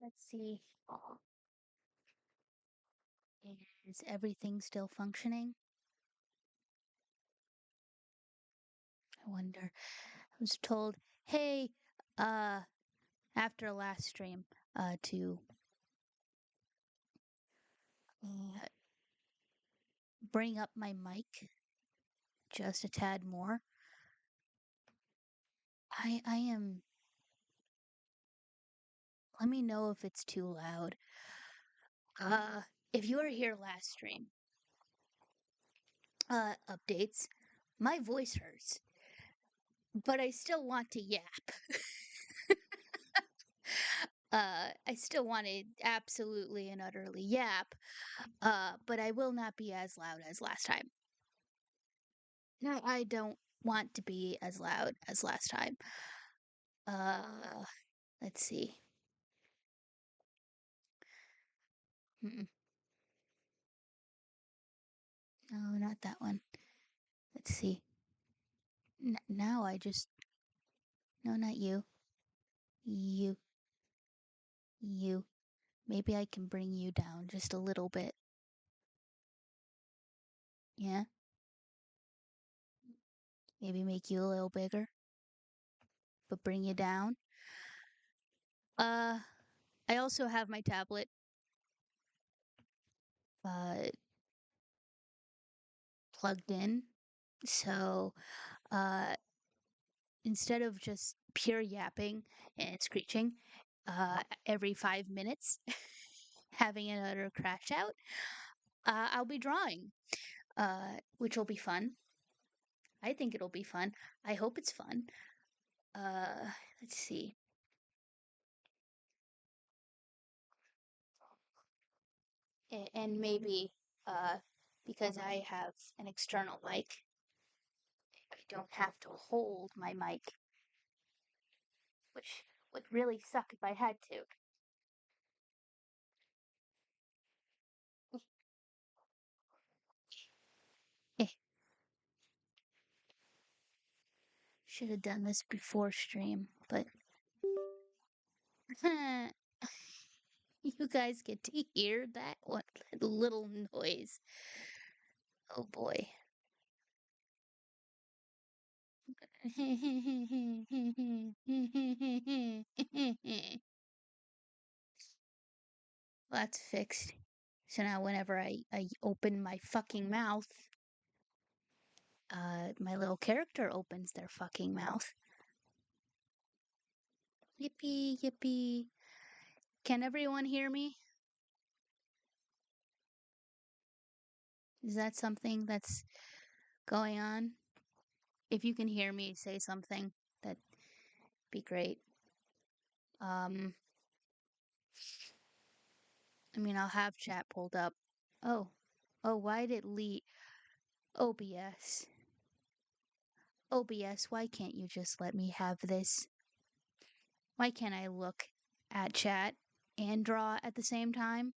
Let's see. Is everything still functioning? I wonder. I was told, hey, uh, after last stream, to uh, bring up my mic just a tad more. I am. Let me know if it's too loud. If you were here last stream, updates, my voice hurts, but I still want to yap. I still want to absolutely and utterly yap, but I will not be as loud as last time. No, I don't want to be as loud as last time. Let's see. Mm-mm. No, not that one. Let's see. Now I just. No, not you. You. You. Maybe I can bring you down just a little bit. Yeah? Maybe make you a little bigger, but bring you down. Uh, I also have my tablet, uh, plugged in. So, uh, instead of just pure yapping and screeching, every 5 minutes, having another crash out, I'll be drawing, which will be fun. I think it'll be fun. I hope it's fun. Uh, let's see. And maybe, uh, because I have an external mic, I don't have to hold my mic, which would really suck if I had to. Eh, should have done this before stream, but you guys get to hear that one little noise. Oh boy. That's fixed. So now whenever I open my fucking mouth, my little character opens their fucking mouth. Yippee, yippee. Can everyone hear me? Is that something that's going on? If you can hear me say something, that'd be great. I mean, I'll have chat pulled up. Oh, why did lead OBS? OBS, why can't you just let me have this? Why can't I look at chat and draw at the same time?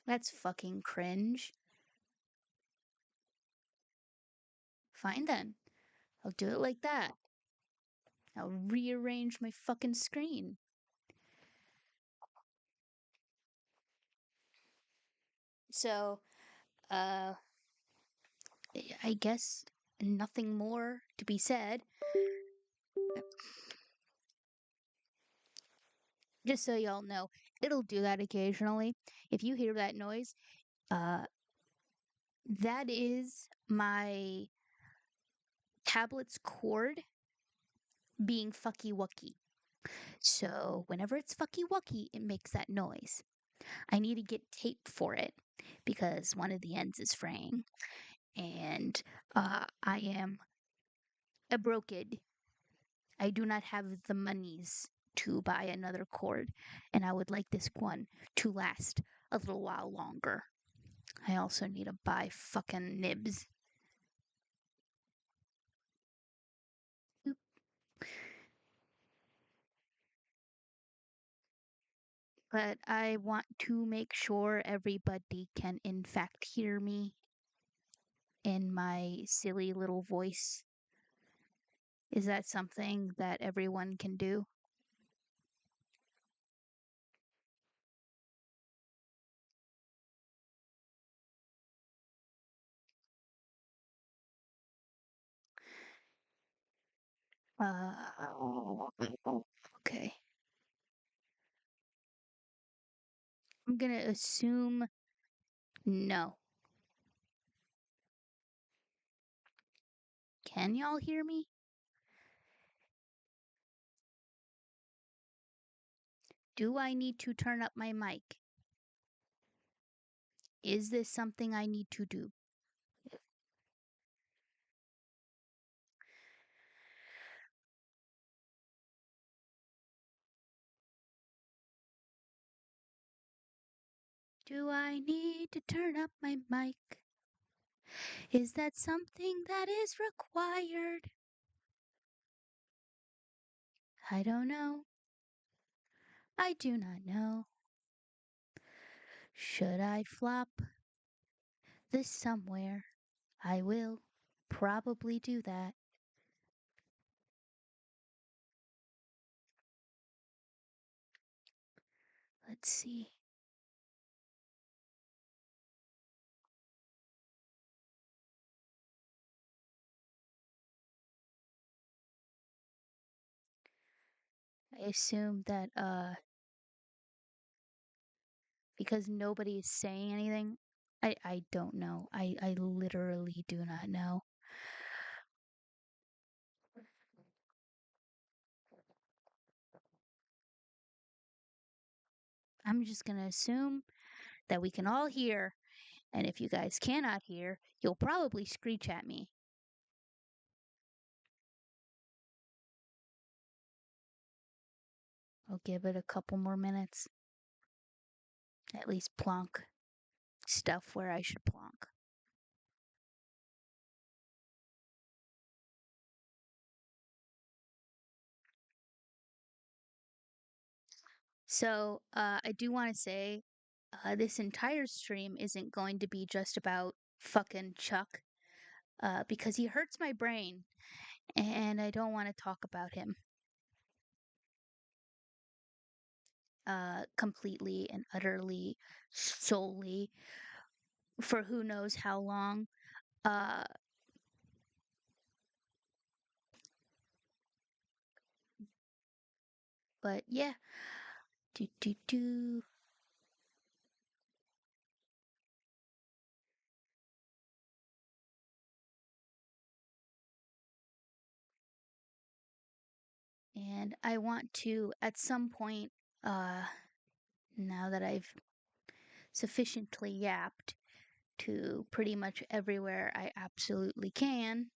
That's fucking cringe. Fine then. I'll do it like that. I'll rearrange my fucking screen. So, I guess nothing more to be said. Just so y'all know, it'll do that occasionally. If you hear that noise, uh, that is my tablet's cord being fucky wucky. So whenever it's fucky wucky, it makes that noise. I need to get tape for it because one of the ends is fraying, and I am a broked. I do not have the monies to buy another cord, and I would like this one to last a little while longer. I also need to buy fucking nibs. But I want to make sure everybody can, in fact, hear me in my silly little voice. Is that something that everyone can do? Okay. I'm gonna assume no. Can y'all hear me? Do I need to turn up my mic? Is this something I need to do? Do I need to turn up my mic? Is that something that is required? I don't know. I do not know. Should I flop this somewhere? I will probably do that. Let's see. I assume that because nobody is saying anything, I don't know. I literally do not know. I'm just gonna assume that we can all hear, and if you guys cannot hear, you'll probably screech at me. I'll give it a couple more minutes. At least plonk stuff where I should plonk. So, I do want to say, this entire stream isn't going to be just about fucking Chuck, because he hurts my brain, and I don't want to talk about him. Completely and utterly, solely, for who knows how long. Uh, but yeah. Do do do. And I want to, at some point, now that I've sufficiently yapped to pretty much everywhere I absolutely can,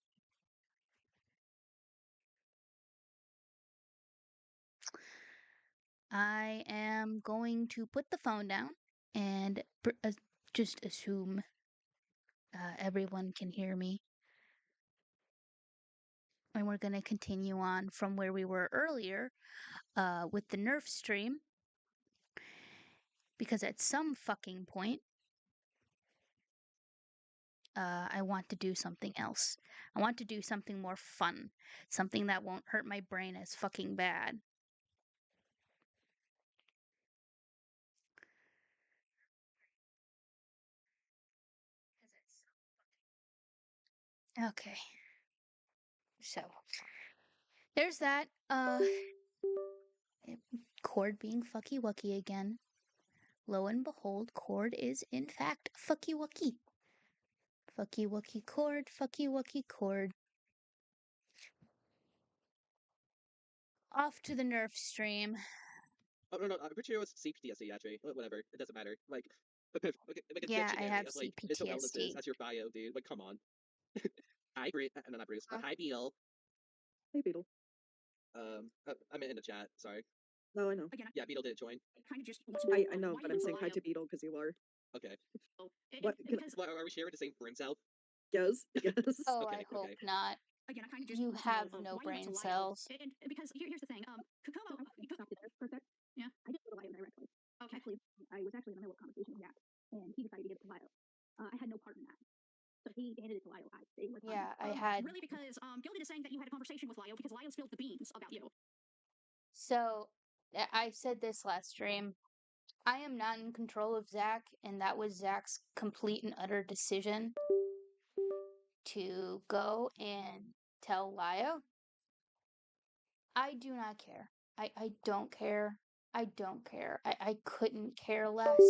I am going to put the phone down and just assume everyone can hear me. And we're going to continue on from where we were earlier with the Nerf stream. Because at some fucking point, I want to do something else. I want to do something more fun. Something that won't hurt my brain as fucking bad. Okay. So, there's that. Cord being fucky wucky again. Lo and behold, Cord is in fact fucky wucky. Fucky wucky Cord, fucky wucky Cord. Off to the Nerf stream. Oh no, I'm pretty sure it was CPTSD actually. Whatever, it doesn't matter. Like, okay, like a Yeah, I dictionary have of like mental illnesses. CPTSD. That's your bio, dude. Like, come on. Hi, Bruce. No, not Bruce. Hi, Beetle. Hey, Beetle. I'm in the chat. Sorry. No, I know. Yeah, Beetle didn't join. I know, but I'm saying hi to Beetle because you are. Okay. What? Well, are we sharing the same brain cell? Yes, yes. Oh, Okay, I hope okay. not. Again, I kind of just You want to have know no why you went brain to Lyle. cells. And because here's the thing, Kokomo, Stop you there for a sec. Yeah. I didn't go to Lyle directly. Okay. Actually, I was actually in the middle of a conversation with Zach, and he decided to give it to Lyle. I had no part in that. So he handed it to Lyle. I stayed with Yeah, I had. Really, because Gilded is saying that you had a conversation with Lyle because Lyle spilled the beans about you. So, I said this last stream. I am not in control of Zach, and that was Zach's complete and utter decision to go and tell Lio. I do not care. I don't care. I don't care. I couldn't care less.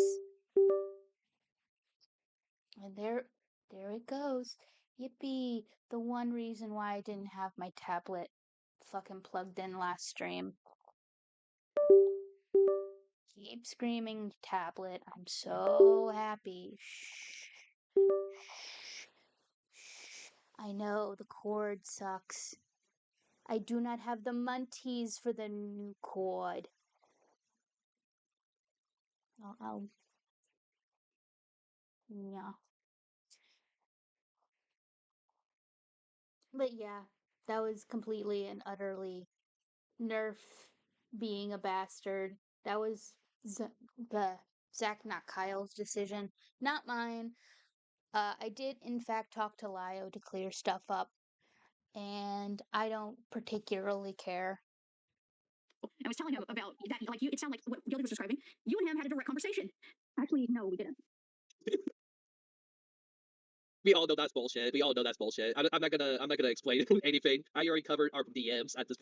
And there it goes. Yippee! The one reason why I didn't have my tablet fucking plugged in last stream. Keep screaming, tablet. I'm so happy. Shh. Shh. Shh. I know the cord sucks. I do not have the munties for the new cord. Yeah. But yeah, that was completely and utterly Nerf being a bastard. That was the Zach, not Kyle's decision, not mine. I did, in fact, talk to Lio to clear stuff up, and I don't particularly care. I was telling him about that, like, it sounded like what Gildy was describing. You and him had a direct conversation. Actually, no, we didn't. We all know that's bullshit. We all know that's bullshit. I'm not gonna explain anything. I already covered our DMs at this.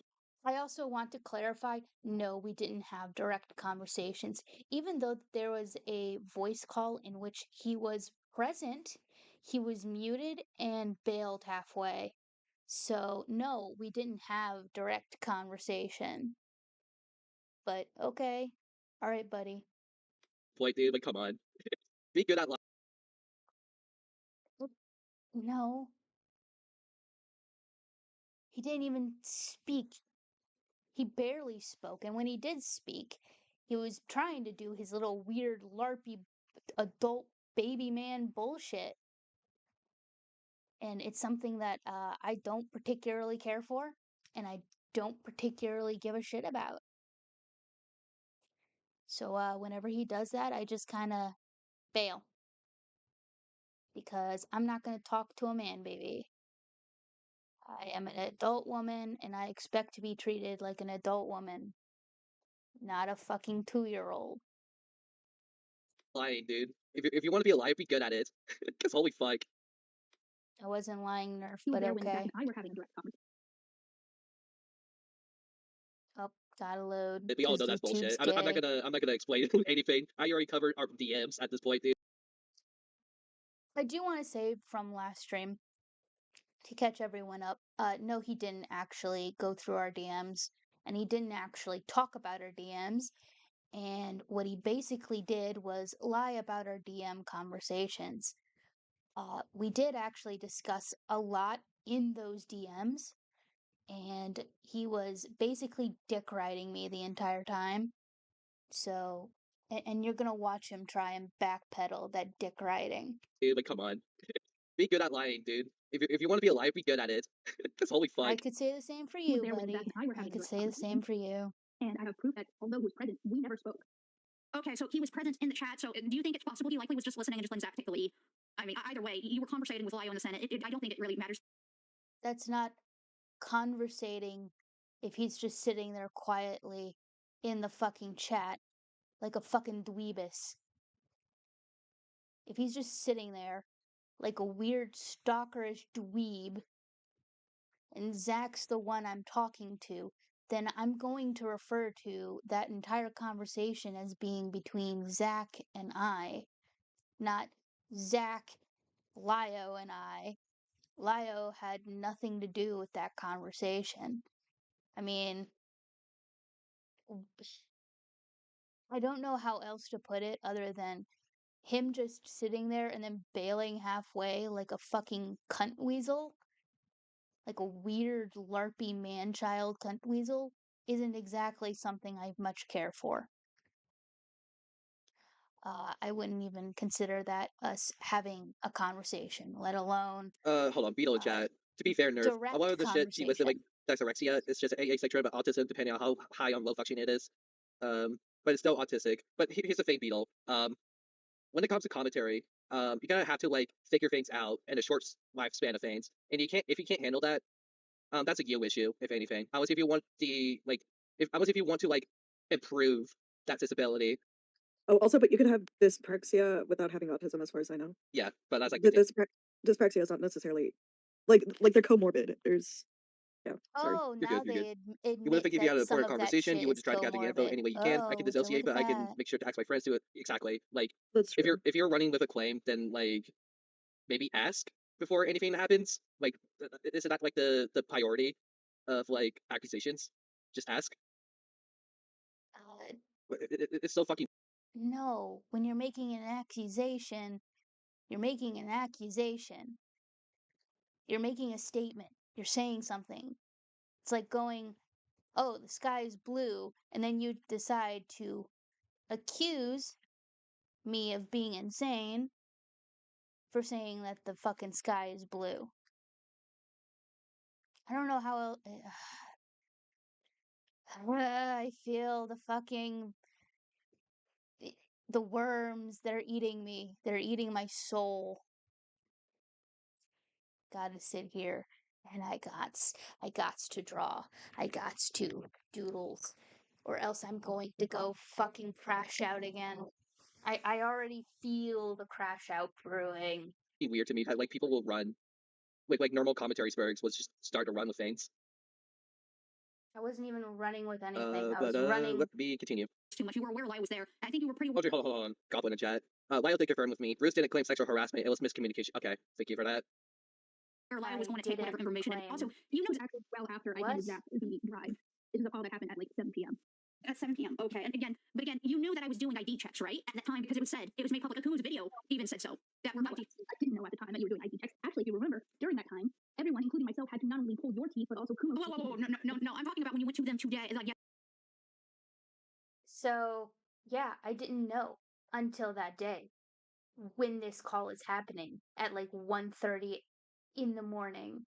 I also want to clarify, no, we didn't have direct conversations. Even though there was a voice call in which he was present, he was muted and bailed halfway. So, no, we didn't have direct conversation. But okay. All right, buddy. Point, dude. Like, come on. Be good at life. No. He didn't even speak. He barely spoke, and when he did speak, he was trying to do his little weird LARPy adult baby man bullshit. And it's something that I don't particularly care for, and I don't particularly give a shit about. So whenever he does that, I just kind of bail. Because I'm not going to talk to a man, baby. I am an adult woman, and I expect to be treated like an adult woman. Not a fucking 2-year-old. Lying, dude. If you want to be alive, be good at it. Cause holy fuck. I wasn't lying, Nerf, You were but there when Zach okay. and I were having a direct conversation. Oh, gotta load. We all know 'cause that's bullshit. YouTube's I'm not gay. gonna explain anything. I already covered our DMs at this point, dude. I do want to say from last stream, to catch everyone up, no, he didn't actually go through our DMs, and he didn't actually talk about our DMs. And what he basically did was lie about our DM conversations. We did actually discuss a lot in those DMs, and he was basically dick riding me the entire time. So, and you're gonna watch him try and backpedal that dick riding. Dude, like, come on. Be good at lying, dude. If you want to be alive, be good at it. Cause holy fuck. I could say the same for You were you, there when Zach buddy. and I were I having a could direct say the conversation. same for you. And I have proof that although he was present, we never spoke. Okay, so he was present in the chat. So do you think it's possible he likely was just listening and just letting Zach take the lead? I mean, either way, you were conversating with Lio in the Senate. I don't think it really matters. That's not conversating if he's just sitting there quietly in the fucking chat like a fucking dweebus. If he's just sitting there like a weird stalkerish dweeb and Zach's the one I'm talking to, then I'm going to refer to that entire conversation as being between Zach and I, not Zach, Lio, and I. Lio had nothing to do with that conversation. I mean, I don't know how else to put it other than him just sitting there and then bailing halfway like a fucking cunt weasel, like a weird LARPy man-child cunt weasel, isn't exactly something I much care for. I wouldn't even consider that us having a conversation, let alone Hold on, Beetle in chat. To be fair, Nerf, a direct lot of the shit she listed, like conversation. dyslexia, it's just asexual about autism, depending on how high on low functioning it is. But it's still autistic. But here's the thing, Beetle. When it comes to commentary, you're gonna have to like figure things out in a short lifespan of things, and if you can't handle that, that's a you issue, if anything. Unless if you want if you want to like improve that disability. Oh, also, but you could have dyspraxia without having autism, as far as I know. Yeah, but that's like Dyspraxia is not necessarily like they're comorbid. There's Yeah, sorry. Oh, You're now good. You're good. they You wouldn't admit think if you that had a some important of that conversation, shit you would is try to gather the info comorbid. any way you can. I can Oh, would you dissociate, look but at I can that? make sure to ask my friends to it exactly. Like That's true. if you're running with a claim, then like maybe ask before anything happens. Like is it not like the priority of like accusations? Just ask. Uh, It's so fucking no, when you're making an accusation, you're making an accusation. You're making a statement. You're saying something. It's like going, oh, the sky is blue, and then you decide to accuse me of being insane for saying that the fucking sky is blue. I don't know how I feel the fucking the worms, they're eating me. They're eating my soul. Gotta sit here and I gots to draw. I gots to doodles. Or else I'm going to go fucking crash out again. I already feel the crash out brewing. weird to me. How, like people will run, like normal commentary spurgs was just start to run with things. I wasn't even running with anything. I was But running. let me continue. Too much. You were aware Lyle was there. I think you were pretty. Hold on. Goblin in chat. Lyle did confirm with me. Bruce didn't claim sexual harassment. It was miscommunication. Okay, thank you for that. Lyle was I going to take whatever didn't information. And claim. also, you know, Actually, well after I What? handed Zach the drive. This is a call that happened at like 7 p.m. at 7 p.m. Okay, and again, you knew that I was doing ID checks, right? At that time, because it was made public. Akuma's video even said so. That were No, ID. I didn't know at the time that you were doing ID checks. Actually, if you remember, during that time, everyone, including myself, had to not only pull your teeth, but also Kuma's Whoa, teeth. no. I'm talking about when you went to them today. Like, yeah. So, yeah, I didn't know until that day when this call is happening at like 1:30 in the morning.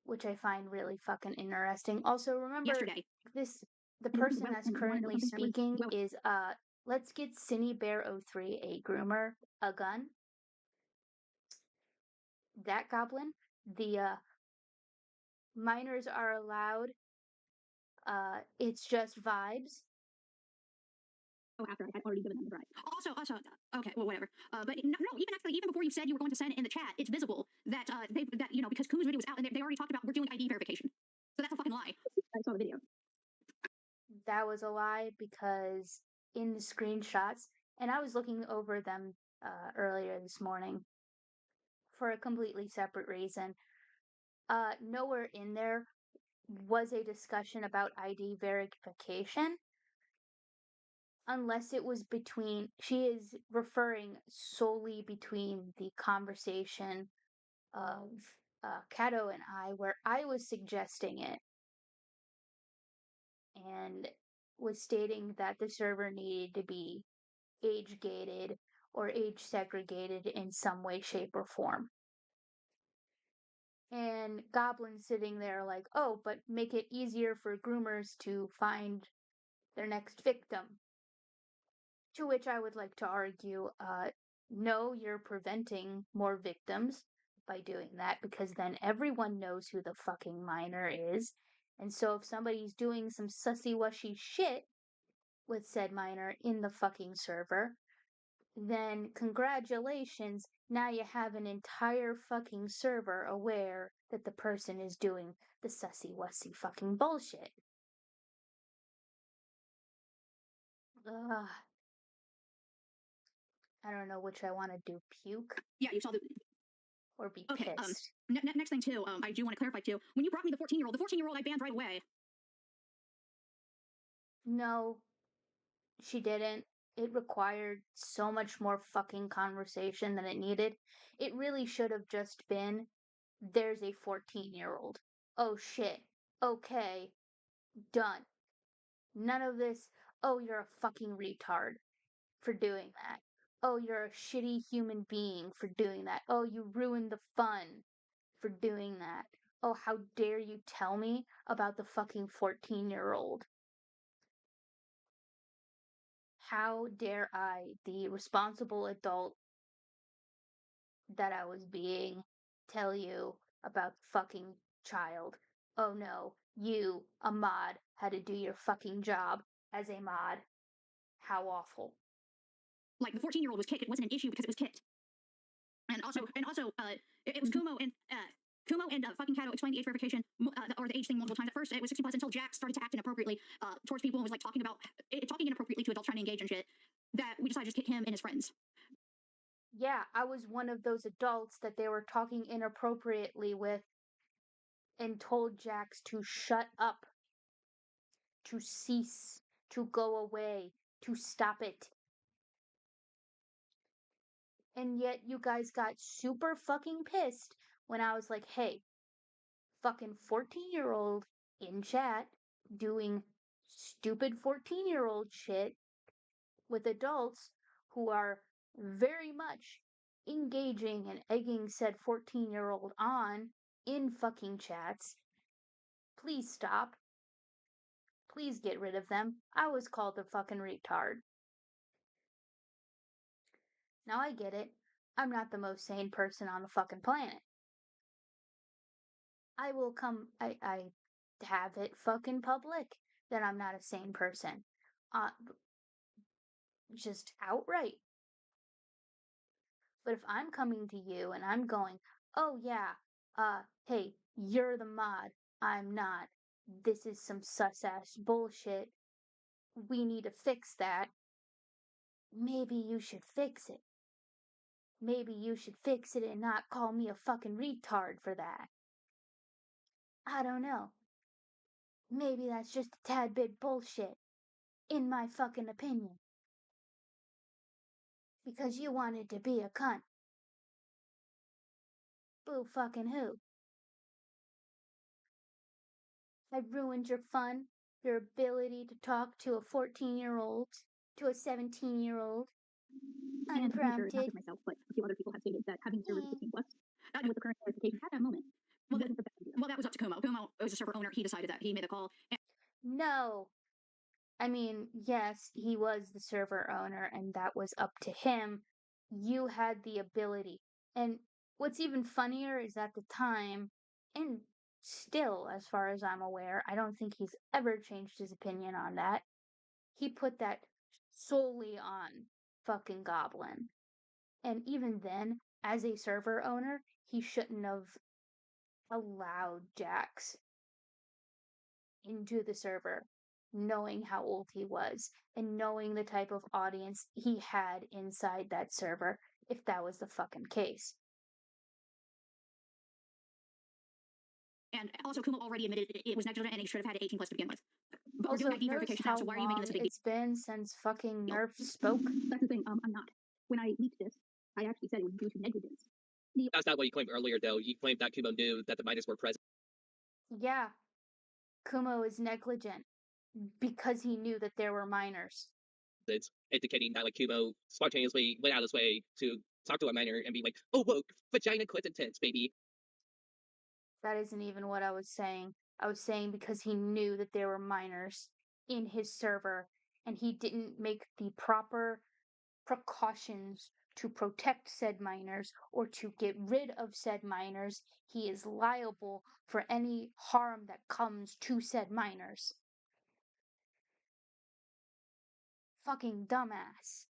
Which I find really fucking interesting. Also, remember Yesterday. the And this is person well- that's and you wanna know currently something that was speaking well- is let's get Cinny Bear 03, a groomer, a gun. That goblin, the minors are allowed. It's just vibes. after I had already given them the drive. Also, okay, well, whatever. But no, even before you said you were going to send it in the chat, it's visible that because Kuma's video was out and they already talked about we're doing ID verification. So that's a fucking lie. I saw the video. That was a lie because in the screenshots, and I was looking over them earlier this morning for a completely separate reason. Nowhere in there was a discussion about ID verification unless it was between, she is referring solely between the conversation of Kato and I, where I was suggesting it and was stating that the server needed to be age gated or age segregated in some way, shape, or form. And Goblin sitting there like, oh, but make it easier for groomers to find their next victim. To which I would like to argue, no, you're preventing more victims by doing that because then everyone knows who the fucking minor is. And so if somebody's doing some sussy-wushy shit with said minor in the fucking server, then congratulations, now you have an entire fucking server aware that the person is doing the sussy-wussy fucking bullshit. Ugh. I don't know which I want to do, puke Yeah, you saw the. or be Okay. pissed. Next thing too. I do want to clarify too. When you brought me the 14-year-old I banned right away. No, she didn't. It required so much more fucking conversation than it needed. It really should have just been, there's a 14-year-old. Oh shit. Okay. Done. None of this, oh, you're a fucking retard for doing that. Oh, you're a shitty human being for doing that. Oh, you ruined the fun for doing that. Oh, how dare you tell me about the fucking 14-year-old? How dare I, the responsible adult that I was being, tell you about the fucking child? Oh no, you, a mod, had to do your fucking job as a mod. How awful. Like the 14-year-old was kicked. It wasn't an issue because it was kicked. And also, it was Kumo and Kumo and fucking Kato explained the age verification or the age thing multiple times. At first, it was 16 plus until Jack started to act inappropriately towards people and was like talking inappropriately to adults trying to engage in shit. That we decided to just kick him and his friends. Yeah, I was one of those adults that they were talking inappropriately with and told Jax to shut up, to cease, to go away, to stop it. And yet you guys got super fucking pissed when I was like, hey, fucking 14-year-old in chat doing stupid 14-year-old shit with adults who are very much engaging and egging said 14-year-old on in fucking chats. Please stop. Please get rid of them. I was called a fucking retard. Now I get it. I'm not the most sane person on the fucking planet. I have it fucking public that I'm not a sane person. Just outright. But if I'm coming to you and I'm going, oh yeah, hey, you're the mod, I'm not. This is some sus-ass bullshit. We need to fix that. Maybe you should fix it. Maybe you should fix it and not call me a fucking retard for that. I don't know. Maybe that's just a tad bit bullshit, in my fucking opinion. Because you wanted to be a cunt. Boo fucking who? I ruined your fun, your ability to talk to a 14-year-old, to a 17-year-old, And I'm pretty sure, not unprompted. just myself, but a few other people have stated that having servers 16 plus, and with the current verification at that moment, Well, wasn't the best idea. Well, that was up to Kumo. Kumo was a server owner. He decided that. He made the call. No. I mean, yes, he was the server owner, and that was up to him. You had the ability. And what's even funnier is at the time, and still, as far as I'm aware, I don't think he's ever changed his opinion on that. He put that solely on fucking Goblin. And even then, as a server owner, he shouldn't have allowed Jax into the server, knowing how old he was and knowing the type of audience he had inside that server, if that was the fucking case. And also, Kumo already admitted it was negligent and he should have had 18 plus to begin with. But Also, we're doing ID notice verification how now, so why are you making long this a big deal? it's been since fucking Nvrth spoke. That's the thing, I'm not. When I leaked this, I actually said it was due to negligence. That's not what you claimed earlier, though. You claimed that Kumo knew that the minors were present. Yeah, Kumo is negligent because he knew that there were minors. It's indicating that like Kumo spontaneously went out of his way to talk to a minor and be like, "Oh, whoa, vagina quits intense, baby." That isn't even what I was saying. I was saying because he knew that there were minors in his server and he didn't make the proper precautions to protect said minors or to get rid of said minors, he is liable for any harm that comes to said minors. Fucking dumbass.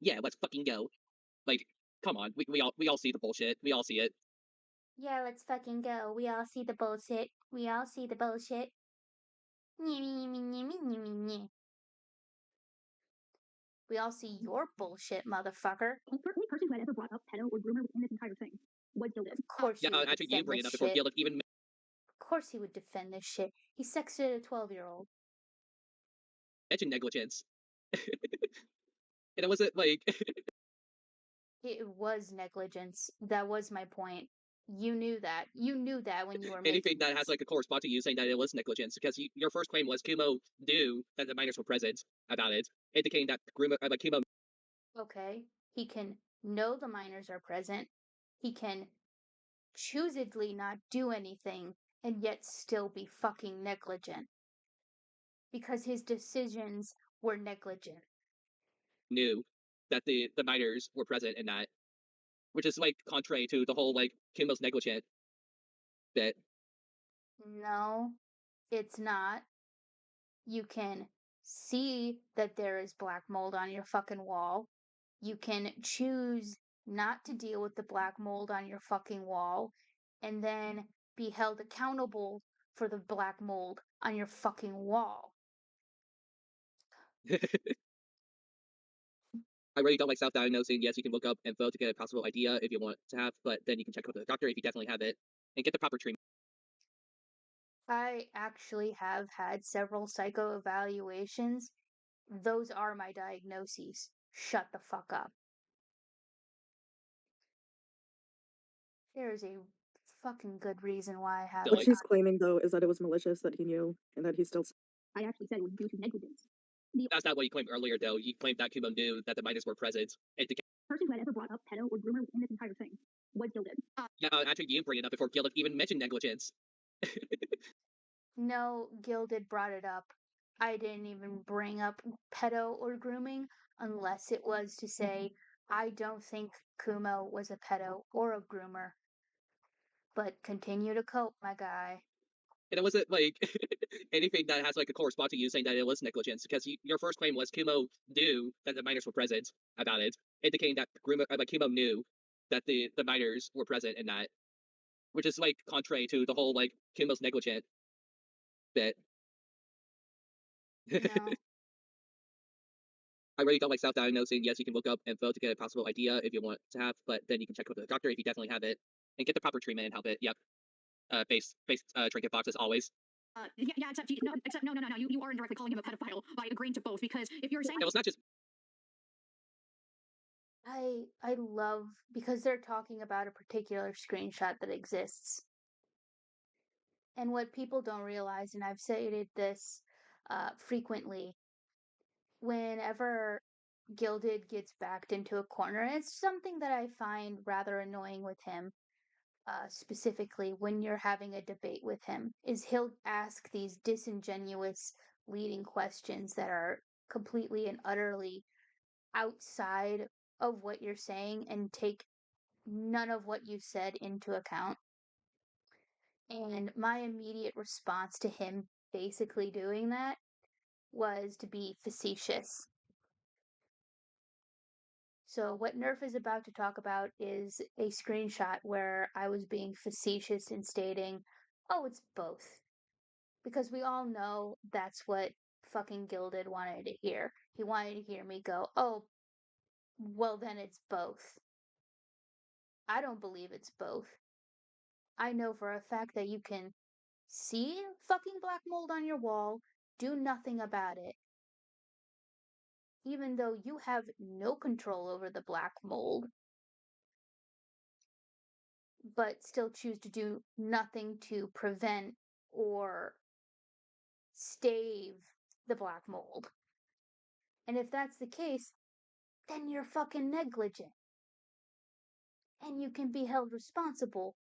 Yeah, let's fucking go. Like, come on, we all see the bullshit. We all see it. Yeah, let's fucking go. We all see the bullshit. We all see the bullshit. We all see your bullshit, motherfucker. The only person who had ever brought up pedo or groomer within this entire thing was Gildan. Of course Yeah, he would actually, you defend bring this it up before shit. Gillick even Of course he would defend this shit. He sexted a 12-year-old. mentioned negligence. And it wasn't like It was negligence. That was my point. You knew that. You knew that when you were making anything that has this. like a correspond to you saying that it was negligence, because your first claim was Kumo knew that the minors were present about it, indicating that Kumo. Okay. He can know the minors are present. He can choosedly not do anything and yet still be fucking negligent. Because his decisions were negligent. Knew that the minors were present in that, which is like contrary to the whole like Kumo's negligent bit. No, it's not. You can see that there is black mold on your fucking wall. You can choose not to deal with the black mold on your fucking wall. and then be held accountable for the black mold on your fucking wall. I really don't like self-diagnosing. Yes, you can look up info to get a possible idea if you want to have, but then you can check with the doctor if you definitely have it and get the proper treatment. I actually have had several psycho evaluations. Those are my diagnoses. Shut the fuck up. There is a fucking good reason why I have So, What like, she's claiming, though, is that it was malicious, that he knew, and that he still. I actually said it was due to negligence. that's not what you claimed earlier, though. You claimed that Kumo knew that the minors were present. And The person who had ever brought up pedo or groomer in this entire thing was Gilded. actually, you didn't bring it up before Gillick even mentioned negligence. No, Gilded brought it up. I didn't even bring up pedo or grooming unless it was to say I don't think Kumo was a pedo or a groomer. But continue to cope, my guy. And it wasn't like anything that has like a correspond to you saying that it was negligence, because your first claim was Kumo knew that the minors were present about it, indicating that Kumo knew that the minors were present in that, which is like contrary to the whole like Kumo's negligent bit. No. I really don't like self-diagnosing. Yes, you can look up info to get a possible idea if you want to have, but then you can check with the doctor if you definitely have it and get the proper treatment and help it. Yep. Base trinket box as always. Except no. You are indirectly calling him a pedophile by agreeing to both, because if you're saying It was not just. I love because they're talking about a particular screenshot that exists. And what people don't realize, and I've stated this frequently, whenever Gilded gets backed into a corner, and it's something that I find rather annoying with him, specifically when you're having a debate with him, is he'll ask these disingenuous leading questions that are completely and utterly outside of what you're saying and take none of what you said into account. And my immediate response to him basically doing that was to be facetious. So, what Nerf is about to talk about is a screenshot where I was being facetious in stating, oh, it's both. Because we all know that's what fucking Gilded wanted to hear. He wanted to hear me go, oh, well, then it's both. I don't believe it's both. I know for a fact that you can see fucking black mold on your wall, do nothing about it, even though you have no control over the black mold, but still choose to do nothing to prevent or stave the black mold. And if that's the case, then you're fucking negligent. And you can be held responsible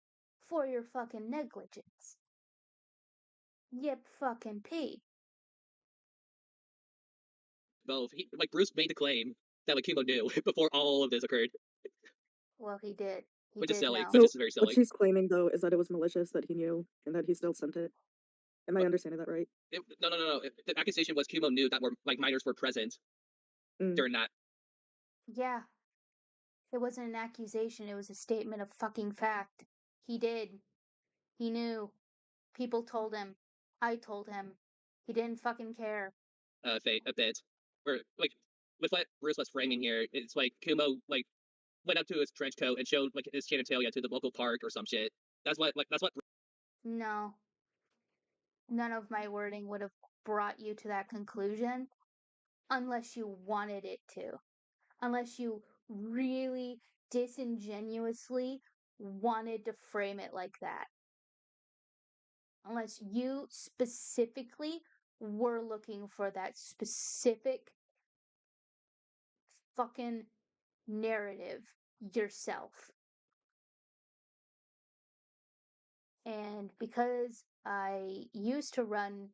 for your fucking negligence. Yep, fucking P. Both. Like Bruce made the claim that like Kumo knew before all of this occurred. Well, he did. He Which is did silly. know. Which is very What silly. she's claiming, though, is that it was malicious, that he knew, and that he still sent it. Am I understanding that right? No. The accusation was Kumo knew that like minors were present during that. Yeah. It wasn't an accusation, it was a statement of fucking fact. He did. He knew. People told him. I told him. He didn't fucking care. A bit. Where like with what Bruce was framing here, it's like Kumo like went up to his trench coat and showed like his genitalia to the local park or some shit. That's what. No. None of my wording would have brought you to that conclusion unless you wanted it to. Unless you really disingenuously wanted to frame it like that. Unless you specifically were looking for that specific fucking narrative yourself. And because I used to run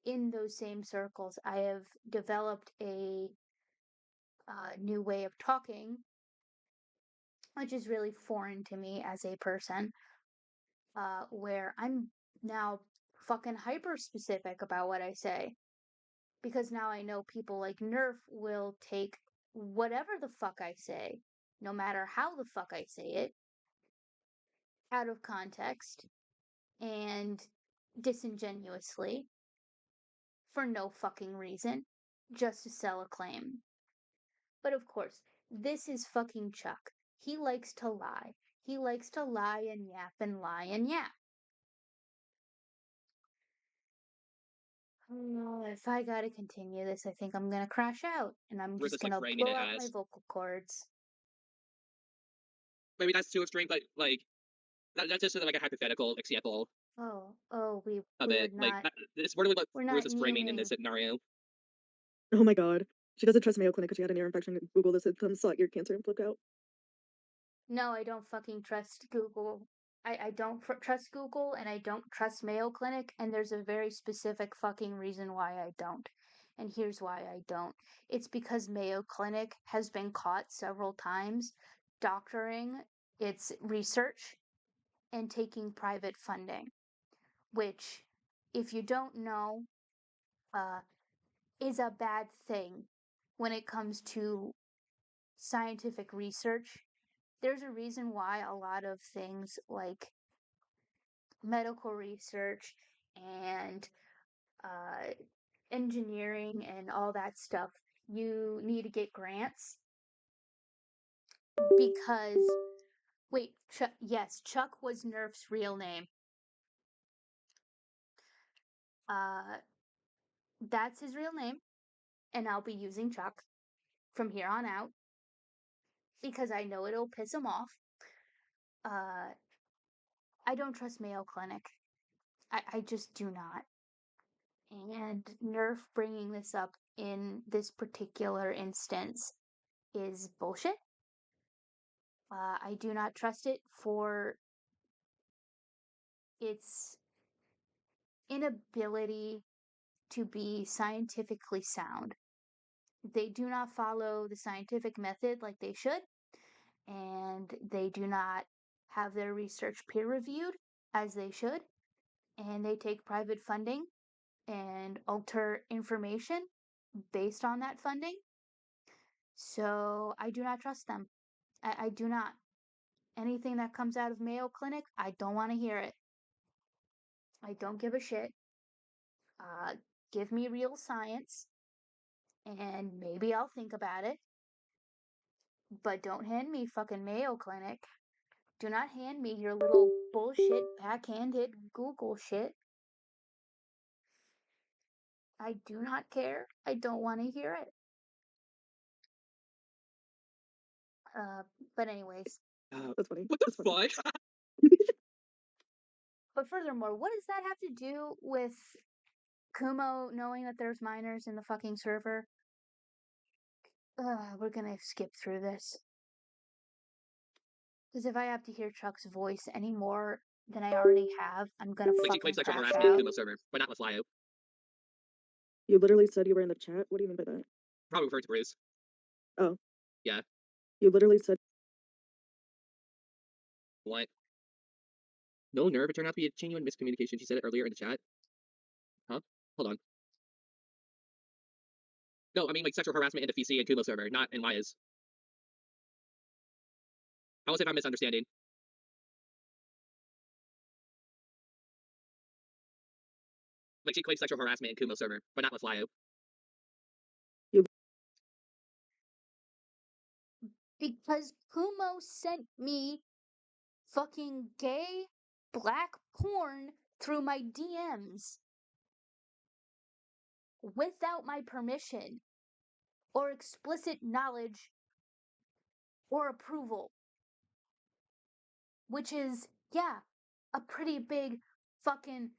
in those same circles, I have developed a new way of talking, which is really foreign to me as a person, where I'm now fucking hyper specific about what I say. Because now I know people like Nerf will take whatever the fuck I say, no matter how the fuck I say it, out of context and disingenuously for no fucking reason, just to sell a claim. But of course, this is fucking Chuck. He likes to lie. He likes to lie and yap and lie and yap. Oh, if I gotta continue this, I think I'm gonna crash out and I'm We're just just, like, gonna framing blow it out my as- vocal cords. Maybe that's too extreme, but like that's just like a hypothetical example We of we're it. Like not it's literally what we're Bruce not is framing in this naming. scenario. Oh my god. She doesn't trust Mayo Clinic because she had an ear infection. Google the symptoms, sought ear cancer, and flipped out. No, I don't fucking trust Google. I don't trust Google and I don't trust Mayo Clinic, and there's a very specific fucking reason why I don't. And here's why I don't. It's because Mayo Clinic has been caught several times doctoring its research and taking private funding, which, if you don't know, is a bad thing when it comes to scientific research. There's a reason why a lot of things like medical research and uh, engineering and all that stuff, you need to get grants because, wait, yes, Chuck was Nerf's real name. That's his real name, and I'll be using Chuck from here on out because I know it'll piss him off. I don't trust Mayo Clinic. I just do not. And Nerf bringing this up in this particular instance is bullshit. I do not trust it for its inability to be scientifically sound. They do not follow the scientific method like they should, and they do not have their research peer reviewed as they should, and they take private funding and alter information based on that funding. So I do not trust them. I do not. Anything that comes out of Mayo Clinic, I don't want to hear it. I don't give a shit. Give me real science, and maybe I'll think about it. But don't hand me fucking Mayo Clinic. Do not hand me your little bullshit, backhanded Google shit. I do not care. I don't want to hear it. But anyways. That's funny. What the That's funny. fuck? But furthermore, what does that have to do with Kumo knowing that there's minors in the fucking server? We're gonna skip through this. Because if I have to hear Chuck's voice any more than I already have, I'm gonna Like she fucking claims sexual crash harassment in out. Kumo server, but not with Lyo. You literally said you were in the chat? What do you mean by that? Probably referred to Bruce. Oh. Yeah. You literally said. What? No, Nerve, it turned out to be a genuine miscommunication. She said it earlier in the chat. Huh? Hold on. No, I mean like sexual harassment in the VC and Kumo server, not in Maya's. How was it a misunderstanding? Like she claims sexual harassment in Kumo server, but not with Lyo. Because Kumo sent me fucking gay black porn through my DMs without my permission or explicit knowledge or approval. Which is, yeah, a pretty big fucking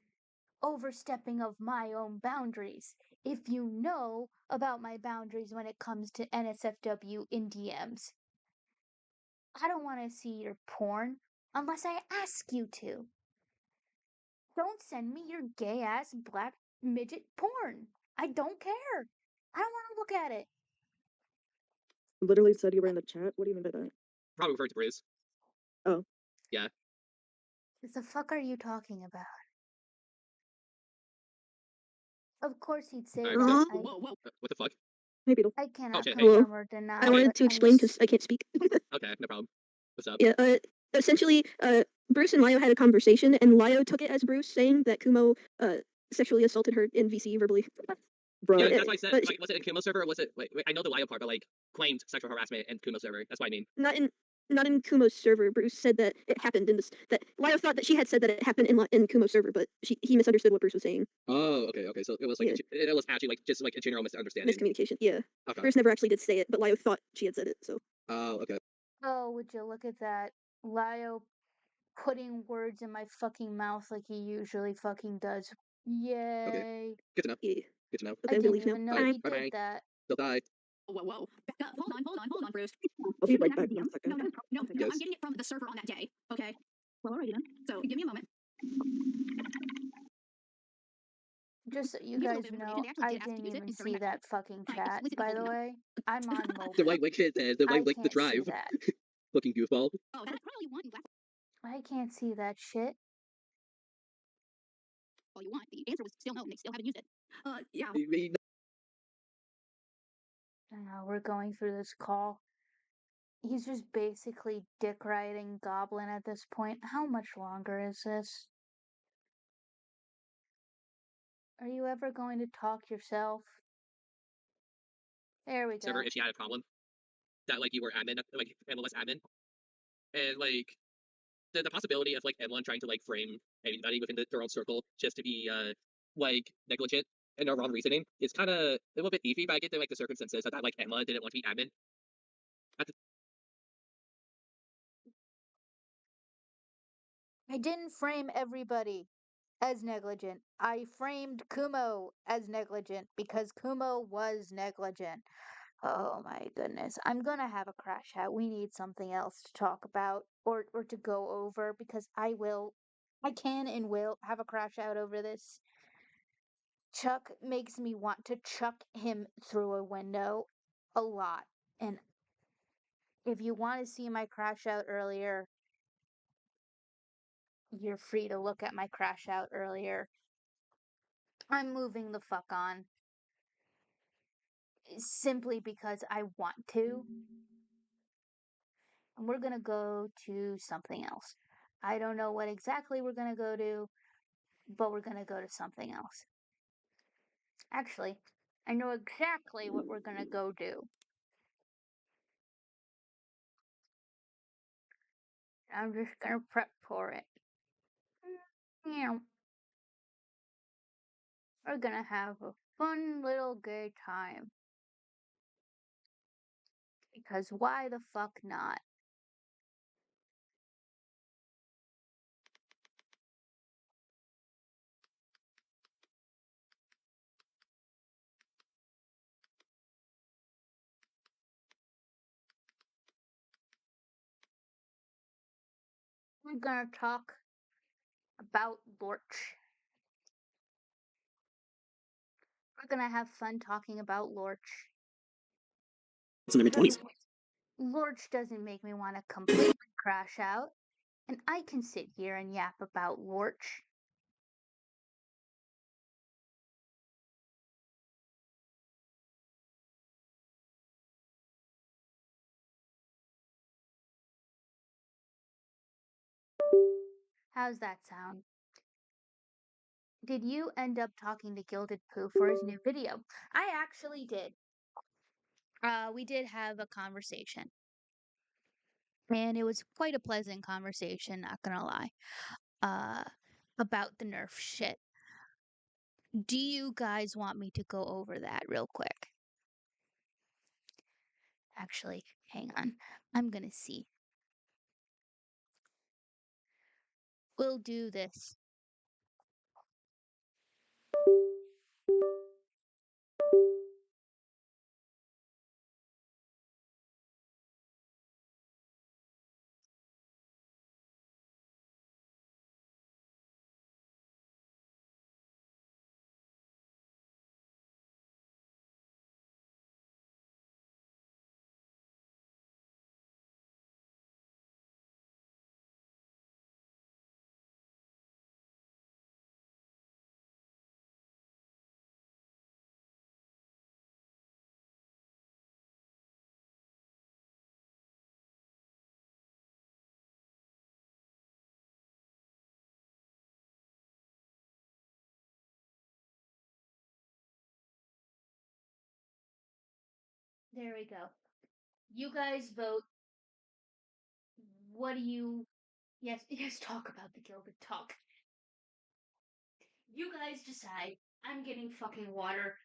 overstepping of my own boundaries. If you know about my boundaries when it comes to NSFW in DMs, I don't want to see your porn unless I ask you to. Don't send me your gay ass black midget porn. I don't care. I don't want to look at it. You literally said you were in the chat? What do you mean by that? Probably referred to Bruce. Oh. Yeah. What the fuck are you talking about? Of course he'd say Alright, that. so- Whoa. What the fuck? Hey, Beetle. I cannot shit, hey. confirm or deny. I wanted but to explain because I can't speak. Okay, no problem. What's up? Yeah, essentially, Bruce and Lio had a conversation, and Lio took it as Bruce saying that Kumo sexually assaulted her in VC verbally. Bro, Yeah, that's why I said, like, was it in Kumo's server or was it, wait, I know the Lio part, but, like, claimed sexual harassment in Kumo's server. That's what I mean. not in Kumo's server. Bruce said that it happened in this. That Lio thought that she had said that it happened in Kumo's server, but he misunderstood what Bruce was saying. Oh, okay. So it was like Yeah. it was actually like just like a general misunderstanding. Miscommunication. Yeah. Okay. Bruce never actually did say it, but Lio thought she had said it. So. Oh, okay. Oh, would you look at that? Lio putting words in my fucking mouth like he usually fucking does. Yay. Good to know. Yeah. Good to know. Okay, I I'm gonna didn't leave now. even know Bye. he Bye-bye. did that. They'll die. Whoa. Back up. Hold on, Bruce. I'll be right Can I back. DM? One second. No, Yes. I'm getting it from the server on that day. Okay. Well, alrighty then. So give me a moment. Just so you Here's a little guys bit of know, information. They actually I did ask to didn't use it even in see certain that fucking Right, chat, explicit by the messaging. way. I'm on mobile. The white shit says the I white the can't see drive. that. Fucking goofball. Oh, that's probably one black. I can't see that shit. All you want. The answer was still no, and they still haven't used it. Yeah. I mean, We're going through this call. He's just basically dick riding Goblin at this point. How much longer is this? Are you ever going to talk yourself? There we go. server if she had a problem that like you were admin, like MLS admin, and like the possibility of like everyone trying to like frame anybody within their own circle just to be like negligent and their wrong reasoning is kind of a little bit iffy. But I get the like the circumstances that like Emma didn't want to be admin. I didn't frame everybody as negligent. I framed Kumo as negligent because Kumo was negligent. Oh my goodness. I'm gonna have a crash out. We need something else to talk about or to go over because I can and will have a crash out over this. Chuck makes me want to chuck him through a window a lot. And if you want to see my crash out earlier, you're free to look at my crash out earlier. I'm moving the fuck on. Simply because I want to. And we're gonna go to something else. I don't know what exactly we're gonna go to, but we're gonna go to something else. Actually, I know exactly what we're gonna go do. I'm just gonna prep for it. Yeah. We're gonna have a fun little gay time. Because why the fuck not? We're gonna talk about Lorch. We're gonna have fun talking about Lorch. It's in the mid 20s. Lorch doesn't make me want to completely crash out, and I can sit here and yap about Lorch. How's that sound? Did you end up talking to Gilded Pooh for his new video? I actually did. We did have a conversation. And it was quite a pleasant conversation, not gonna lie. About the Nerf shit. Do you guys want me to go over that real quick? Actually, hang on. I'm gonna see. We'll do this. There we go. You guys vote. What do you... Yes, talk about the Gilded Talk. You guys decide. I'm getting fucking water.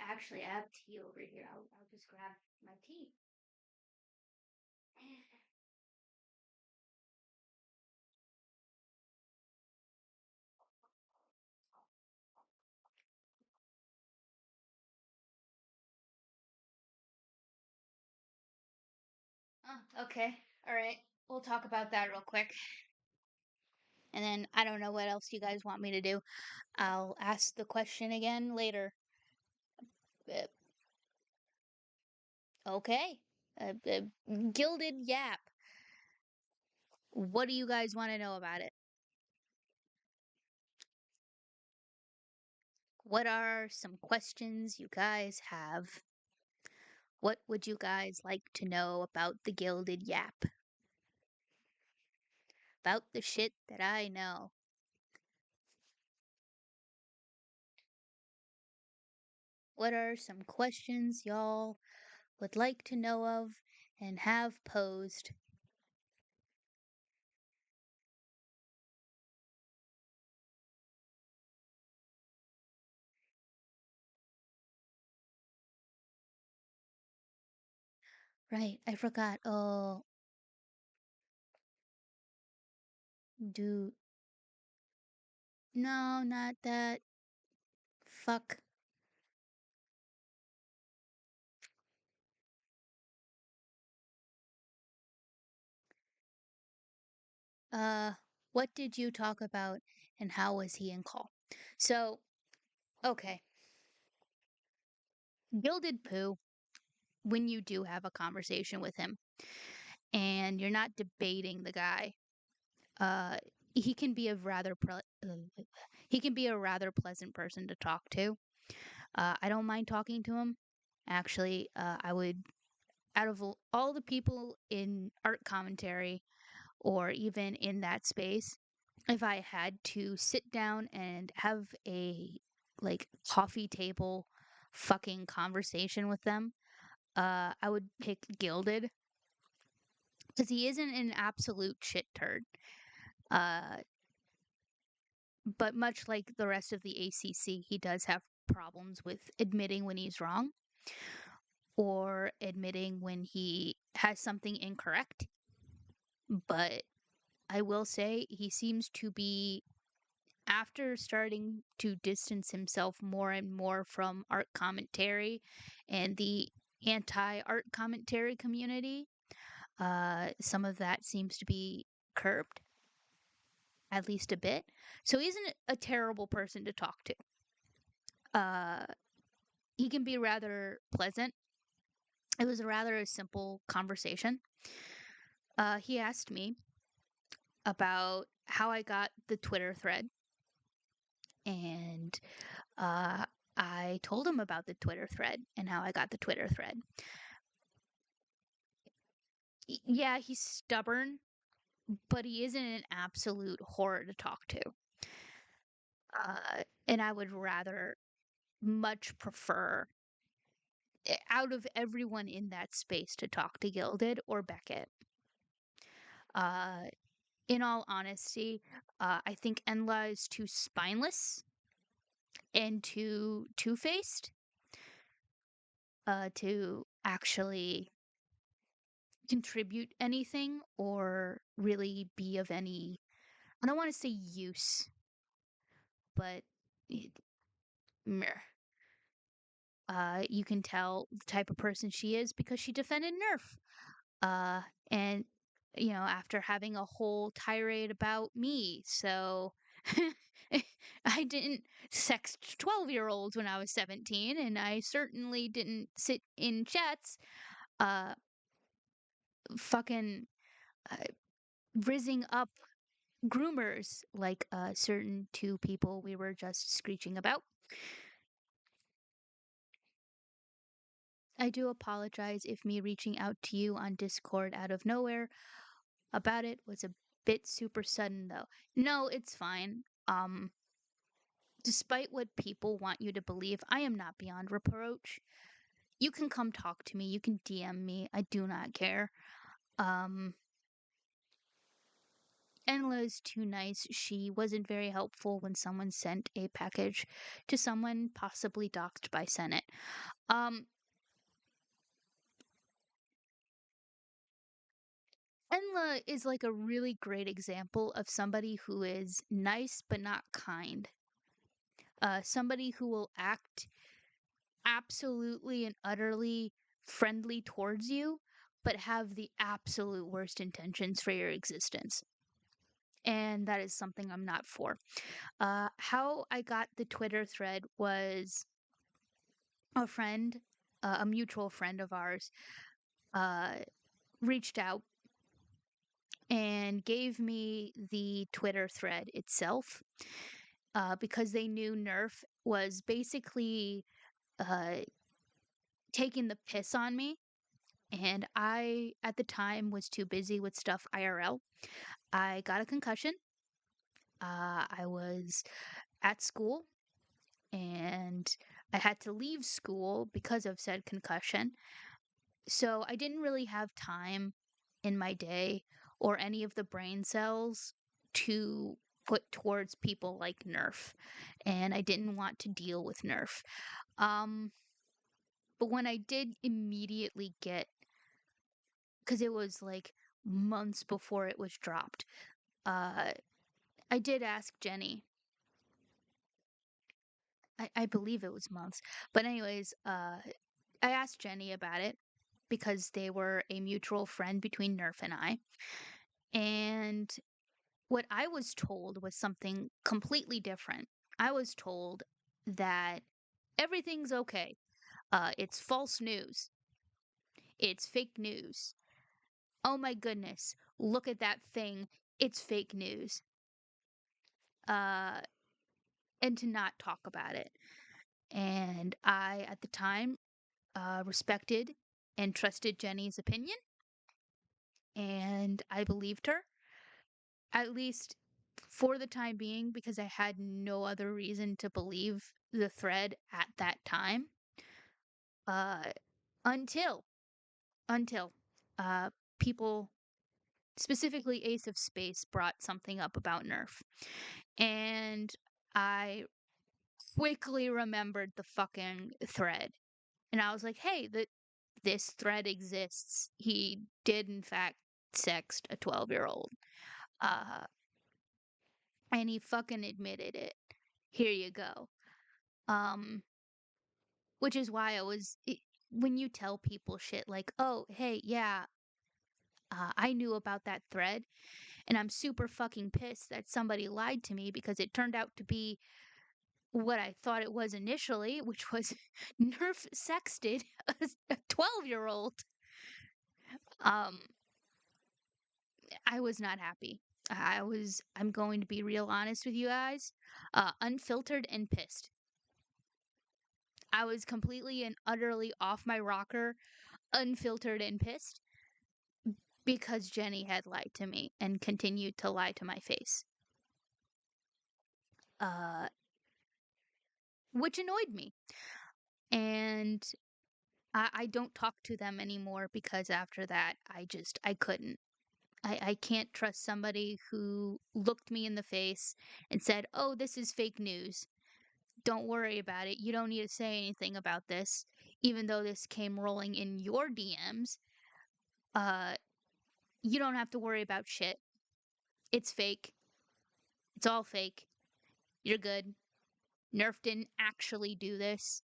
Actually, I have tea over here. I'll just grab my tea. Oh, okay. All right. We'll talk about that real quick. And then I don't know what else you guys want me to do. I'll ask the question again later. Okay. Gilded Yap. What do you guys want to know about it? What are some questions you guys have? What would you guys like to know about the Gilded Yap? About the shit that I know. What are some questions y'all would like to know of and have posed? Right, I forgot. Oh, dude. No, not that. Fuck. What did you talk about and how was he in call? So, okay. Gilded Poo, when you do have a conversation with him and you're not debating the guy, uh, he can be a he can be a rather pleasant person to talk to. I don't mind talking to him. Actually, I would, out of all the people in art commentary or even in that space, if I had to sit down and have a like coffee table fucking conversation with them, I would pick Gilded because he isn't an absolute shit turd. Uh, but much like the rest of the ACC, he does have problems with admitting when he's wrong or admitting when he has something incorrect. But I will say he seems to be, after starting to distance himself more and more from art commentary and the anti art commentary community, some of that seems to be curbed, at least a bit. So he isn't a terrible person to talk to. He can be rather pleasant. It was a rather simple conversation. He asked me about how I got the Twitter thread, and I told him about the Twitter thread and how I got the Twitter thread. Yeah, he's stubborn, but he isn't an absolute horror to talk to. And I would rather much prefer, out of everyone in that space, to talk to Gilded or Beckett. In all honesty, I think Enla is too spineless and too two-faced to actually contribute anything or really be of any, I don't want to say use, but you can tell the type of person she is because she defended Nerf. And after having a whole tirade about me, so I didn't sext 12-year-olds when I was 17, and I certainly didn't sit in chats uh fucking uh, rizzing up groomers like certain two people we were just screeching about. I do apologize if me reaching out to you on Discord out of nowhere about it was a bit super sudden though. No, it's fine. Despite what people want you to believe, I am not beyond reproach. you can come talk to me. You can DM me. I do not care. Enla is too nice. She wasn't very helpful when someone sent a package to someone possibly doxxed by Senate. Enla is like a really great example of somebody who is nice but not kind. Somebody who will act absolutely and utterly friendly towards you, but have the absolute worst intentions for your existence. And that is something I'm not for. How I got the Twitter thread was a friend, a mutual friend of ours, reached out and gave me the Twitter thread itself because they knew Nerf was basically taking the piss on me. And I, at the time, was too busy with stuff IRL. I got a concussion. I was at school and I had to leave school because of said concussion. So I didn't really have time in my day or any of the brain cells to put towards people like Nerf. And I didn't want to deal with Nerf. But when I did immediately get, because it was like months before it was dropped, I did ask Jenny. I believe it was months. But anyways, I asked Jenny about it because they were a mutual friend between Nerf and I. And what I was told was something completely different. I was told that everything's okay. It's false news. It's fake news. Oh my goodness, look at that thing. It's fake news. And to not talk about it. And I, at the time, respected and trusted Jenny's opinion. And I believed her, at least for the time being, because I had no other reason to believe the thread at that time. Until people, specifically Ace of Space, brought something up about Nerf. And I quickly remembered the fucking thread. And I was like, hey, this thread exists. He did, in fact, sext a 12-year-old. And he fucking admitted it. Here you go. Which is why when you tell people shit like, oh, hey, yeah, I knew about that thread, and I'm super fucking pissed that somebody lied to me because it turned out to be what I thought it was initially, which was Nerf sexted a 12-year-old. I was not happy. I'm going to be real honest with you guys, unfiltered and pissed. I was completely and utterly off my rocker, unfiltered and pissed because Jenny had lied to me and continued to lie to my face. Which annoyed me. And I don't talk to them anymore because after that, I couldn't. I can't trust somebody who looked me in the face and said, oh, this is fake news. Don't worry about it. You don't need to say anything about this. Even though this came rolling in your DMs, you don't have to worry about shit. It's fake. It's all fake. You're good. Nerf didn't actually do this.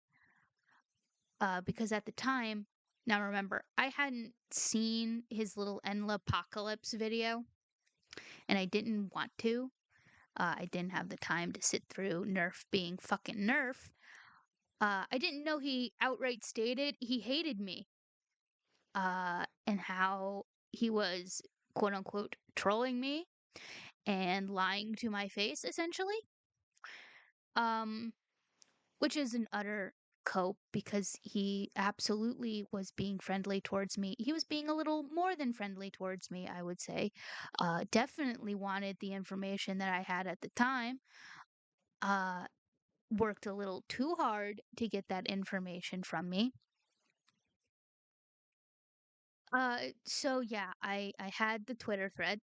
Because at the time, now remember, I hadn't seen his little Enla Apocalypse video, and I didn't want to. I didn't have the time to sit through Nerf being fucking Nerf. I didn't know he outright stated he hated me. And how he was, quote unquote, trolling me and lying to my face, essentially. Which is an utter cope because he absolutely was being friendly towards me. He was being a little more than friendly towards me, I would say. Definitely wanted the information that I had at the time. Worked a little too hard to get that information from me. So yeah, I had the Twitter thread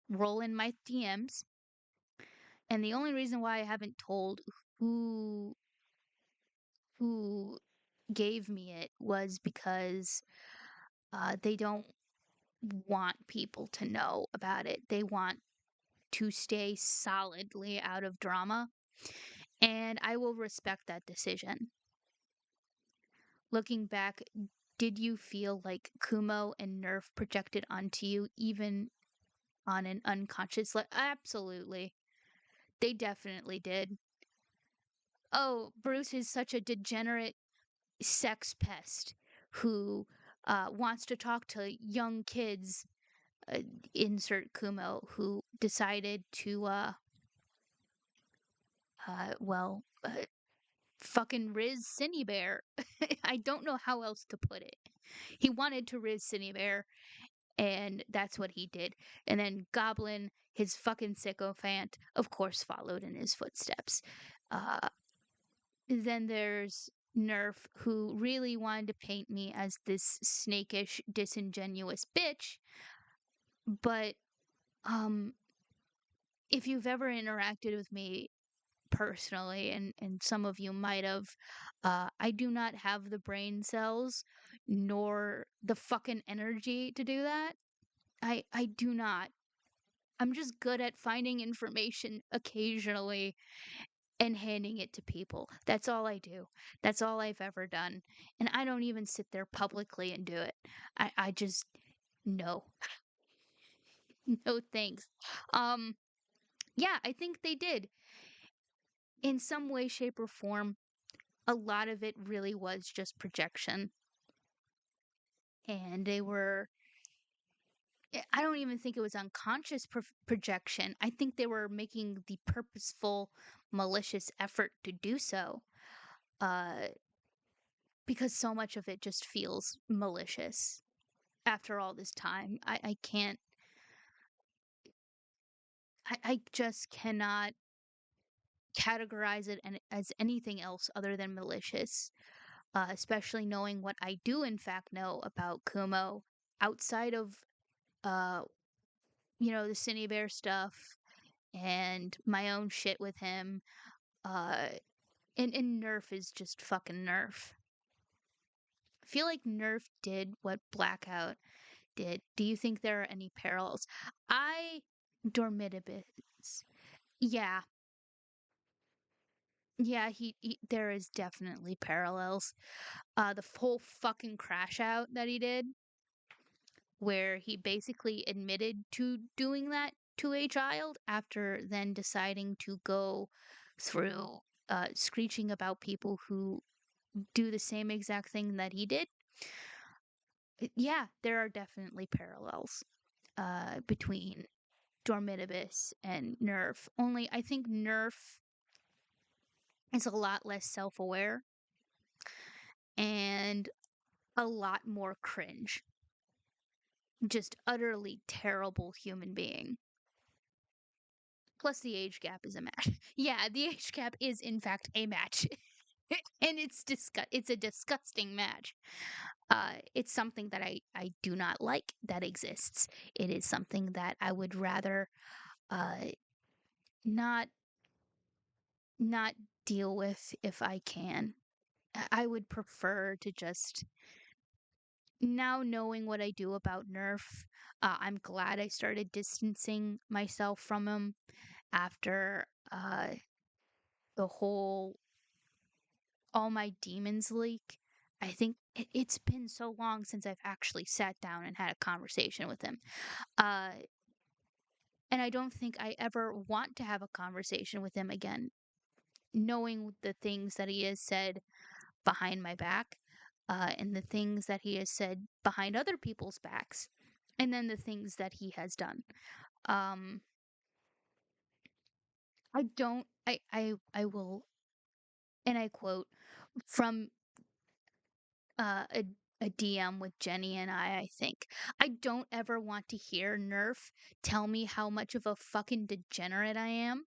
roll in my DMs, and the only reason why I haven't told who who gave me it was because they don't want people to know about it. They want to stay solidly out of drama, and I will respect that decision. Looking back, did you feel like Kumo and Nerf projected onto you even on an unconscious level? Absolutely. They definitely did. Oh, Bruce is such a degenerate sex pest who wants to talk to young kids, uh, insert Kumo, who decided to, well, fucking Riz Cinebear. I don't know how else to put it. He wanted to Riz Cinebear, and that's what he did. And then Goblin, his fucking sycophant, of course, followed in his footsteps. Uh, then there's Nerf, who really wanted to paint me as this snakish, disingenuous bitch. But, um, if you've ever interacted with me personally, and some of you might have, I do not have the brain cells nor the fucking energy to do that. I do not. I'm just good at finding information occasionally and handing it to people. That's all I do. That's all I've ever done. And I don't even sit there publicly and do it. I just no. No thanks. Um yeah, I think they did. In some way, shape, or form, a lot of it really was just projection. And they were I don't even think it was unconscious projection. I think they were making the purposeful, malicious effort to do so. Uh, because so much of it just feels malicious after all this time. I can't, I just cannot categorize it as anything else other than malicious, especially knowing what I do, in fact, know about Kumo outside of, uh, the Cine Bear stuff and my own shit with him. Uh, and Nerf is just fucking Nerf. I feel like Nerf did what Blackout did. Do you think there are any parallels? I Dormitibus. Yeah. Yeah, there is definitely parallels. The whole fucking crash out that he did, where he basically admitted to doing that to a child after then deciding to go through screeching about people who do the same exact thing that he did. Yeah, there are definitely parallels between Dormitibus and Nerf. Only I think Nerf is a lot less self aware and a lot more cringe. Just utterly terrible human being. Plus, the age gap is a match. Yeah, the age gap is in fact a match, and it's a disgusting match. It's something that I do not like that exists. It is something that I would rather uh, not not deal with if I can. I would prefer to just now knowing what I do about Nerf. I'm glad I started distancing myself from him after the whole All My Demons leak. I think it's been so long since I've actually sat down and had a conversation with him. Uh, and I don't think I ever want to have a conversation with him again, knowing the things that he has said behind my back, and the things that he has said behind other people's backs, and then the things that he has done. Um, I don't. I will, and I quote from a DM with Jenny and I think. I don't ever want to hear Nerf tell me how much of a fucking degenerate I am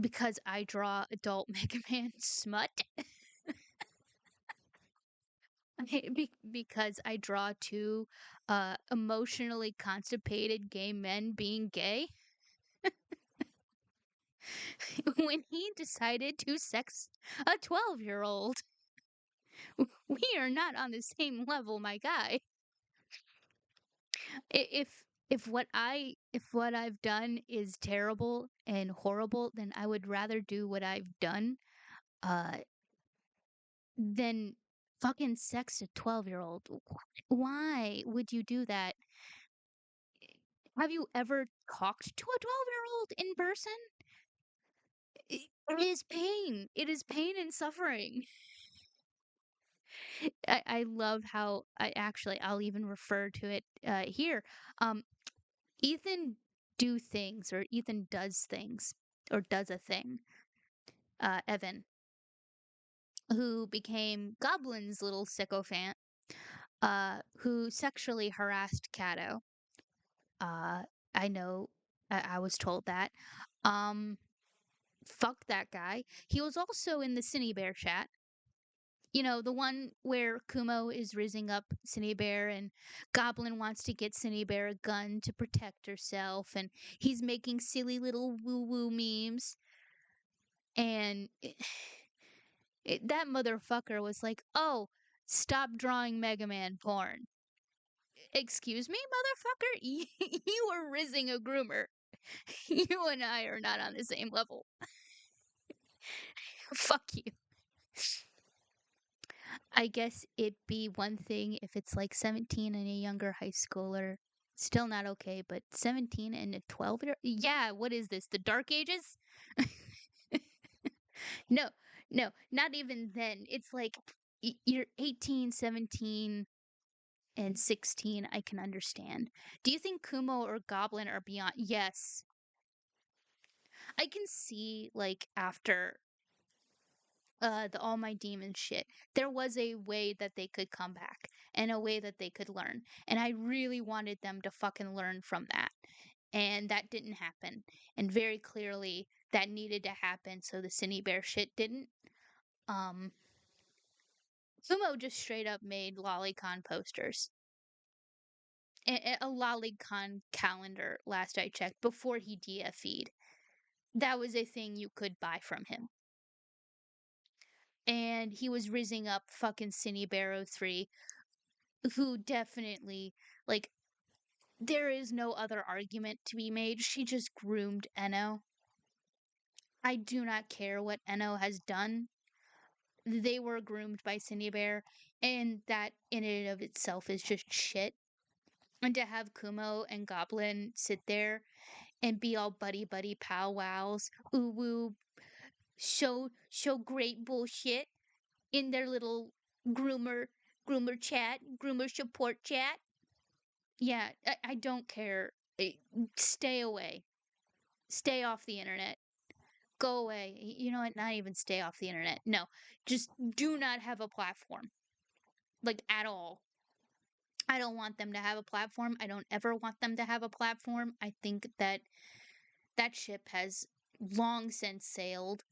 because I draw adult Mega Man smut. Because I draw two emotionally constipated gay men being gay. When he decided to sex a 12-year-old. We are not on the same level, my guy. If what I've done is terrible and horrible, then I would rather do what I've done uh than fucking sex a 12-year-old. Why would you do that? Have you ever talked to a 12-year-old in person? It is pain. It is pain and suffering. I love how I'll even refer to it here. Um, Ethan Ethan does things or does a thing. Evan, who became Goblin's little sycophant, who sexually harassed Cato. Uh, I know, I was told that. Um, Fuck that guy. He was also in the Cine Bear chat. You know, the one where Kumo is rizzing up Cine Bear and Goblin wants to get Cine Bear a gun to protect herself and he's making silly little woo-woo memes. And that motherfucker was like, "Oh, stop drawing Mega Man porn." Excuse me, motherfucker? You were rizzing a groomer. You and I are not on the same level. Fuck you. I guess it'd be one thing if it's like 17 and a younger high schooler. Still not okay, but 17 and a 12-year? Yeah, what is this? The Dark Ages? No, no, not even then. It's like you're 18, 17, and 16. I can understand. Do you think Kumo or Goblin are beyond? Yes. I can see, like, after the All My Demons shit, there was a way that they could come back and a way that they could learn. And I really wanted them to fucking learn from that. And that didn't happen. And very clearly that needed to happen so the Cine Bear shit didn't. Kumo just straight up made lolicon posters. A lolicon calendar last I checked before he DFE'd. That was a thing you could buy from him. And he was rizzing up fucking Cine Bear AO3, who definitely, like, there is no other argument to be made. She just groomed Eno. I do not care what Eno has done. They were groomed by Cine Bear, and that in and of itself is just shit. And to have Kumo and Goblin sit there and be all buddy buddy powwows, ooh woo, show great bullshit in their little groomer chat, groomer support chat. Yeah, I don't care. Stay away. Stay off the internet. Go away. You know what? Not even stay off the internet. No, just do not have a platform. Like, at all. I don't want them to have a platform. I don't ever want them to have a platform. I think that that ship has long since sailed.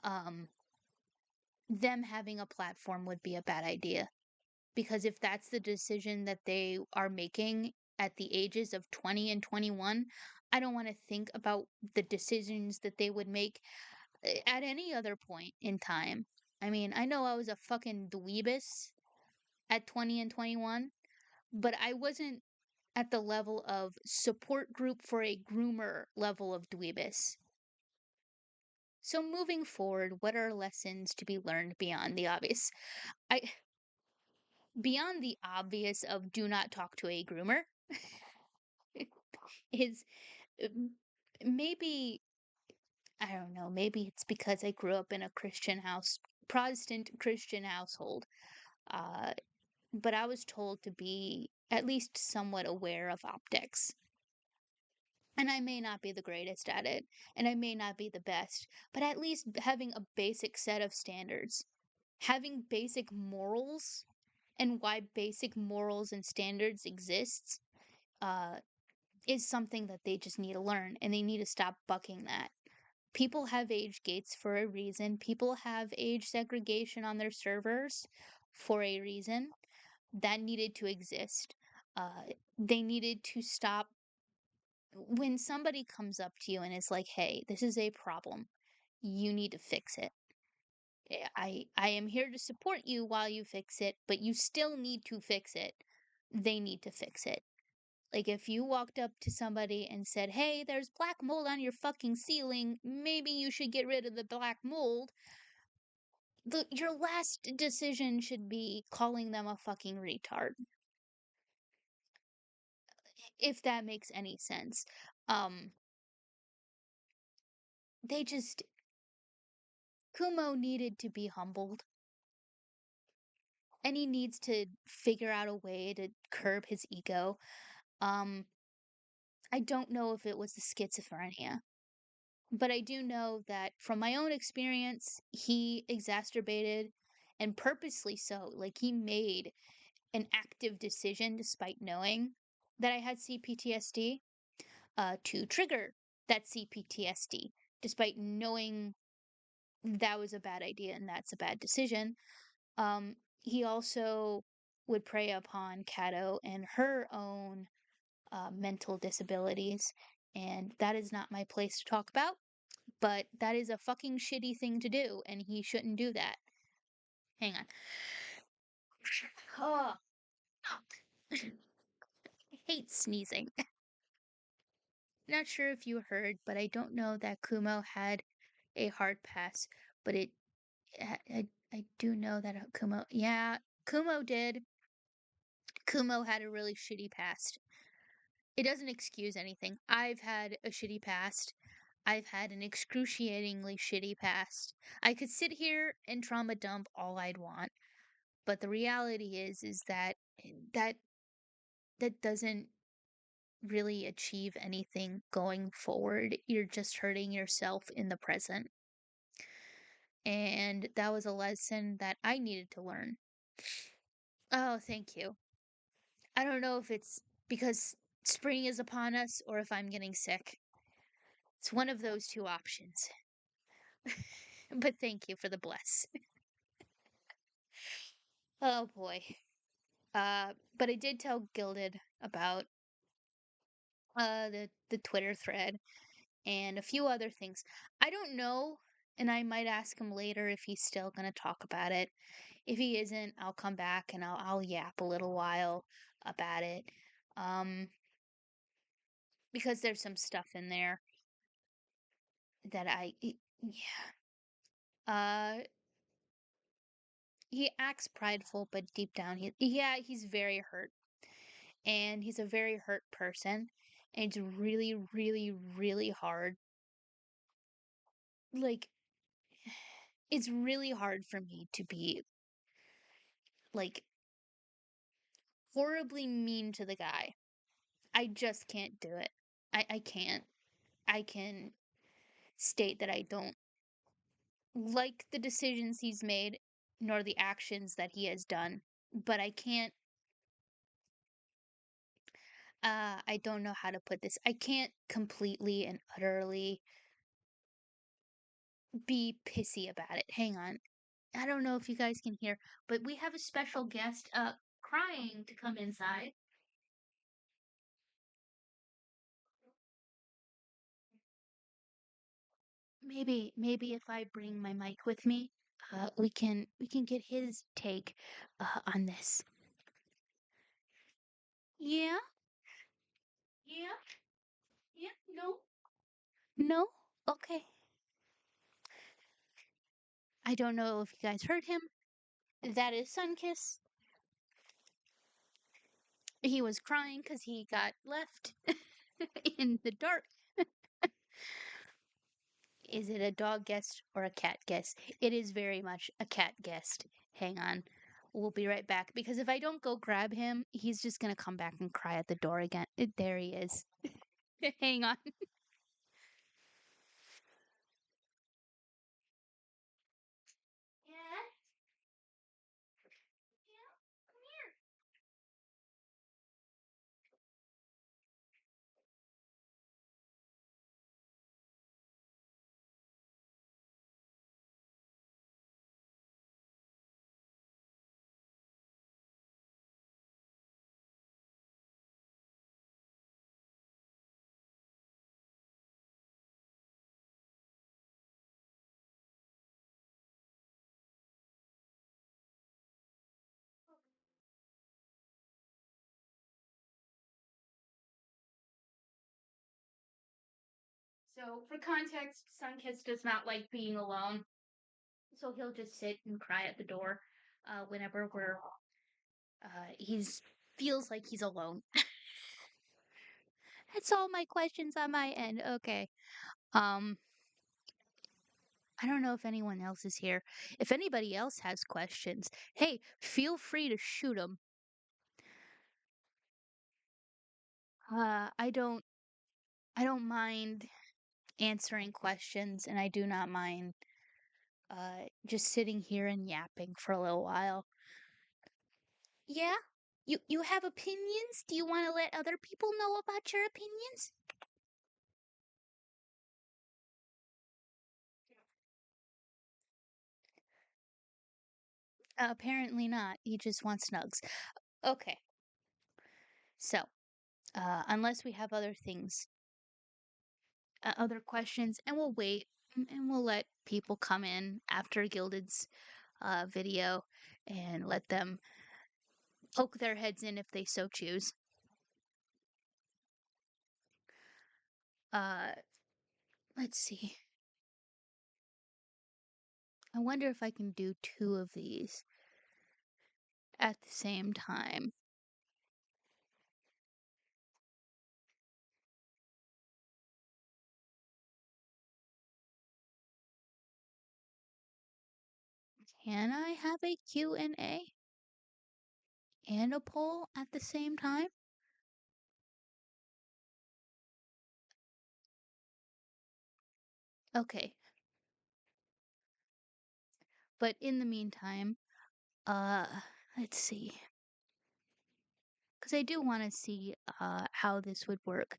Them having a platform would be a bad idea. Because if that's the decision that they are making at the ages of 20 and 21, I don't want to think about the decisions that they would make at any other point in time. I mean, I know I was a fucking dweebus at 20 and 21, but I wasn't at the level of support group for a groomer level of dweebus. So moving forward, what are lessons to be learned beyond the obvious? Beyond the obvious of do not talk to a groomer is maybe, I don't know, maybe it's because I grew up in a Protestant Christian household. But I was told to be at least somewhat aware of optics. And I may not be the greatest at it, and I may not be the best, but at least having a basic set of standards, having basic morals, and why basic morals and standards exists, is something that they just need to learn, and they need to stop bucking that. People have age gates for a reason. People have age segregation on their servers for a reason. that needed to exist. They needed to stop when somebody comes up to you and is like, "Hey, this is a problem. You need to fix it. I am here to support you while you fix it, but you still need to fix it." They need to fix it. Like if you walked up to somebody and said, "Hey, there's black mold on your fucking ceiling. Maybe you should get rid of the black mold." Your last decision should be calling them a fucking retard. If that makes any sense. They just Kumo needed to be humbled. And he needs to figure out a way to curb his ego. I don't know if it was the schizophrenia, but I do know that from my own experience, he exacerbated, and purposely so. Like, he made an active decision despite knowing that I had CPTSD to trigger that CPTSD, despite knowing that was a bad idea and that's a bad decision. He also would prey upon Kato and her own mental disabilities, and that is not my place to talk about, but that is a fucking shitty thing to do, and he shouldn't do that. Hang on. Oh. I hate sneezing. Not sure if you heard, but I don't know that Kumo had a hard pass, but I do know that Kumo, yeah, Kumo did. Kumo had a really shitty past. It doesn't excuse anything. I've had a shitty past. I've had an excruciatingly shitty past. I could sit here and trauma dump all I'd want, but the reality is that that doesn't really achieve anything going forward. You're just hurting yourself in the present. And that was a lesson that I needed to learn. Oh, thank you. I don't know if it's because spring is upon us or if I'm getting sick. It's one of those two options. But thank you for the bless. Oh boy. But I did tell Gilded about the Twitter thread and a few other things. I don't know, and I might ask him later if he's still gonna talk about it. If he isn't, I'll come back and I'll yap a little while about it. Because there's some stuff in there that yeah. He acts prideful, but deep down he's very hurt. And he's a very hurt person. And it's really, really, really hard. Like, it's really hard for me to be, like, horribly mean to the guy. I just can't do it. I can't. I can state that I don't like the decisions he's made, nor the actions that he has done. But I can't, I don't know how to put this. I can't completely and utterly be pissy about it. Hang on. I don't know if you guys can hear, but we have a special guest crying to come inside. Maybe if I bring my mic with me, we can get his take on this. Yeah? Yeah? Yeah? No? No? Okay. I don't know if you guys heard him. That is Sunkiss. He was crying because he got left in the dark. Is it a dog guest or a cat guest? It is very much a cat guest. Hang on. We'll be right back because if I don't go grab him, he's just going to come back and cry at the door again. There he is. Hang on. Yeah? Yeah? Come here. So, for context, Sunkiss does not like being alone. So he'll just sit and cry at the door whenever he's feels like he's alone. That's all my questions on my end. Okay. I don't know if anyone else is here. If anybody else has questions, hey, feel free to shoot them. I don't mind answering questions, and I do not mind just sitting here and yapping for a little while. Yeah? You have opinions? Do you want to let other people know about your opinions? Apparently not. He just wants snugs. Okay. So, unless we have other things, other questions, and we'll wait and we'll let people come in after Gilded's video and let them poke their heads in if they so choose. Uh, let's see. I wonder if I can do 2 of these at the same time. Can I have a Q&A and a poll at the same time? Okay. But in the meantime, uh, let's see. Because I do want to see how this would work.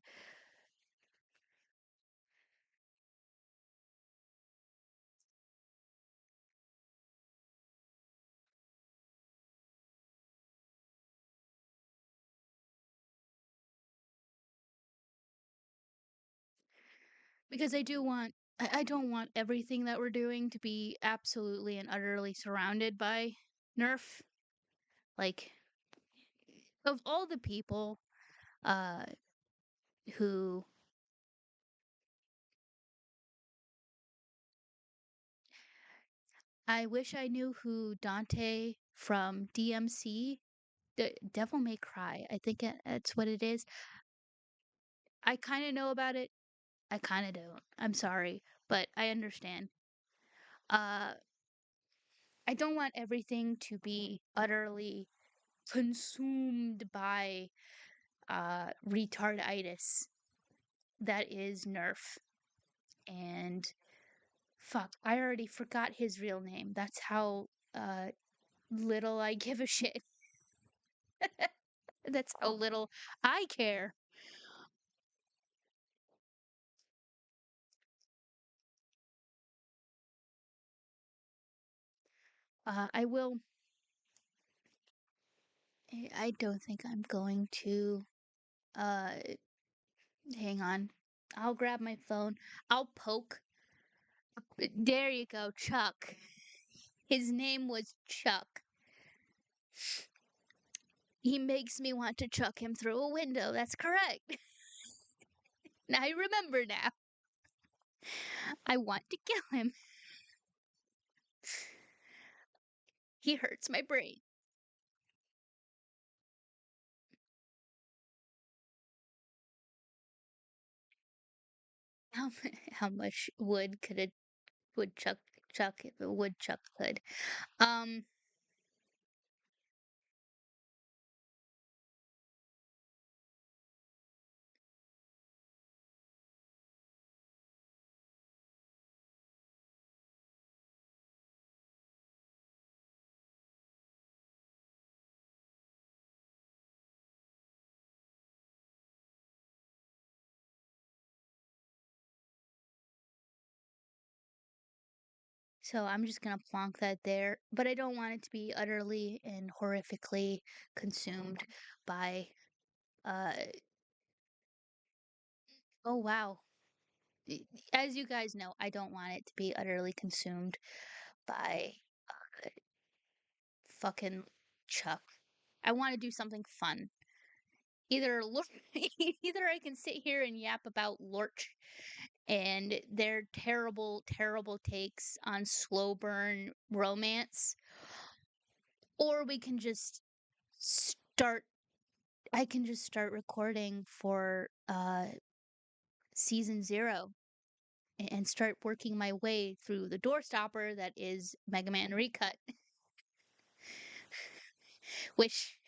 Because I don't want everything that we're doing to be absolutely and utterly surrounded by Nerf. Like, of all the people uh, who I wish I knew who Dante from DMC, Devil May Cry, I think that's what it is. I kind of know about it. I kind of don't. I'm sorry, but I understand. Uh, I don't want everything to be utterly consumed by retarditis that is Nerf. And fuck, I already forgot his real name. That's how little I give a shit. That's how little I care. I will. I don't think I'm going to. Uh, hang on. I'll grab my phone. I'll poke. There you go, Chuck. His name was Chuck. He makes me want to chuck him through a window. That's correct. I remember now. I want to kill him. He hurts my brain. How, how much wood could a woodchuck chuck if a woodchuck could? Um, so I'm just gonna plonk that there, but I don't want it to be utterly and horrifically consumed by, uh, oh wow. As you guys know, I don't want it to be utterly consumed by fucking Chuck. I want to do something fun. either either I can sit here and yap about Lorch and their terrible, terrible takes on slow burn romance, or we can just start. I can just start recording for season 0 and start working my way through the doorstopper that is Mega Man Recut, which,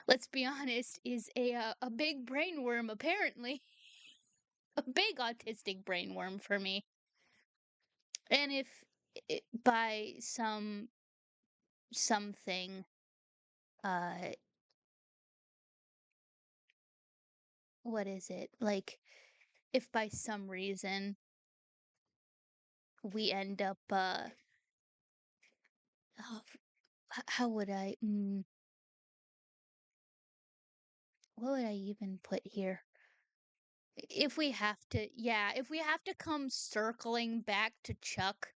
let's be honest, is a big brainworm apparently. A big autistic brainworm for me. And if by something what is it? Like, if by some reason we end up oh, how would I what would I even put here? If we have to, yeah, if we have to come circling back to Chuck,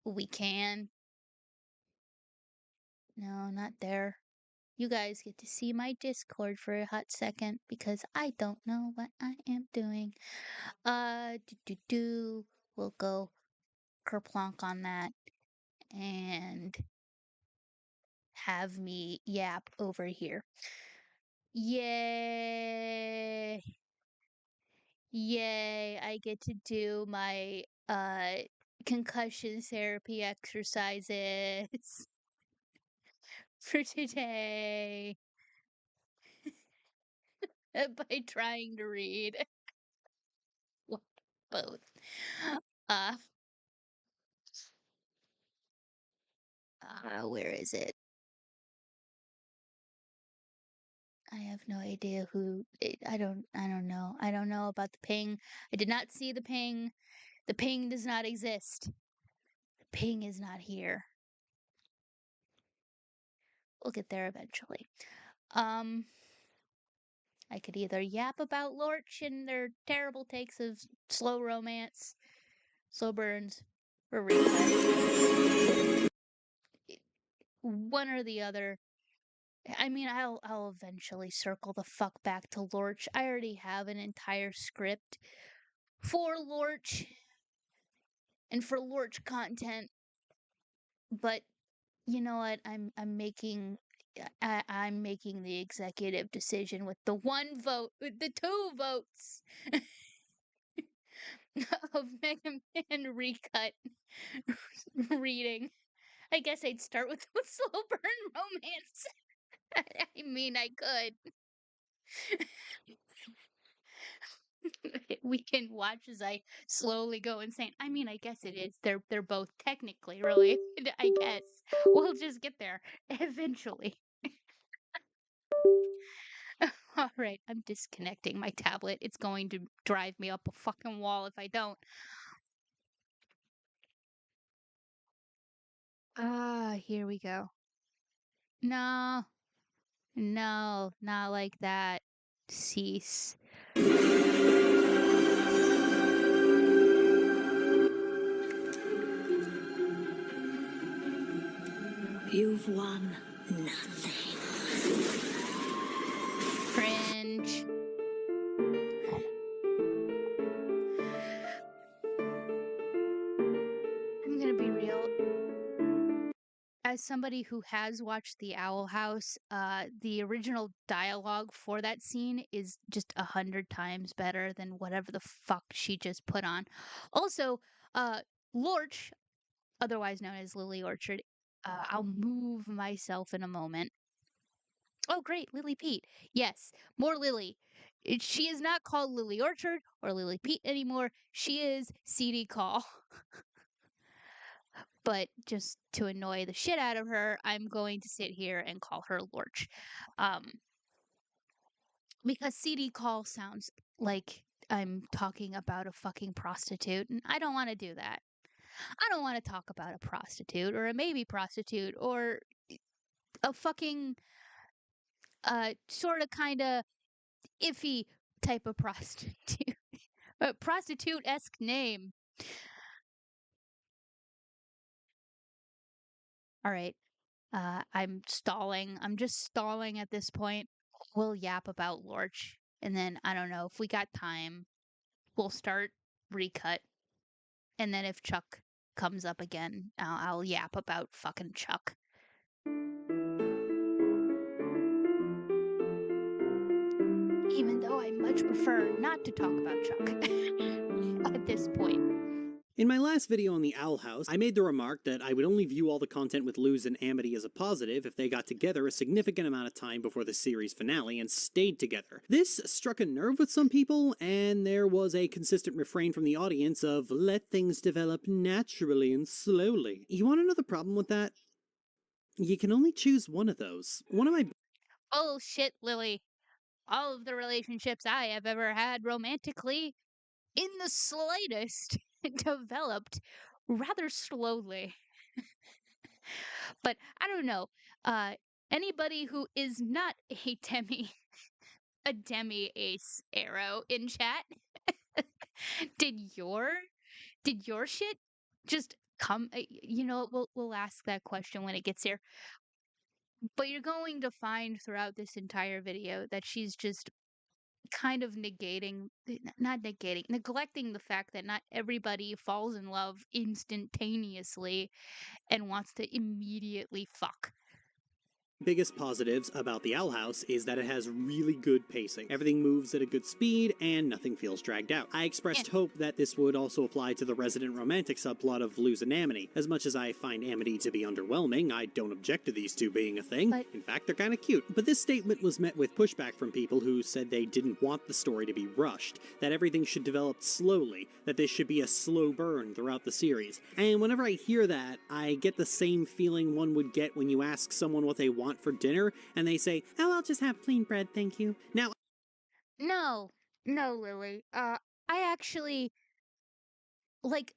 we can. No, not there. You guys get to see my Discord for a hot second because I don't know what I am doing. We'll go kerplonk on that and have me yap over here. Yay! Yay! I get to do my concussion therapy exercises for today by trying to read. Well, both. Uh, where is it? I have no idea who. I don't know. I don't know about the ping. I did not see the ping. The ping does not exist. The ping is not here. We'll get there eventually. I could either yap about Lorch and their terrible takes of slow romance, slow burns, or recut. One or the other. I mean, I'll eventually circle the fuck back to Lorch. I already have an entire script for Lorch and for Lorch content, but you know what? I'm making the executive decision with the one vote, with the 2 votes of Mega Man Recut reading. I guess I'd start with slow burn romance. I mean, I could. We can watch as I slowly go insane. I mean, I guess it is. They're both technically related, I guess. We'll just get there eventually. All right, I'm disconnecting my tablet. It's going to drive me up a fucking wall if I don't. Here we go. No. No, not like that. Cease. You've won nothing. Cringe. I'm gonna be real. As somebody who has watched The Owl House, the original dialogue for that scene is just 100 times better than whatever the fuck she just put on. Also, Lorch, otherwise known as Lily Orchard, I'll move myself in a moment. Oh, great, Lily Pete. Yes, more Lily. She is not called Lily Orchard or Lily Pete anymore. She is CD Call. But just to annoy the shit out of her, I'm going to sit here and call her Lorch. Because CD Call sounds like I'm talking about a fucking prostitute, and I don't want to do that. I don't want to talk about a prostitute or a maybe prostitute or a fucking sort of kind of iffy type of prostitute. A prostitute-esque name. All right. I'm stalling. I'm just stalling at this point. we'll yap about Lorch, and then I don't know if we got time, we'll start recut, and then if Chuck comes up again, I'll yap about fucking Chuck. Even though I much prefer not to talk about Chuck at this point. In my last video on the Owl House, I made the remark that I would only view all the content with Luz and Amity as a positive if they got together a significant amount of time before the series finale and stayed together. This struck a nerve with some people, and there was a consistent refrain from the audience of let things develop naturally and slowly. You want to know the problem with that? You can only choose one of those. One of my Bullshit, Lily. All of the relationships I have ever had romantically, in the slightest, developed rather slowly. But I don't know. Anybody who is not a demi ace arrow in chat, did your shit just come? You know, we'll ask that question when it gets here. But you're going to find throughout this entire video that she's just kind of neglecting the fact that not everybody falls in love instantaneously and wants to immediately fuck. biggest positives about the Owl House is that it has really good pacing. Everything moves at a good speed, and nothing feels dragged out. I expressed hope that this would also apply to the resident romantic subplot of Luz and Amity. As much as I find Amity to be underwhelming, I don't object to these two being a thing. In fact, they're kinda cute. But this statement was met with pushback from people who said they didn't want the story to be rushed, that everything should develop slowly, that this should be a slow burn throughout the series. And whenever I hear that, I get the same feeling one would get when you ask someone what they want for dinner, and they say, oh, I'll just have plain bread, thank you. Now, No, Lily. I actually like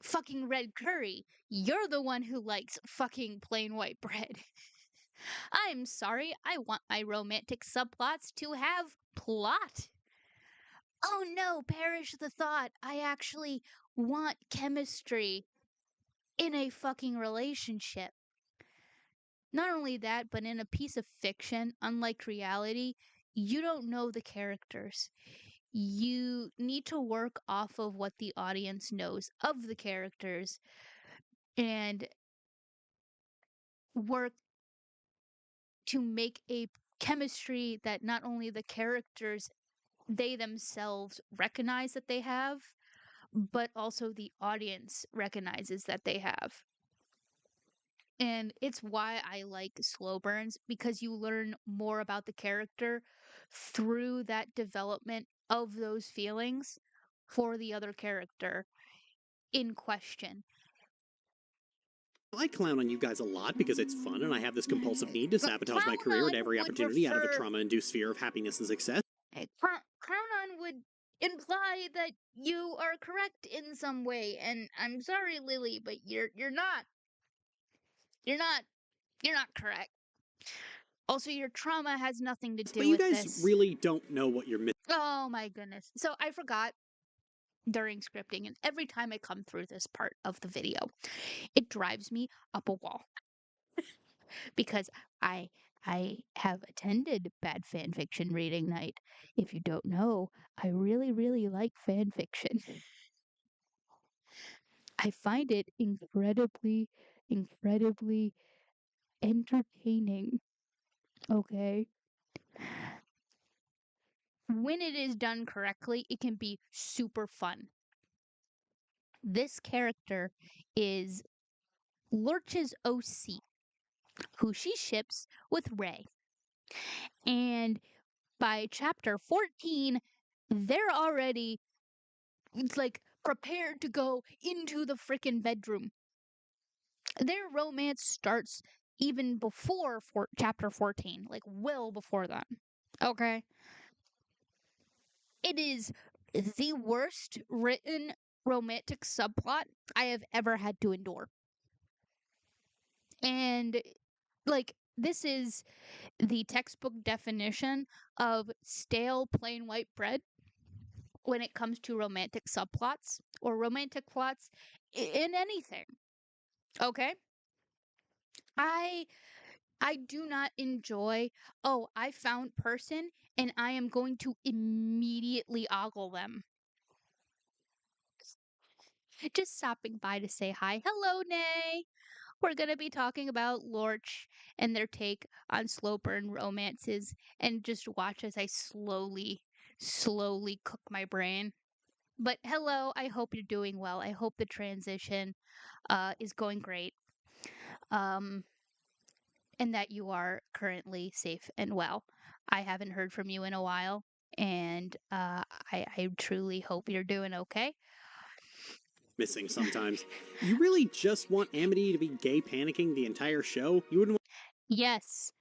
fucking red curry. You're the one who likes fucking plain white bread. I'm sorry, I want my romantic subplots to have plot. Oh no, perish the thought. I actually want chemistry in a fucking relationship. Not only that, but in a piece of fiction, unlike reality, you don't know the characters. You need to work off of what the audience knows of the characters and work to make a chemistry that not only the characters they themselves recognize that they have, but also the audience recognizes that they have. And it's why I like slow burns, because you learn more about the character through that development of those feelings for the other character in question. I clown on you guys a lot because it's fun and I have this compulsive need to sabotage my career at every opportunity out of a trauma-induced fear of happiness and success. Clown on would imply that you are correct in some way, and I'm sorry, Lily, but you're not. You're not correct. Also, your trauma has nothing to do with this. But you guys really don't know what you're missing. Oh my goodness. So I forgot during scripting, and every time I come through this part of the video, it drives me up a wall. Because I have attended bad fan fiction reading night. If you don't know, I really, really like fan fiction. I find it incredibly, incredibly entertaining. Okay? When it is done correctly, it can be super fun. This character is Lorch's OC, who she ships with Ray. And by chapter 14, they're already like prepared to go into the frickin' bedroom. Their romance starts even before chapter 14, like well before that. Okay? It is the worst written romantic subplot I have ever had to endure. And like, this is the textbook definition of stale plain white bread when it comes to romantic subplots or romantic plots in anything. Okay? I I do not enjoy, oh, I found person and I am going to immediately ogle them. Just stopping by to say hi. Hello, Nay. We're going to be talking about Lorch and their take on slow burn romances, and just watch as I slowly cook my brain. But hello, I hope you're doing well. I hope the transition is going great. And that you are currently safe and well. I haven't heard from you in a while, and I truly hope you're doing okay. Missing sometimes. You really just want Amity to be gay panicking the entire show? You wouldn't. Yes,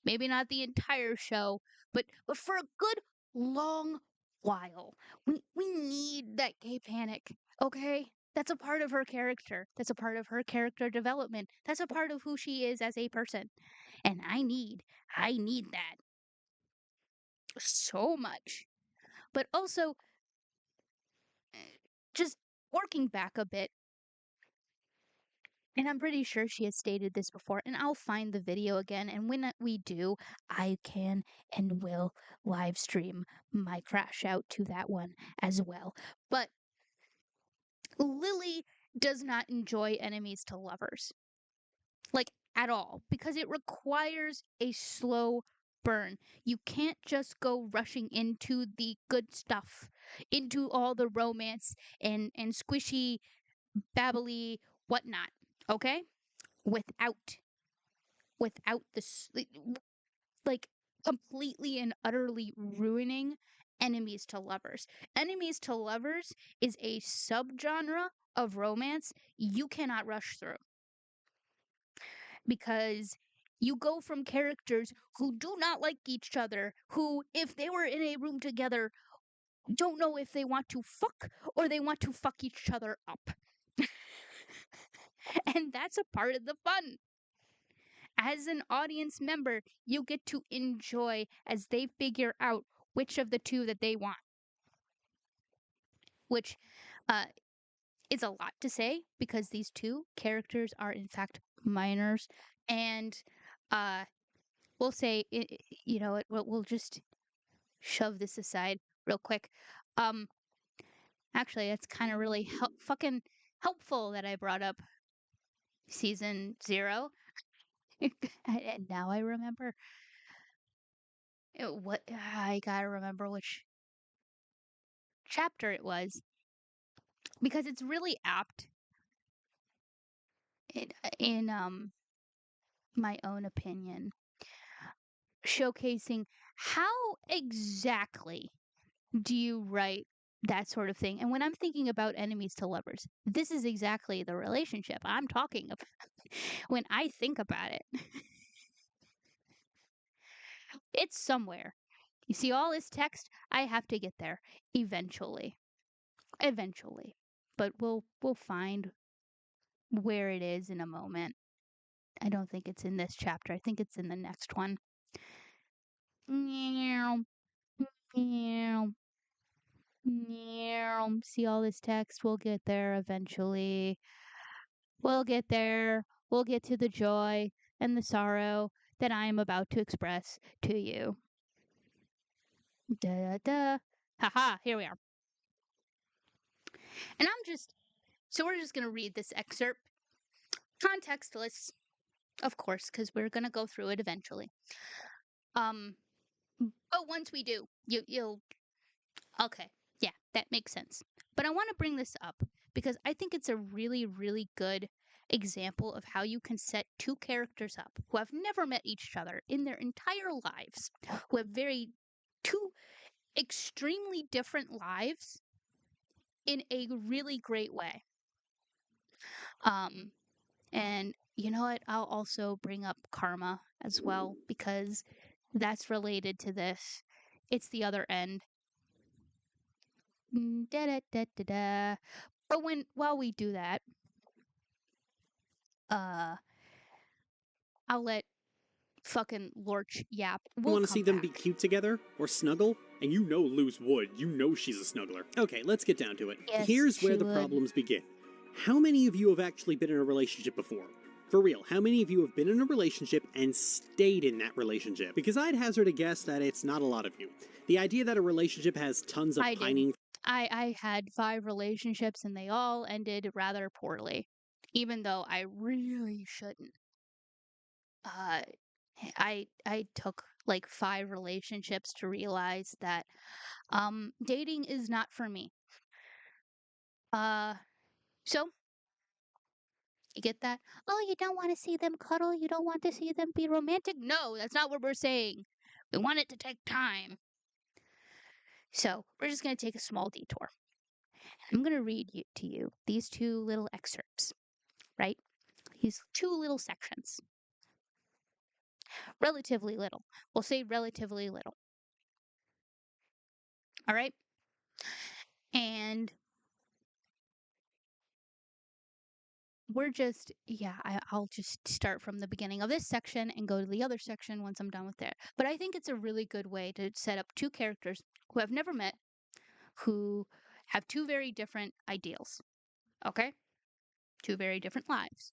maybe not the entire show, but for a good long while. We need that gay panic, okay? That's a part of her character. That's a part of her character development. That's a part of who she is as a person. And I need that so much. But also, just working back a bit, and I'm pretty sure she has stated this before, and I'll find the video again, and when we do, I can and will live stream my crash out to that one as well. But Lily does not enjoy enemies to lovers. Like, at all, because it requires a slow burn. You can't just go rushing into the good stuff, into all the romance and squishy, babbly whatnot, okay? Without this, like, completely and utterly ruining enemies to lovers. Enemies to lovers is a subgenre of romance you cannot rush through, because you go from characters who do not like each other, who, if they were in a room together, don't know if they want to fuck or they want to fuck each other up. And that's a part of the fun. As an audience member, you get to enjoy as they figure out which of the two that they want. Which is a lot to say, because these two characters are in fact minors, and we'll say, you know, we'll just shove this aside real quick. Actually, that's kind of really fucking helpful that I brought up season 0. And now I remember what I gotta remember which chapter it was, because it's really apt in my own opinion, showcasing how exactly do you write that sort of thing. And when I'm thinking about enemies to lovers, this is exactly the relationship I'm talking about when I think about it. It's somewhere. You see all this text? I have to get there eventually. Eventually. But we'll find where it is in a moment. I don't think it's in this chapter. I think it's in the next one. See all this text? We'll get there eventually. We'll get there. We'll get to the joy and the sorrow that I am about to express to you. Da da. Haha, here we are. And so we're just going to read this excerpt. Contextless, of course, because we're going to go through it eventually. But once we do, you'll okay, yeah, that makes sense. But I want to bring this up because I think it's a really, really good example of how you can set two characters up who have never met each other in their entire lives, who have two extremely different lives in a really great way. And you know what? I'll also bring up karma as well, because that's related to this. It's the other end. Da-da-da-da-da. But while we do that, I'll let fucking Lorch yap. You want to see them be cute together? Or snuggle? And you know Luz would. You know she's a snuggler. Okay, let's get down to it. Yes, Here's where she the would. problems begin. How many of you have actually been in a relationship before? For real, how many of you have been in a relationship and stayed in that relationship? Because I'd hazard a guess that it's not a lot of you. The idea that a relationship has tons of I did. pining I had 5 relationships and they all ended rather poorly, even though I really shouldn't. I took like 5 relationships to realize that dating is not for me. So you get that? Oh, you don't want to see them cuddle, you don't want to see them be romantic? No, that's not what we're saying. We want it to take time. So, we're just going to take a small detour. I'm going to read to you these 2 little excerpts, right? These 2 little sections. Relatively little. We'll say relatively little. All right? And we're just, I'll just start from the beginning of this section and go to the other section once I'm done with it. But I think it's a really good way to set up 2 characters who I've never met, who have 2 very different ideals. Okay? 2 very different lives,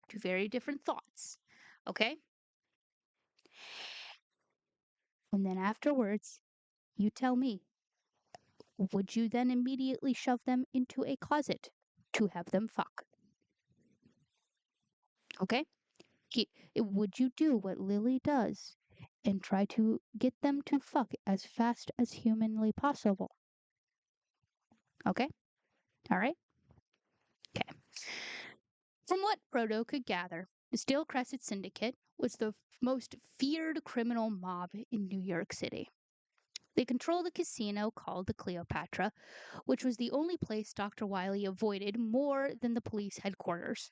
2 very different thoughts. Okay? And then afterwards, you tell me, would you then immediately shove them into a closet to have them fuck? Okay? Would you do what Lily does and try to get them to fuck as fast as humanly possible? Okay? All right? Okay. From what Proto could gather, the Steel Crescent Syndicate was the most feared criminal mob in New York City. They controlled a casino called the Cleopatra, which was the only place Dr. Wiley avoided more than the police headquarters.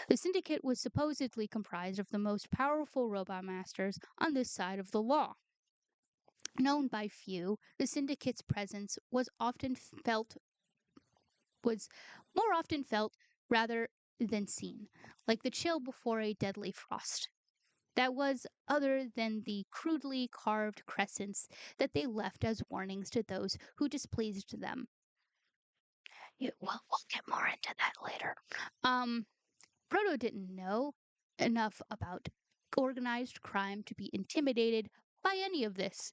The syndicate was supposedly comprised of the most powerful robot masters on this side of the law. Known by few, the syndicate's presence was more often felt rather than seen, like the chill before a deadly frost. That was other than the crudely carved crescents that they left as warnings to those who displeased them. We'll get more into that later. Proto didn't know enough about organized crime to be intimidated by any of this.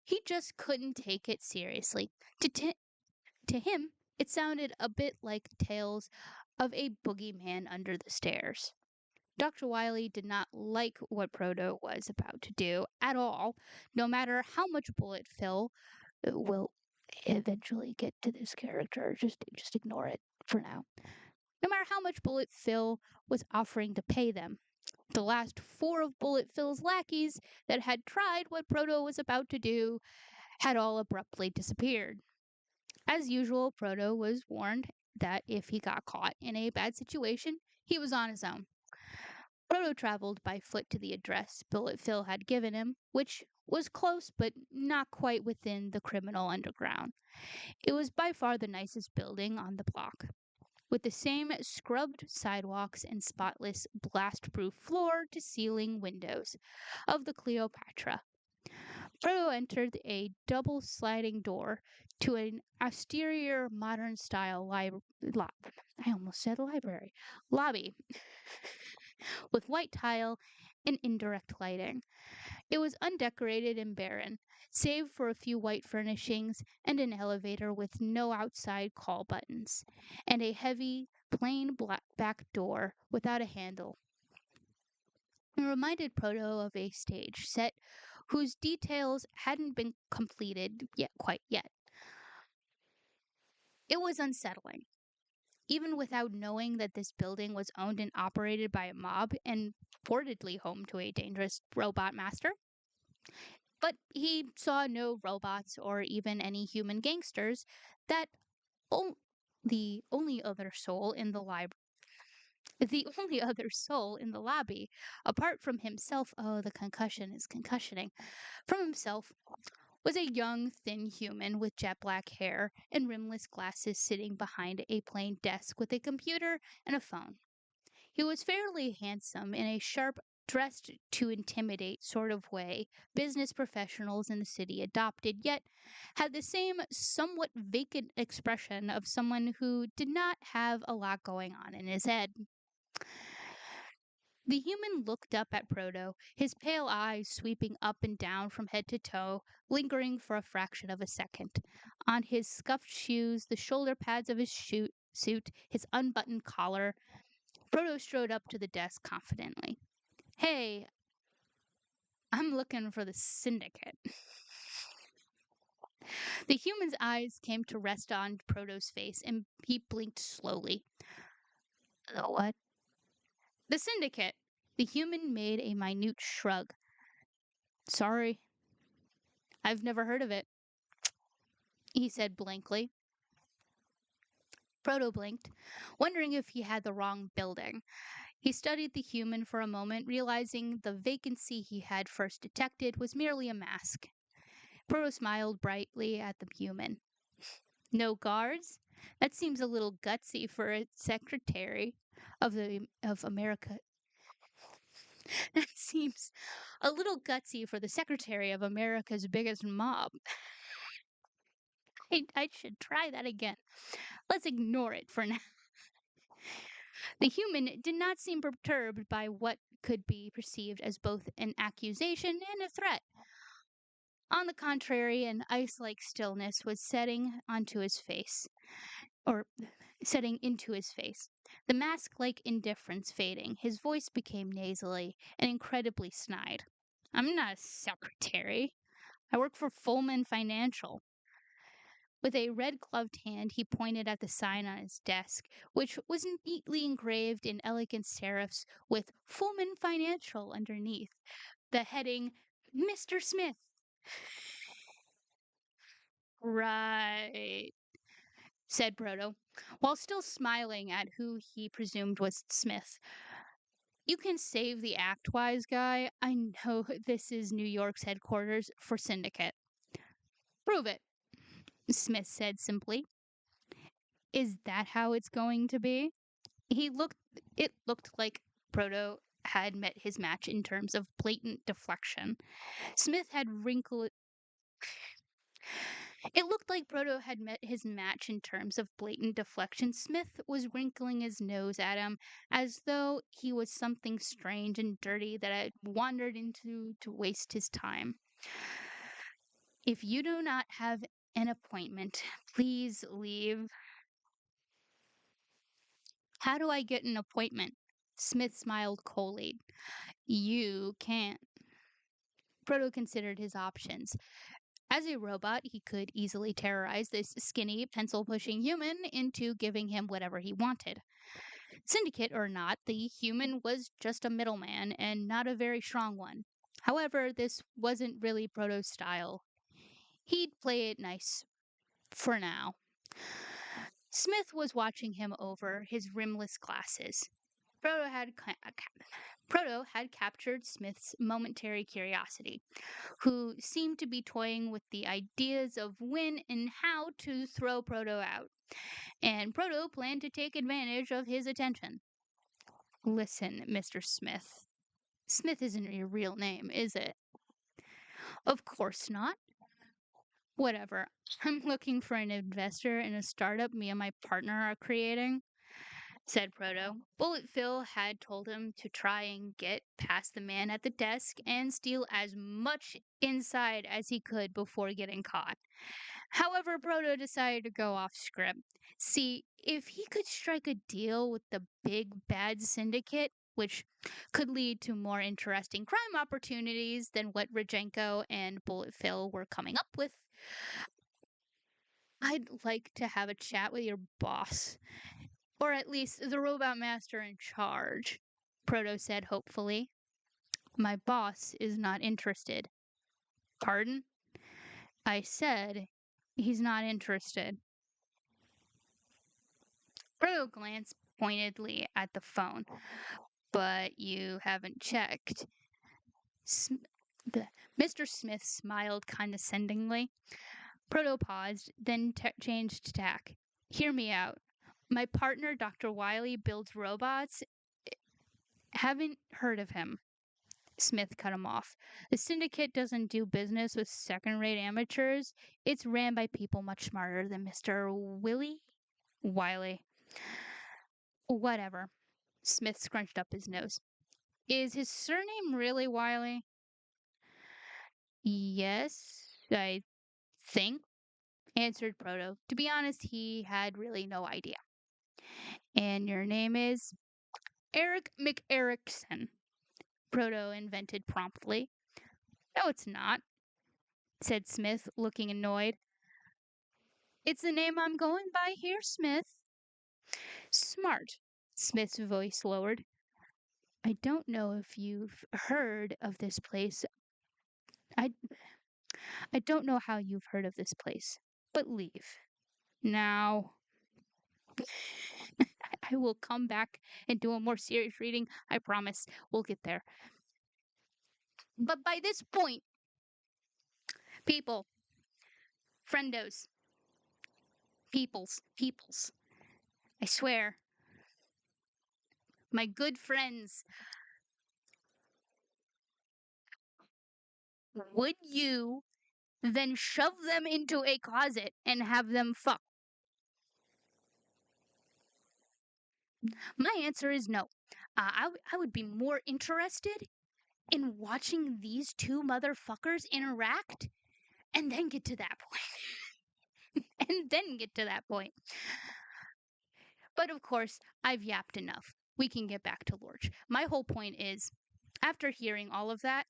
He just couldn't take it seriously. To him, it sounded a bit like tales of a boogeyman under the stairs. Dr. Wiley did not like what Proto was about to do at all, no matter how much bullet Phil will eventually get to this character. Just ignore it for now. No matter how much Bullet Phil was offering to pay them. The last 4 of Bullet Phil's lackeys that had tried what Proto was about to do had all abruptly disappeared. As usual, Proto was warned that if he got caught in a bad situation, he was on his own. Proto traveled by foot to the address Bullet Phil had given him, which was close but not quite within the criminal underground. It was by far the nicest building on the block, with the same scrubbed sidewalks and spotless blast-proof floor-to-ceiling windows of the Cleopatra. Proto entered a double sliding door to an austere modern-style lobby with white tile and indirect lighting. It was undecorated and barren, save for a few white furnishings and an elevator with no outside call buttons, and a heavy, plain black back door without a handle. It reminded Proto of a stage set whose details hadn't been completed quite yet. It was unsettling, even without knowing that this building was owned and operated by a mob and reportedly home to a dangerous robot master. But he saw no robots or even any human gangsters. That the only other soul in the lobby, apart from himself, the concussion is concussioning, from himself, was a young, thin human with jet black hair and rimless glasses sitting behind a plain desk with a computer and a phone. He was fairly handsome in a sharp, dressed to intimidate sort of way business professionals in the city adopted, yet had the same somewhat vacant expression of someone who did not have a lot going on in his head. The human looked up at Proto, his pale eyes sweeping up and down from head to toe, lingering for a fraction of a second. On his scuffed shoes, the shoulder pads of his suit, his unbuttoned collar, Proto strode up to the desk confidently. Hey, I'm looking for the syndicate. The human's eyes came to rest on Proto's face, and he blinked slowly. The what? The syndicate. The human made a minute shrug. Sorry. I've never heard of it, he said blankly. Proto blinked, wondering if he had the wrong building. He studied the human for a moment, realizing the vacancy he had first detected was merely a mask. Proto smiled brightly at the human. No guards? That seems a little gutsy for a secretary of America. That seems a little gutsy for the secretary of America's biggest mob. I should try that again. Let's ignore it for now. The human did not seem perturbed by what could be perceived as both an accusation and a threat. On the contrary, an ice-like stillness was setting into his face. The mask-like indifference fading, his voice became nasally and incredibly snide. I'm not a secretary. I work for Fullman Financial. With a red-gloved hand, he pointed at the sign on his desk, which was neatly engraved in elegant serifs with Fullman Financial underneath, the heading, Mr. Smith. Right, said Proto, while still smiling at who he presumed was Smith. You can save the Act Wise guy. I know this is New York's headquarters for Syndicate. Prove it, Smith said simply. Is that how it's going to be? It looked like Proto had met his match in terms of blatant deflection. It looked like Proto had met his match in terms of blatant deflection. Smith was wrinkling his nose at him as though he was something strange and dirty that had wandered into to waste his time. If you do not have an appointment, please leave. How do I get an appointment? Smith smiled coldly. You can't. Proto considered his options. As a robot, he could easily terrorize this skinny, pencil-pushing human into giving him whatever he wanted. Syndicate or not, the human was just a middleman, and not a very strong one. However, this wasn't really Proto's style. He'd play it nice. For now. Smith was watching him over his rimless glasses. Proto had captured Smith's momentary curiosity, who seemed to be toying with the ideas of when and how to throw Proto out, and Proto planned to take advantage of his attention. Listen, Mr. Smith. Smith isn't your real name, is it? Of course not. Whatever. I'm looking for an investor in a startup me and my partner are creating, said Proto. Bullet Phil had told him to try and get past the man at the desk and steal as much inside as he could before getting caught. However, Proto decided to go off script. See, if he could strike a deal with the big bad syndicate, which could lead to more interesting crime opportunities than what Rajenko and Bullet Phil were coming up with, I'd like to have a chat with your boss. Or at least the robot master in charge, Proto said hopefully. My boss is not interested. Pardon? I said he's not interested. Proto glanced pointedly at the phone. But you haven't checked. Mr. Smith smiled condescendingly. Proto paused, then changed tack. Hear me out. My partner, Dr. Wiley, builds robots. Haven't heard of him. Smith cut him off. The syndicate doesn't do business with second-rate amateurs. It's ran by people much smarter than Mr. Wiley. Whatever. Smith scrunched up his nose. Is his surname really Wiley? Yes, I think, answered Proto. To be honest, he had really no idea. And your name is? Eric McErickson, Proto invented promptly. No, it's not, said Smith, looking annoyed. It's the name I'm going by here, Smith. Smart, Smith's voice lowered. I don't know if you've heard of this place. I I don't know how you've heard of this place, but leave. Now, I will come back and do a more serious reading. I promise. We'll get there. But by this point, people, friendos, peoples, I swear, my good friends, would you then shove them into a closet and have them fuck? My answer is no. I would be more interested in watching these two motherfuckers interact and then get to that point. And then get to that point. But of course, I've yapped enough. We can get back to Lorch. My whole point is, after hearing all of that,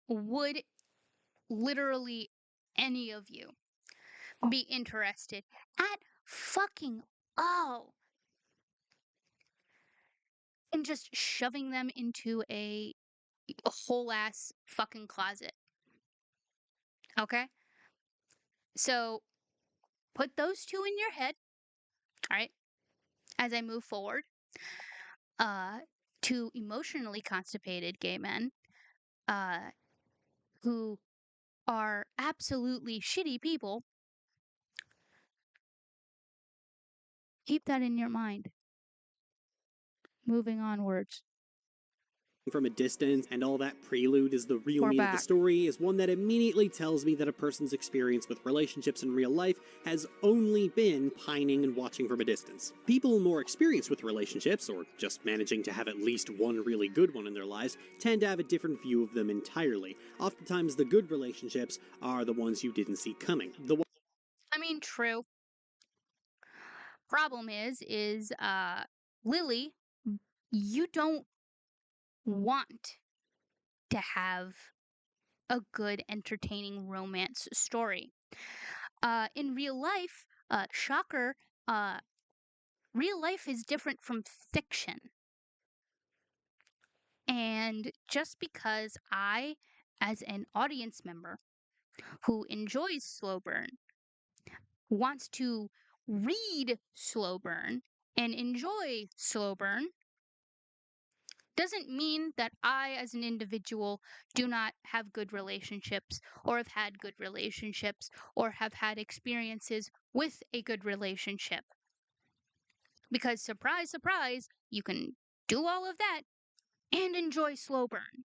would literally any of you be interested at fucking all in just shoving them into a whole ass fucking closet? Okay? So put those two in your head, all right, as I move forward. To emotionally constipated gay men who are absolutely shitty people, keep that in your mind. Moving onwards. From a distance, and all that prelude is the real We're meat of the back. story, is one that immediately tells me that a person's experience with relationships in real life has only been pining and watching from a distance. People more experienced with relationships, or just managing to have at least one really good one in their lives, tend to have a different view of them entirely. Oftentimes the good relationships are the ones you didn't see coming. I mean, true. Problem is, Lily, you don't want to have a good, entertaining romance story. In real life, shocker, real life is different from fiction. And just because I, as an audience member who enjoys slow burn, wants to read slow burn and enjoy slow burn, doesn't mean that I, as an individual, do not have good relationships, or have had good relationships, or have had experiences with a good relationship. Because, surprise, surprise, you can do all of that and enjoy slow burn.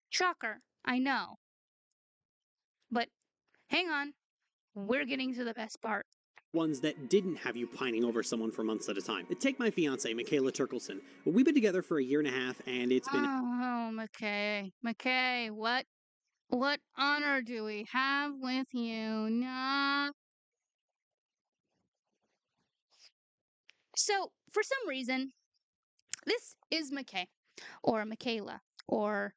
Shocker, I know. But hang on, we're getting to the best part. Ones that didn't have you pining over someone for months at a time. Take my fiance, Michaela Turkelson. We've been together for a year and a half, and it's been... Oh, McKay, what honor do we have with you? Nah. So, for some reason, this is McKay, or Michaela, or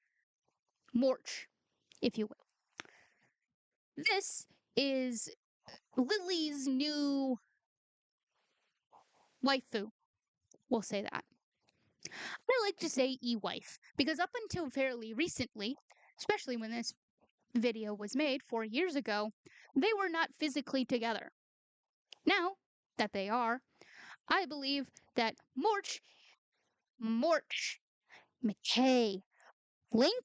Morch, if you will. This is Lily's new waifu. We'll say that. I like to say e-wife, because up until fairly recently, especially when this video was made 4 years ago, they were not physically together. Now that they are, I believe that Morch, McKay, blink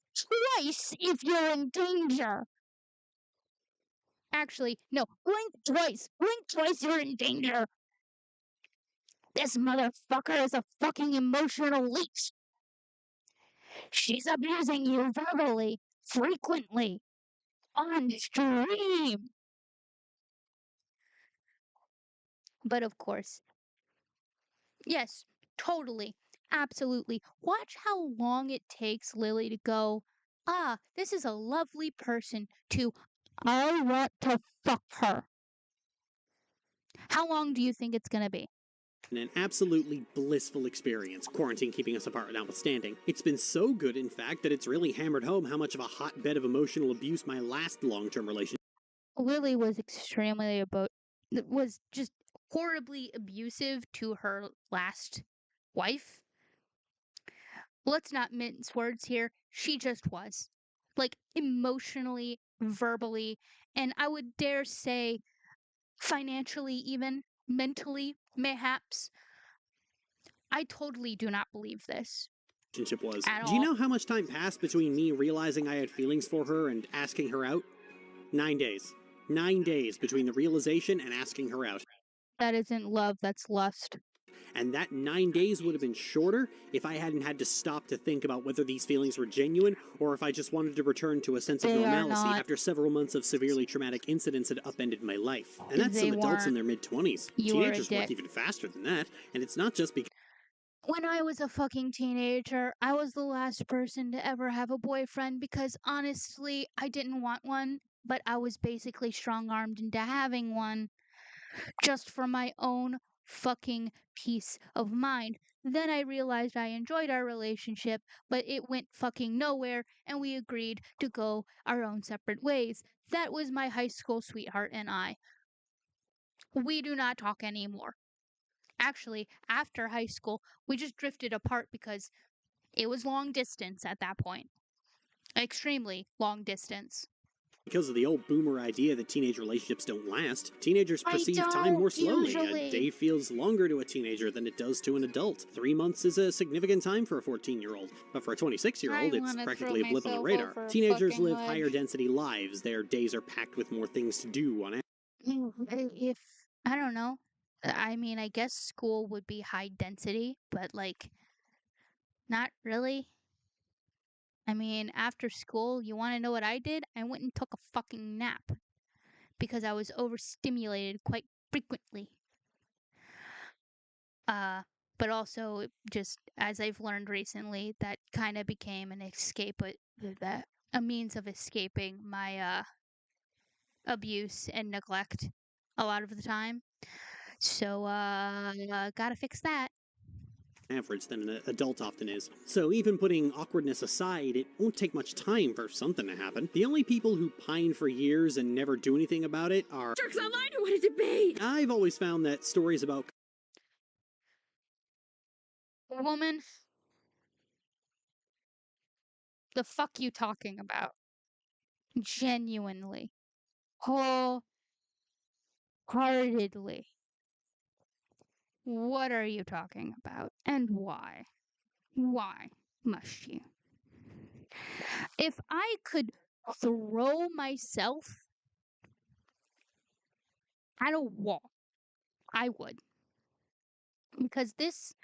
twice if you're in danger. Actually, no, blink twice you're in danger. This motherfucker is a fucking emotional leech. She's abusing you verbally, frequently, on stream. But of course, yes, Totally. Absolutely. Watch how long it takes Lily to go, ah, this is a lovely person, to, I want to fuck her. How long do you think it's gonna be? An absolutely blissful experience, quarantine keeping us apart notwithstanding. It's been so good, in fact, that it's really hammered home how much of a hotbed of emotional abuse my last long-term relationship Lily was was just horribly abusive to her last wife. Let's not mince words here. She just was. Like, emotionally, verbally, and I would dare say financially, even mentally, mayhaps. I totally do not believe this was. at Do you all. know how much time passed between me realizing I had feelings for her and asking her out? 9 days. 9 days between the realization and asking her out. That isn't love, that's lust. And that 9 days would have been shorter if I hadn't had to stop to think about whether these feelings were genuine or if I just wanted to return to a sense of They are normalcy not. after several months of severely traumatic incidents had upended my life. And that's They some adults in weren't. their mid-20s. You were a Teenagers work dick. even faster than that, and it's not just because When I was a fucking teenager, I was the last person to ever have a boyfriend because honestly, I didn't want one, but I was basically strong armed into having one just for my own fucking peace of mind. Then I realized I enjoyed our relationship, but it went fucking nowhere, and we agreed to go our own separate ways. That was my high school sweetheart and I. We do not talk anymore. Actually, after high school, we just drifted apart because it was long distance at that point. Extremely long distance. of the old boomer idea that teenage relationships don't last. Teenagers perceive time more slowly. usually. A day feels longer to a teenager than it does to an adult. 3 months is a significant time for a 14-year-old, but for a 26-year-old, it's wanna practically a throw blip on the myself radar. over a Teenagers fucking live ledge. higher density lives. Their days are packed with more things to do on If I don't know. I mean, I guess school would be high density, but like not really. I mean, after school, you want to know what I did? I went and took a fucking nap because I was overstimulated quite frequently. But also just as I've learned recently, that kind of became an a means of escaping my abuse and neglect a lot of the time. So gotta fix that. average than an adult often is. So even putting awkwardness aside, it won't take much time for something to happen. The only people who pine for years and never do anything about it are Jerks online who want to debate. I've always found that stories about Woman, the fuck you talking about? Genuinely. Wholeheartedly. What are you talking about? And why? Why must you? If I could throw myself at a wall, I would. Because this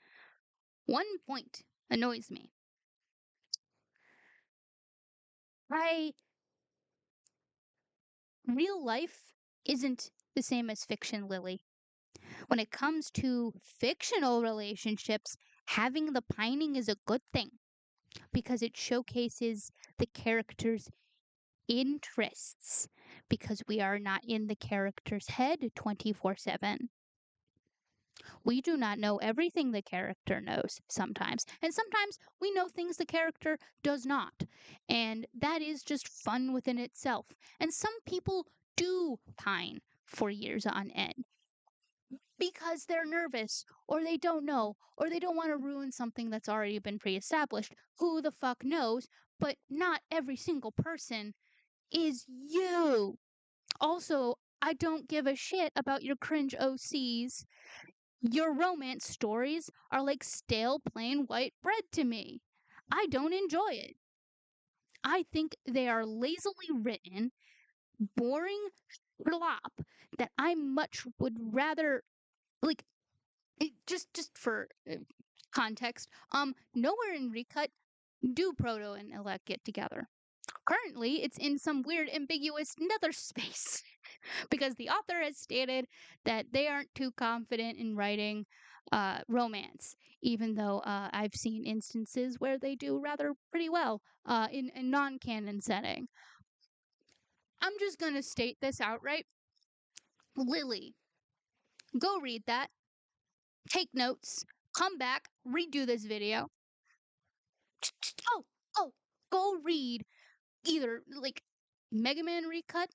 one point annoys me. Real life isn't the same as fiction, Lily. When it comes to fictional relationships, having the pining is a good thing because it showcases the character's interests because we are not in the character's head 24/7. We do not know everything the character knows sometimes, and sometimes we know things the character does not. And that is just fun within itself. And some people do pine for years on end because they're nervous or they don't know or they don't want to ruin something that's already been pre-established. Who the fuck knows? But not every single person is you. Also, I don't give a shit about your cringe OCs. Your romance stories are like stale plain white bread to me. I don't enjoy it. I think they are lazily written, boring slop that I much would rather like just for context, nowhere in Recut do Proto and Elec get together. Currently, it's in some weird ambiguous nether space because the author has stated that they aren't too confident in writing romance, even though I've seen instances where they do rather pretty well in a non-canon setting. I'm just gonna state this outright. Lily, go read that, take notes, come back, redo this video. Oh, go read either like Mega Man Recut,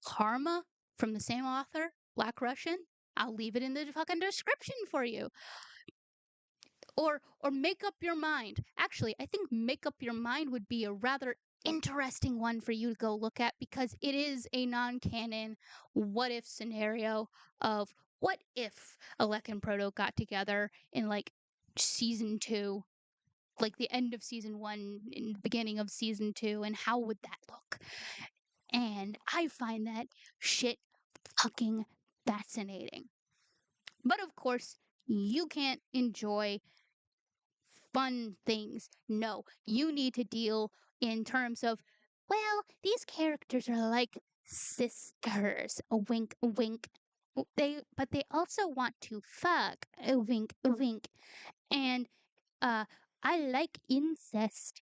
Karma from the same author, BlackRussian. I'll leave it in the fucking description for you. Or Make Up Your Mind. Actually, I think Make Up Your Mind would be a rather interesting one for you to go look at, because it is a non-canon what if scenario of what if Alec and Proto got together in like season 2, like the end of season 1 in the beginning of season 2, and how would that look? And I find that shit fucking fascinating. But of course, you can't enjoy fun things. No, you need to deal in terms of, well, these characters are like sisters. A wink, a wink. But they also want to fuck. A wink, a wink. And I like incest.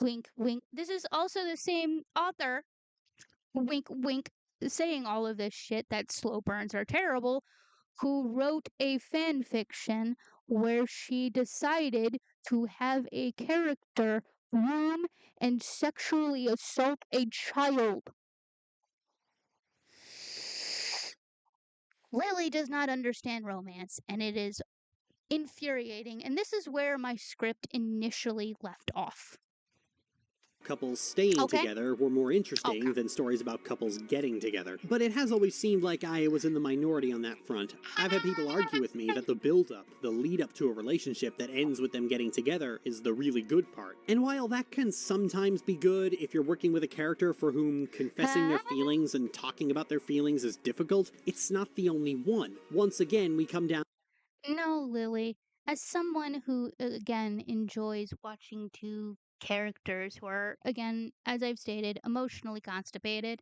Wink, wink. This is also the same author. Wink, wink. Saying all of this shit that slow burns are terrible, who wrote a fan fiction where she decided to have a character groom and sexually assault a child. Lily does not understand romance, and it is infuriating, and this is where my script initially left off. Couples staying together were more interesting than stories about couples getting together. But it has always seemed like I was in the minority on that front. I've had people argue with me that the build-up, the lead-up to a relationship that ends with them getting together, is the really good part. And while that can sometimes be good if you're working with a character for whom confessing their feelings and talking about their feelings is difficult, it's not the only one. Once again, we come down... No, Lily. As someone who, again, enjoys watching two characters who are, again, as I've stated, emotionally constipated,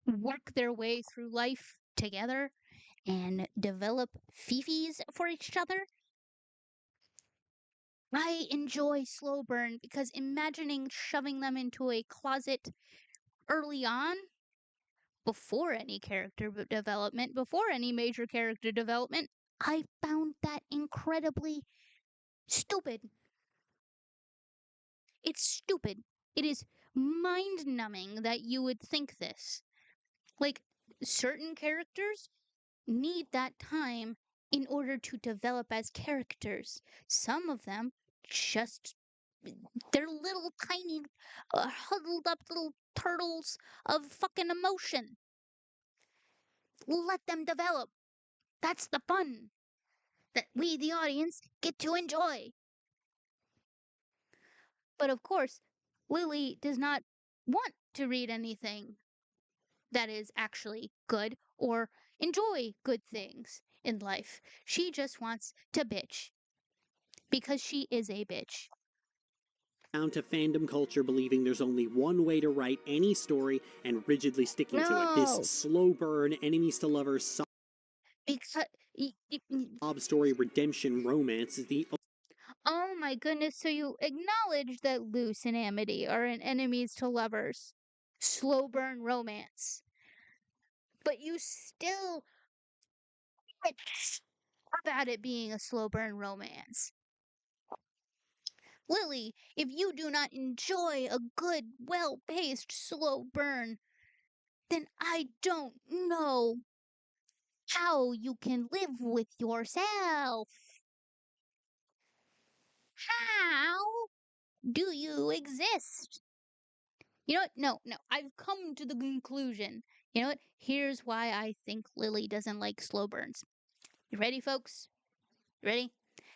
work their way through life together and develop fifis for each other, I enjoy slow burn, because imagining shoving them into a closet early on, before any character development, before any major character development, I found that incredibly stupid. It's stupid. It is mind numbing that you would think this. Like, certain characters need that time in order to develop as characters. Some of them just, they're little tiny, huddled up little turtles of fucking emotion. Let them develop. That's the fun that we, the audience, get to enjoy. But of course, Lily does not want to read anything that is actually good or enjoy good things in life. She just wants to bitch, because she is a bitch. Down to fandom culture believing there's only one way to write any story and rigidly sticking to it. This slow burn, enemies to lovers, Because sob story redemption romance is the... Oh my goodness, so you acknowledge that Luce and Amity are an enemies to lovers, slow burn romance, but you still bitch about it being a slow burn romance. Lily, if you do not enjoy a good, well-paced slow burn, then I don't know how you can live with yourself. How do you exist? You know what? No. I've come to the conclusion. You know what? Here's why I think Lily doesn't like slow burns. You ready, folks? Ready?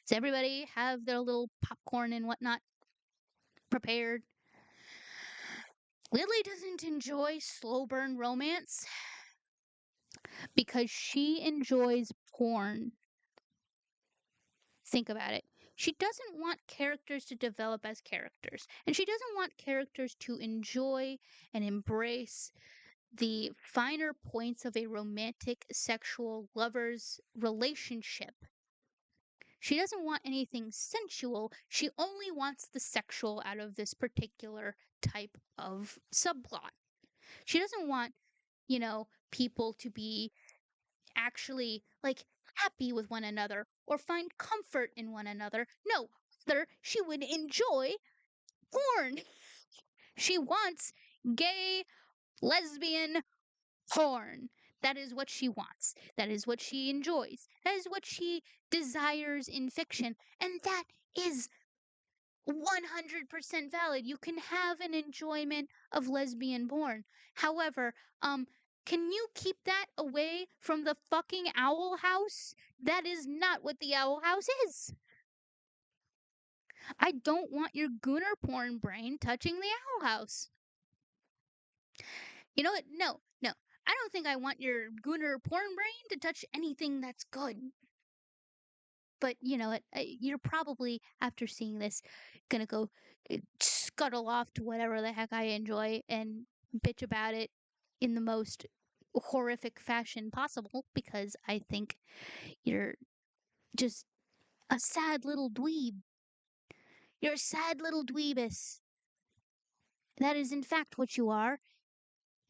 Does everybody have their little popcorn and whatnot prepared? Lily doesn't enjoy slow burn romance because she enjoys porn. Think about it. She doesn't want characters to develop as characters, and she doesn't want characters to enjoy and embrace the finer points of a romantic sexual lover's relationship. She doesn't want anything sensual, she only wants the sexual out of this particular type of subplot. She doesn't want, people to be actually like happy with one another or find comfort in one another. No, rather, she would enjoy porn. She wants gay, lesbian porn. That is what she wants. That is what she enjoys. That is what she desires in fiction. And that is 100% valid. You can have an enjoyment of lesbian porn. However, can you keep that away from the fucking Owl House? That is not what the Owl House is. I don't want your gooner porn brain touching the Owl House. You know what? No. I don't think I want your gooner porn brain to touch anything that's good. But you know what? You're probably, after seeing this, gonna go scuttle off to whatever the heck I enjoy and bitch about it in the most horrific fashion possible because I think you're just a sad little dweeb. You're a sad little dweebus. That is, in fact, what you are.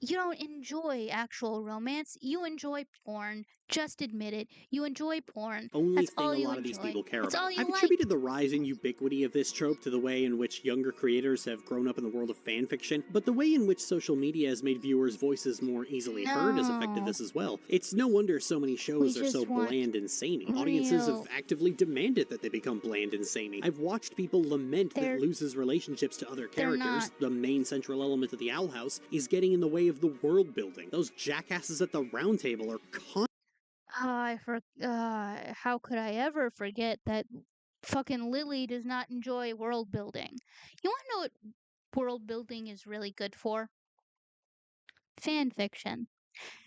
You don't enjoy actual romance. You enjoy porn. Just admit it. You enjoy porn. Only That's thing all a you lot of these enjoy. people care That's about. all you I've like. attributed the rising ubiquity of this trope to the way in which younger creators have grown up in the world of fanfiction, but the way in which social media has made viewers' voices more easily heard has affected No. this as well. It's no wonder so many shows are just so want bland and samey. Audiences real. have actively demanded that they become bland and samey. I've watched people lament They're- that Luz's relationships to other they're characters, not. the main central element of the Owl House, is getting in the way of the world building. Those jackasses at the round table are How could I ever forget that fucking Lily does not enjoy world building? You want to know what world building is really good for? Fan fiction.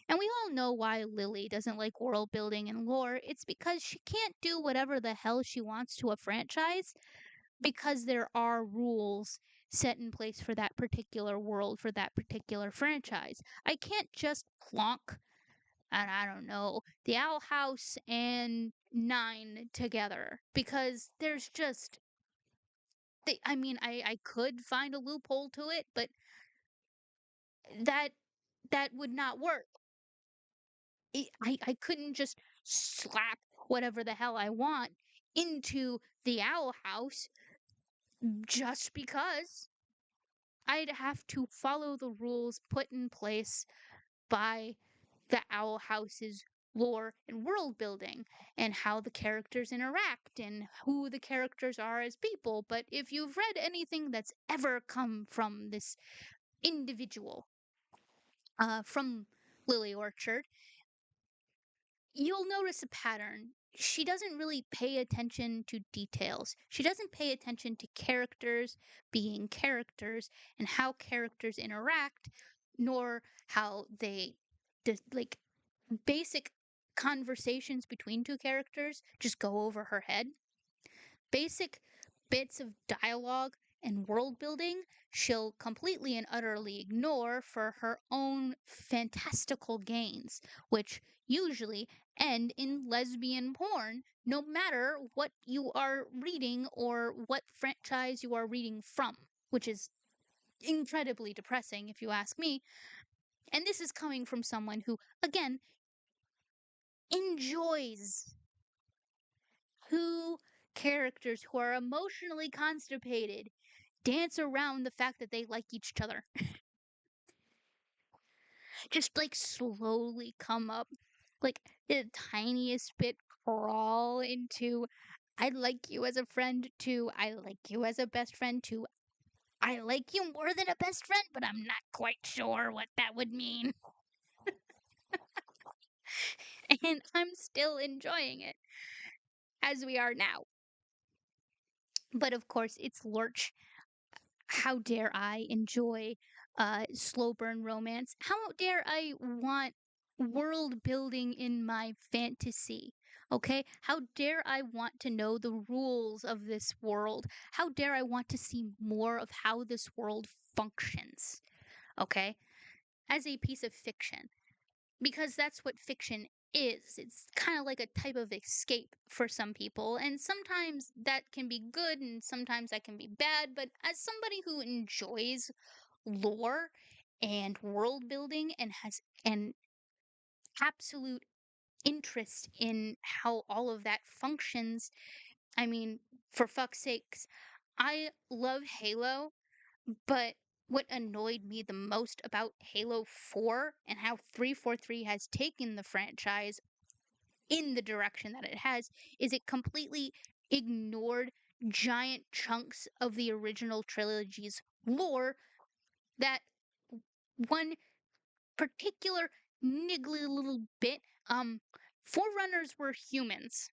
And we all know why Lily doesn't like world building and lore. It's because she can't do whatever the hell she wants to a franchise because there are rules set in place for that particular world, for that particular franchise. I can't just plonk, and I don't know, the Owl House and 9 together because there's just. I could find a loophole to it, but that would not work. I couldn't just slap whatever the hell I want into the Owl House just because. I'd have to follow the rules put in place by the Owl House's lore and world building and how the characters interact and who the characters are as people. But if you've read anything that's ever come from this individual, from Lily Orchard, you'll notice a pattern. She doesn't really pay attention to details. She doesn't pay attention to characters being characters and how characters interact, nor how they like basic conversations between two characters just go over her head. Basic bits of dialogue and world building she'll completely and utterly ignore for her own fantastical gains, which usually end in lesbian porn, no matter what you are reading or what franchise you are reading from, which is incredibly depressing if you ask me. And this is coming from someone who, again, enjoys two characters who are emotionally constipated dance around the fact that they like each other. Just like slowly come up, like the tiniest bit crawl into I like you as a friend to I like you as a best friend to I like you more than a best friend, but I'm not quite sure what that would mean. And I'm still enjoying it as we are now. But of course, it's Lorch. How dare I enjoy slow burn romance? How dare I want world building in my fantasy? Okay? How dare I want to know the rules of this world? How dare I want to see more of how this world functions? Okay? as a piece of fiction, because that's what fiction is. It's kind of like a type of escape for some people, and sometimes that can be good and sometimes that can be bad. But as somebody who enjoys lore and world building and has an absolute interest in how all of that functions, I mean, for fuck's sakes, I love Halo, but what annoyed me the most about Halo 4 and how 343 has taken the franchise in the direction that it has is it completely ignored giant chunks of the original trilogy's lore. That one particular niggly little bit, Forerunners were humans,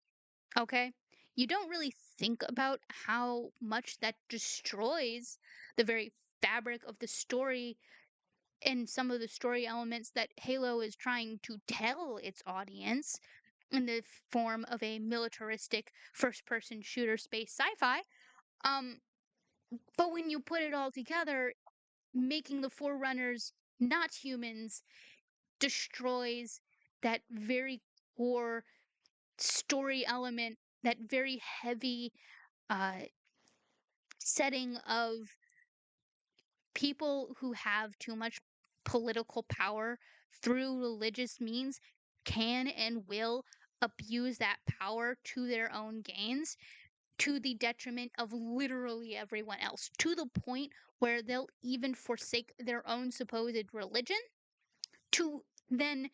okay? You don't really think about how much that destroys the very fabric of the story and some of the story elements that Halo is trying to tell its audience in the form of a militaristic first-person shooter space sci-fi. But when you put it all together, making the Forerunners not humans destroys that very core story element, that very heavy setting of people who have too much political power through religious means can and will abuse that power to their own gains, to the detriment of literally everyone else, to the point where they'll even forsake their own supposed religion to then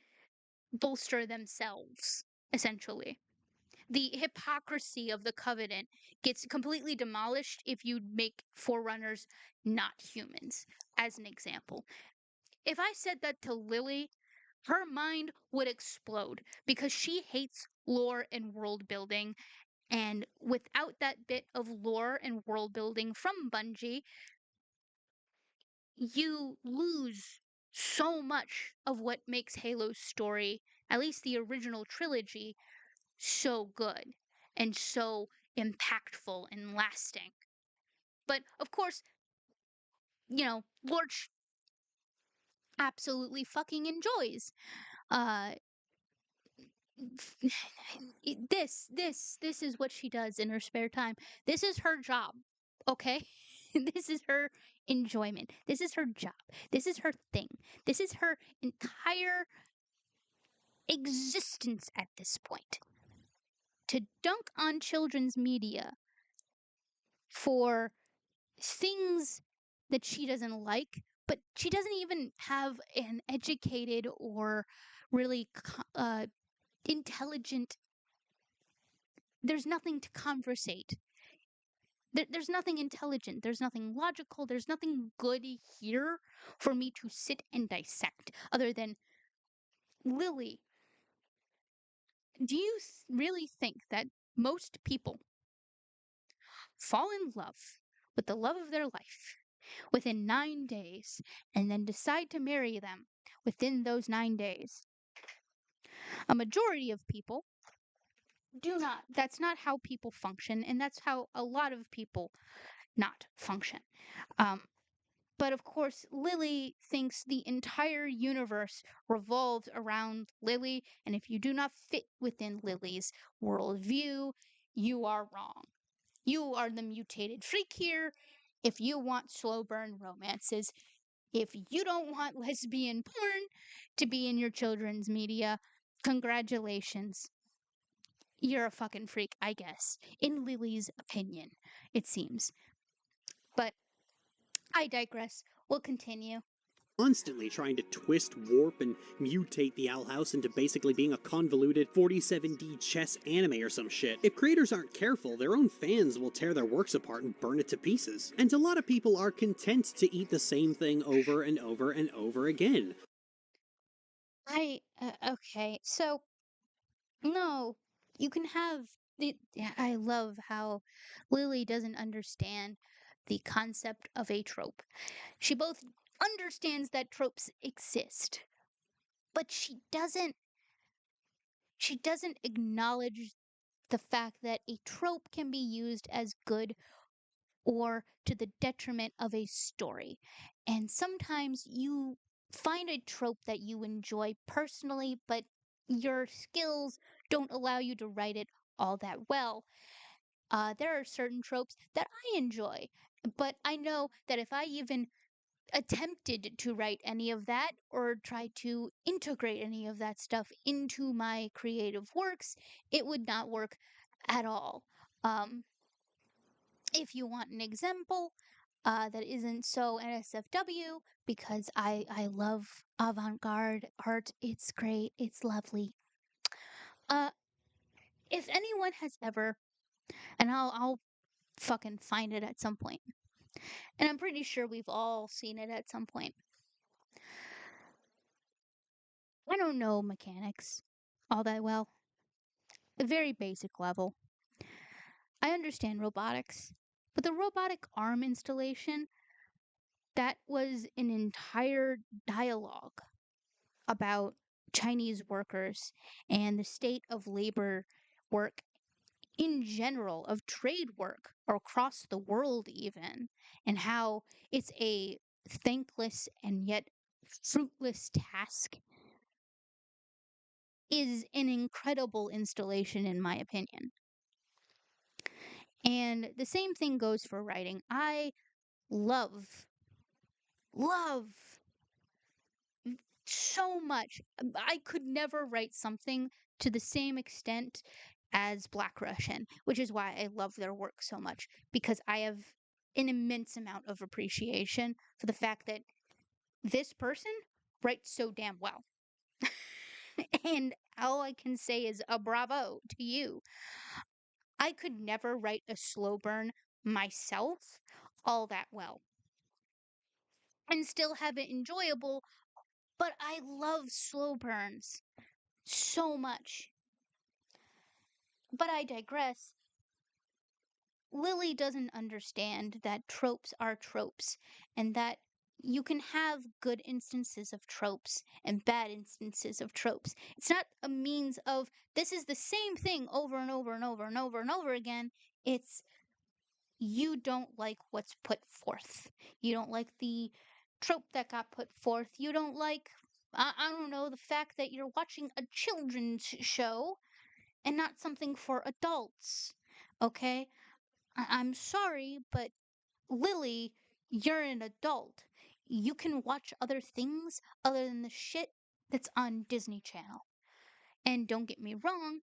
bolster themselves, essentially. The hypocrisy of the Covenant gets completely demolished if you make Forerunners not humans, as an example. If I said that to Lily, her mind would explode because she hates lore and world building. And without that bit of lore and world building from Bungie, you lose so much of what makes Halo's story, at least the original trilogy, so good and so impactful and lasting. But of course, Lorch absolutely fucking enjoys uh this is what she does in her spare time. This is her job, okay? This is her enjoyment. This is her job. This is her thing. This is her entire existence at this point. To dunk on children's media for things that she doesn't like, but she doesn't even have an educated or really intelligent. There's nothing to conversate. There's nothing intelligent. There's nothing logical. There's nothing good here for me to sit and dissect other than Lily. Do you really think that most people fall in love with the love of their life within 9 days and then decide to marry them within those 9 days? A majority of people do not. That's not how people function, and that's how a lot of people not function. But of course, Lily thinks the entire universe revolves around Lily, and if you do not fit within Lily's worldview, you are wrong. You are the mutated freak here. If you want slow burn romances, if you don't want lesbian porn to be in your children's media, congratulations. You're a fucking freak, I guess. In Lily's opinion, it seems. But I digress. We'll continue. Constantly trying to twist, warp, and mutate the Owl House into basically being a convoluted 47D chess anime or some shit. If creators aren't careful, their own fans will tear their works apart and burn it to pieces. And a lot of people are content to eat the same thing over and over and over again. Okay, so, no, you can have I love how Lily doesn't understand the concept of a trope. She both understands that tropes exist, but she doesn't acknowledge the fact that a trope can be used as good or to the detriment of a story. And sometimes you find a trope that you enjoy personally, but your skills don't allow you to write it all that well. There are certain tropes that I enjoy, but I know that if I even attempted to write any of that or try to integrate any of that stuff into my creative works, it would not work at all. If you want an example that isn't so NSFW, because I love avant-garde art, it's great, it's lovely. Uh, if anyone has ever, and I'll fucking find it at some point, and I'm pretty sure we've all seen it at some point. I don't know mechanics all that well. A very basic level. I understand robotics, but the robotic arm installation, that was an entire dialogue about Chinese workers and the state of labor work in general, of trade work across the world, even, and how it's a thankless and yet fruitless task, is an incredible installation, in my opinion. And the same thing goes for writing. I love, love so much. I could never write something to the same extent as BlackRussian, which is why I love their work so much, because I have an immense amount of appreciation for the fact that this person writes so damn well. And all I can say is a bravo to you. I could never write a slow burn myself all that well and still have it enjoyable, but I love slow burns so much. But I digress. Lily doesn't understand that tropes are tropes, and that you can have good instances of tropes and bad instances of tropes. It's not a means of this is the same thing over and over and over and over and over again. It's you don't like what's put forth. You don't like the trope that got put forth. You don't like, I don't know, the fact that you're watching a children's show and not something for adults. Okay? I'm sorry, but Lily, you're an adult. You can watch other things other than the shit that's on Disney Channel. And don't get me wrong,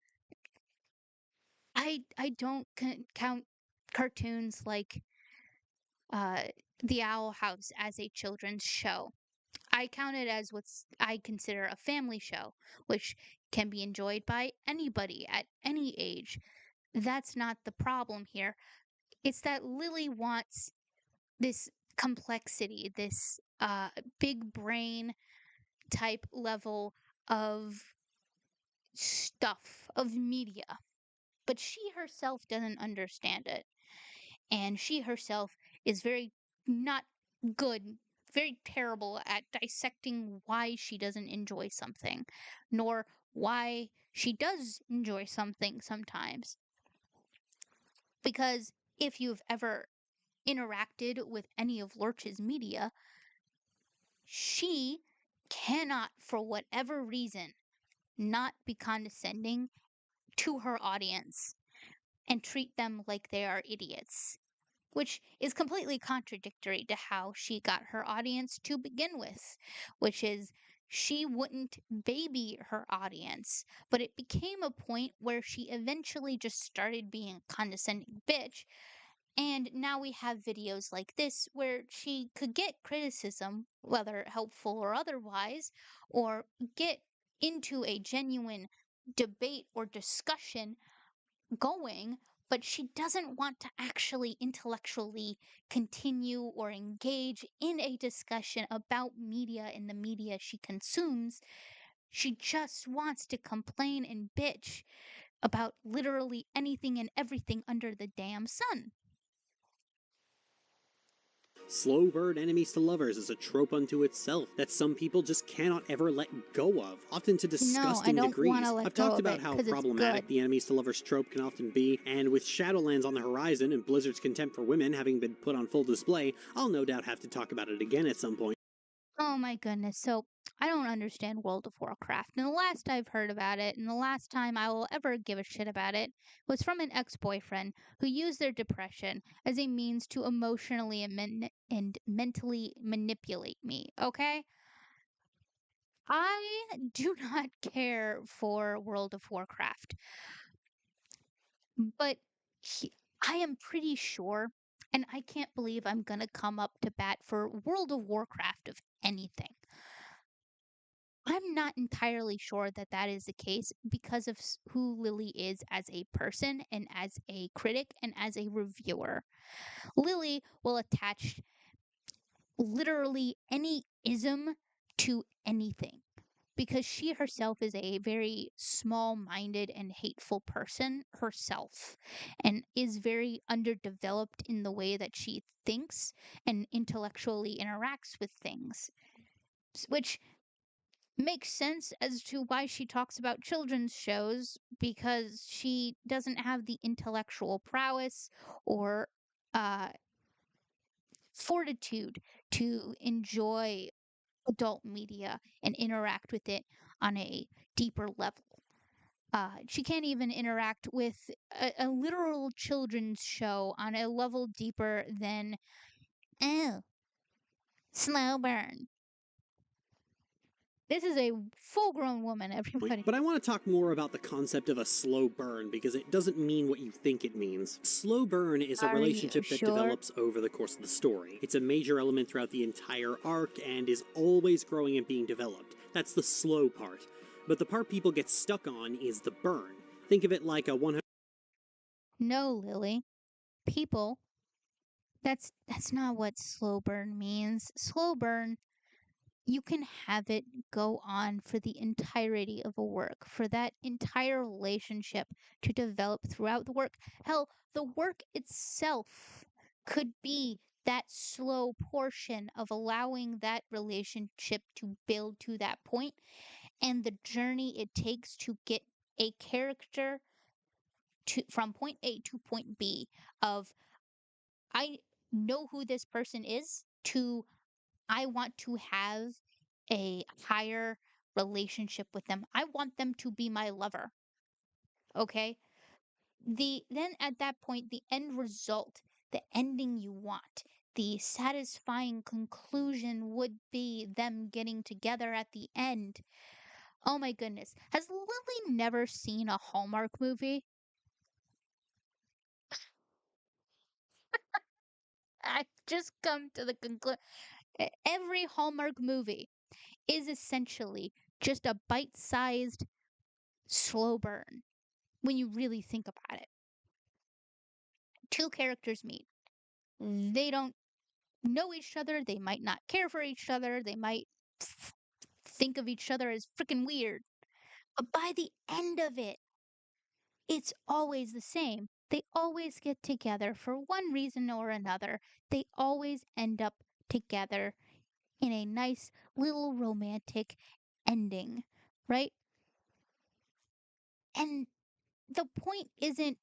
I don't count cartoons like uh, The Owl House as a children's show. I count it as what's I consider a family show, which can be enjoyed by anybody at any age. That's not the problem here. It's that Lily wants this complexity, this big brain type level of stuff, of media. But she herself doesn't understand it. And she herself is very not good, very terrible at dissecting why she doesn't enjoy something, nor why she does enjoy something sometimes. Because if you've ever interacted with any of Lurch's media, she cannot, for whatever reason, not be condescending to her audience and treat them like they are idiots, which is completely contradictory to how she got her audience to begin with, which is she wouldn't baby her audience, but it became a point where she eventually just started being a condescending bitch. And now we have videos like this where she could get criticism, whether helpful or otherwise, or get into a genuine debate or discussion going, but she doesn't want to actually intellectually continue or engage in a discussion about media and the media she consumes. She just wants to complain and bitch about literally anything and everything under the damn sun. Slow burn enemies to lovers is a trope unto itself that some people just cannot ever let go of, often to disgusting don't degrees. wanna let I've go talked of about it, how 'cause it's problematic good. the enemies to lovers trope can often be, and with Shadowlands on the horizon and Blizzard's contempt for women having been put on full display, I'll no doubt have to talk about it again at some point. Oh my goodness. So I don't understand World of Warcraft. And the last I've heard about it, and the last time I will ever give a shit about it, was from an ex boyfriend who used their depression as a means to emotionally and mentally manipulate me. Okay? I do not care for World of Warcraft, but I am pretty sure, and I can't believe I'm gonna come up to bat for World of Warcraft of anything. I'm not entirely sure that that is the case because of who Lily is as a person and as a critic and as a reviewer. Lily will attach literally any ism to anything because she herself is a very small minded and hateful person herself and is very underdeveloped in the way that she thinks and intellectually interacts with things, which makes sense as to why she talks about children's shows because she doesn't have the intellectual prowess or uh, fortitude to enjoy adult media and interact with it on a deeper level. She can't even interact with a literal children's show on a level deeper than, oh, slow burn. This is a full grown woman, everybody. But I want to talk more about the concept of a slow burn because it doesn't mean what you think it means. Slow burn is a Are you relationship that sure? develops over the course of the story. It's a major element throughout the entire arc and is always growing and being developed. That's the slow part. But the part people get stuck on is the burn. Think of it like a 100. No, Lily. People, that's not what slow burn means. Slow burn, you can have it go on for the entirety of a work, for that entire relationship to develop throughout the work. Hell, the work itself could be that slow portion of allowing that relationship to build to that point and the journey it takes to get a character to from point A to point B of I know who this person is to I want to have a higher relationship with them. I want them to be my lover. Okay? Then at that point the end result, the ending you want, the satisfying conclusion would be them getting together at the end. Oh my goodness. Has Lily never seen a Hallmark movie? I just come to the conclusion. Every Hallmark movie is essentially just a bite sized slow burn when you really think about it. Two characters meet. They don't know each other. They might not care for each other. They might think of each other as freaking weird. But by the end of it, it's always the same. They always get together for one reason or another. They always end up together in a nice little romantic ending, right? And the point isn't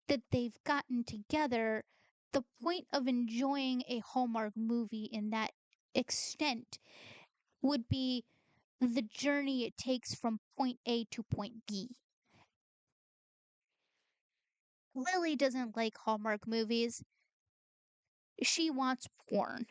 that they've gotten together. The point of enjoying a Hallmark movie in that extent would be the journey it takes from point A to point B. Lily doesn't like Hallmark movies. She wants porn.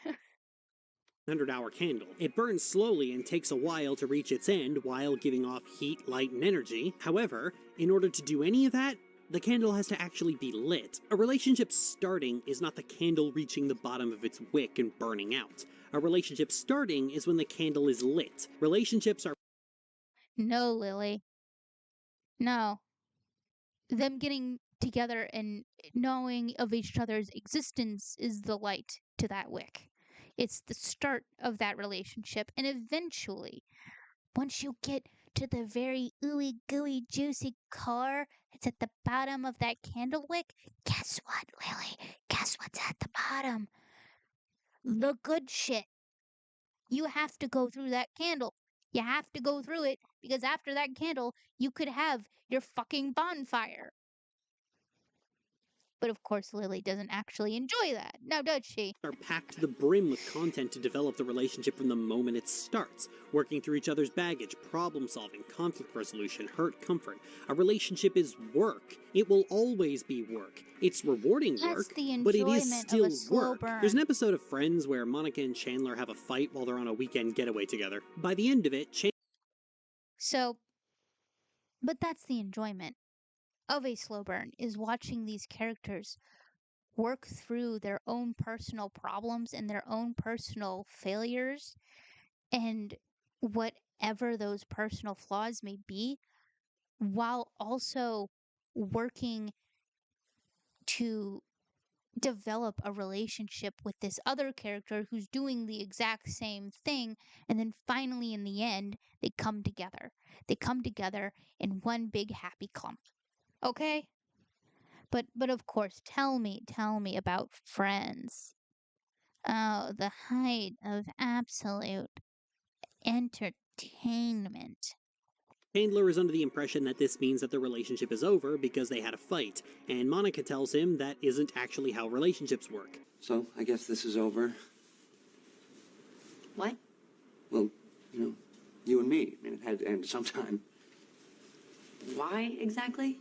100-hour candle. It burns slowly and takes a while to reach its end while giving off heat, light, and energy. However, in order to do any of that, the candle has to actually be lit. A relationship starting is not the candle reaching the bottom of its wick and burning out. A relationship starting is when the candle is lit. Relationships are No, Lily. No. Them getting together and knowing of each other's existence is the light to that wick. It's the start of that relationship, and eventually, once you get to the very ooey gooey juicy core that's at the bottom of that candle wick, guess what, Lily? Guess what's at the bottom? The good shit. You have to go through that candle. You have to go through it because after that candle, you could have your fucking bonfire. But of course, Lily doesn't actually enjoy that, now does she? Are packed to the brim with content to develop the relationship from the moment it starts, working through each other's baggage, problem solving, conflict resolution, hurt, comfort. A relationship is work. It will always be work. It's rewarding That's work, the but it is enjoyment still of a slow work. burn. There's an episode of Friends where Monica and Chandler have a fight while they're on a weekend getaway together. By the end of it, So, but that's the enjoyment of a slow burn, is watching these characters work through their own personal problems and their own personal failures and whatever those personal flaws may be, while also working to develop a relationship with this other character who's doing the exact same thing, and then finally in the end they come together. They come together in one big happy clump. Okay? But of course, tell me about Friends. Oh, the height of absolute entertainment. Chandler is under the impression that this means that the relationship is over because they had a fight, and Monica tells him that isn't actually how relationships work. So, I guess this is over. What? Well, you and me. I mean, it had to end sometime. Why exactly?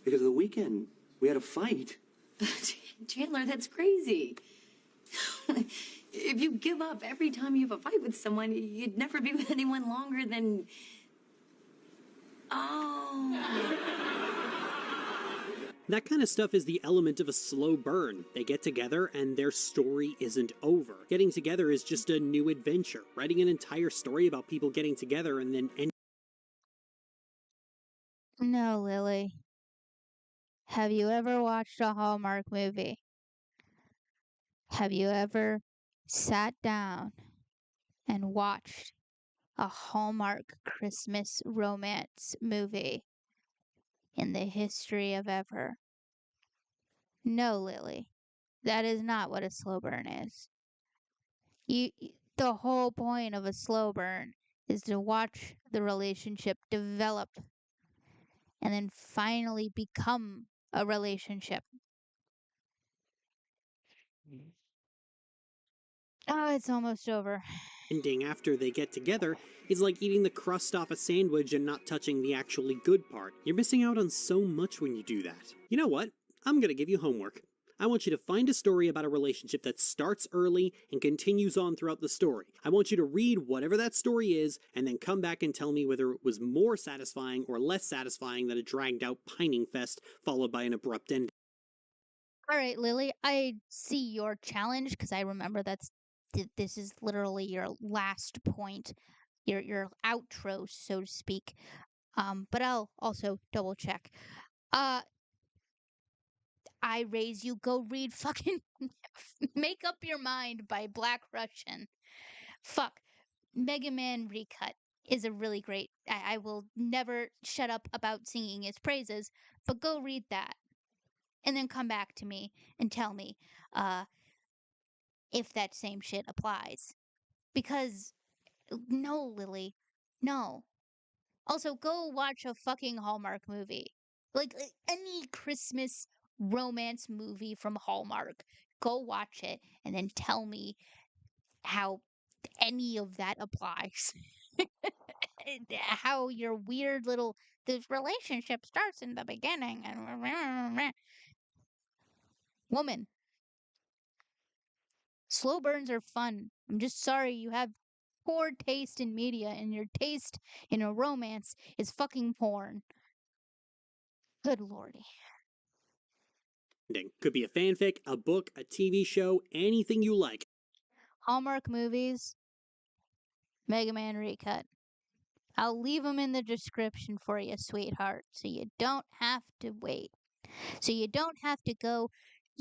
Because of the weekend, we had a fight. Chandler, that's crazy. If you give up every time you have a fight with someone, you'd never be with anyone longer than... Oh. That kind of stuff is the element of a slow burn. They get together and their story isn't over. Getting together is just a new adventure. Writing an entire story about people getting together and then ending... No, Lily. Have you ever watched a Hallmark movie? Have you ever sat down and watched a Hallmark Christmas romance movie in the history of ever? No, Lily. That is not what a slow burn is. The whole point of a slow burn is to watch the relationship develop and then finally become a relationship. Oh, it's almost over. Ending after they get together is like eating the crust off a sandwich and not touching the actually good part. You're missing out on so much when you do that. You know what? I'm gonna give you homework. I want you to find a story about a relationship that starts early and continues on throughout the story. I want you to read whatever that story is and then come back and tell me whether it was more satisfying or less satisfying than a dragged out pining fest followed by an abrupt ending. All right, Lily, I see your challenge because I remember this is literally your last point, your outro, so to speak. But I'll also double check. I raise you, go read fucking Make Up Your Mind by BlackRussian. Fuck. Mega Man Recut is a really great. I will never shut up about singing its praises, but go read that. And then come back to me and tell me if that same shit applies. Because, no, Lily. No. Also, go watch a fucking Hallmark movie. Like any Christmas romance movie from Hallmark. Go watch it and then tell me how any of that applies. How your weird little this relationship starts in the beginning and woman. Slow burns are fun. I'm just sorry you have poor taste in media and your taste in a romance is fucking porn. Good lordy. Could be a fanfic, a book, a TV show, anything you like. Hallmark movies, Mega Man Recut. I'll leave them in the description for you, sweetheart, so you don't have to wait. So you don't have to go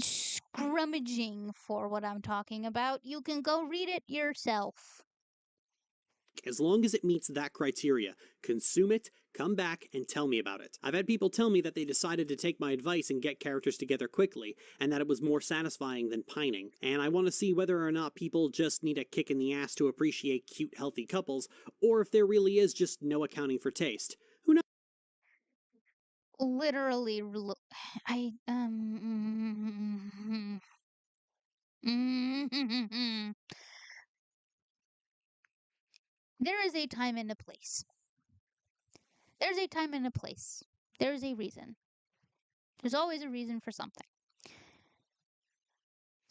scrummaging for what I'm talking about. You can go read it yourself. As long as it meets that criteria, consume it, come back, and tell me about it. I've had people tell me that they decided to take my advice and get characters together quickly, and that it was more satisfying than pining. And I want to see whether or not people just need a kick in the ass to appreciate cute, healthy couples, or if there really is just no accounting for taste. Who knows? literally, I there is a time and a place. There's a time and a place. There's a reason. There's always a reason for something.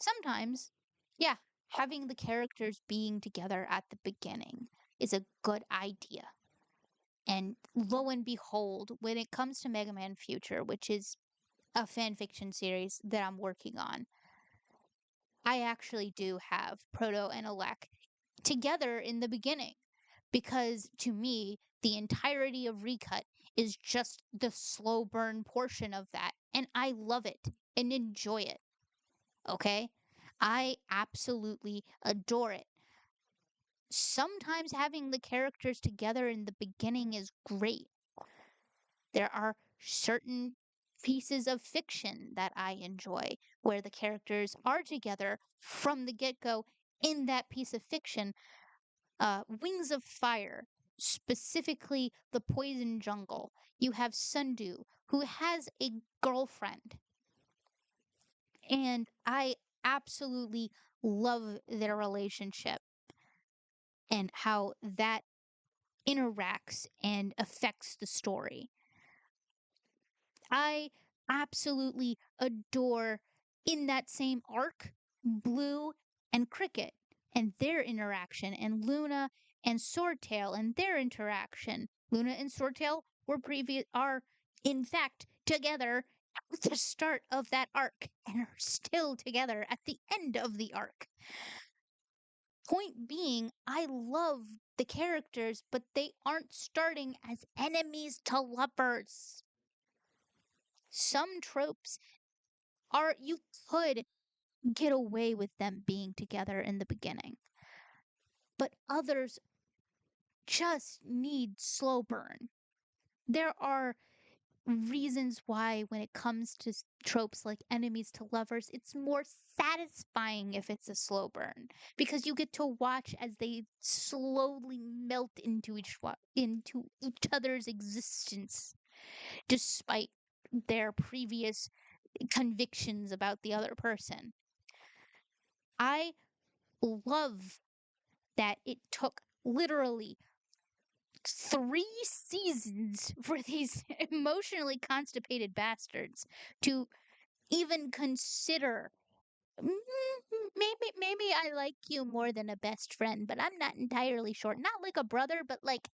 Sometimes, yeah, having the characters being together at the beginning is a good idea. And lo and behold, when it comes to Mega Man Future, which is a fanfiction series that I'm working on, I actually do have Proto and Elec together in the beginning. Because to me, the entirety of Recut is just the slow burn portion of that. And I love it and enjoy it. Okay? I absolutely adore it. Sometimes having the characters together in the beginning is great. There are certain pieces of fiction that I enjoy where the characters are together from the get go in that piece of fiction. Wings of Fire, specifically the Poison Jungle, you have Sundu, who has a girlfriend. And I absolutely love their relationship and how that interacts and affects the story. I absolutely adore, in that same arc, Blue and Cricket and their interaction, and Luna and Swordtail and their interaction. Luna and Swordtail are in fact together at the start of that arc and are still together at the end of the arc. Point being, I love the characters, but they aren't starting as enemies to lovers. Some tropes you could get away with them being together in the beginning, but others just need slow burn. There are reasons why, when it comes to tropes like enemies to lovers, it's more satisfying if it's a slow burn because you get to watch as they slowly melt into each other's existence despite their previous convictions about the other person. I love that it took literally 3 seasons for these emotionally constipated bastards to even consider, maybe I like you more than a best friend, but I'm not entirely sure. Not like a brother, but like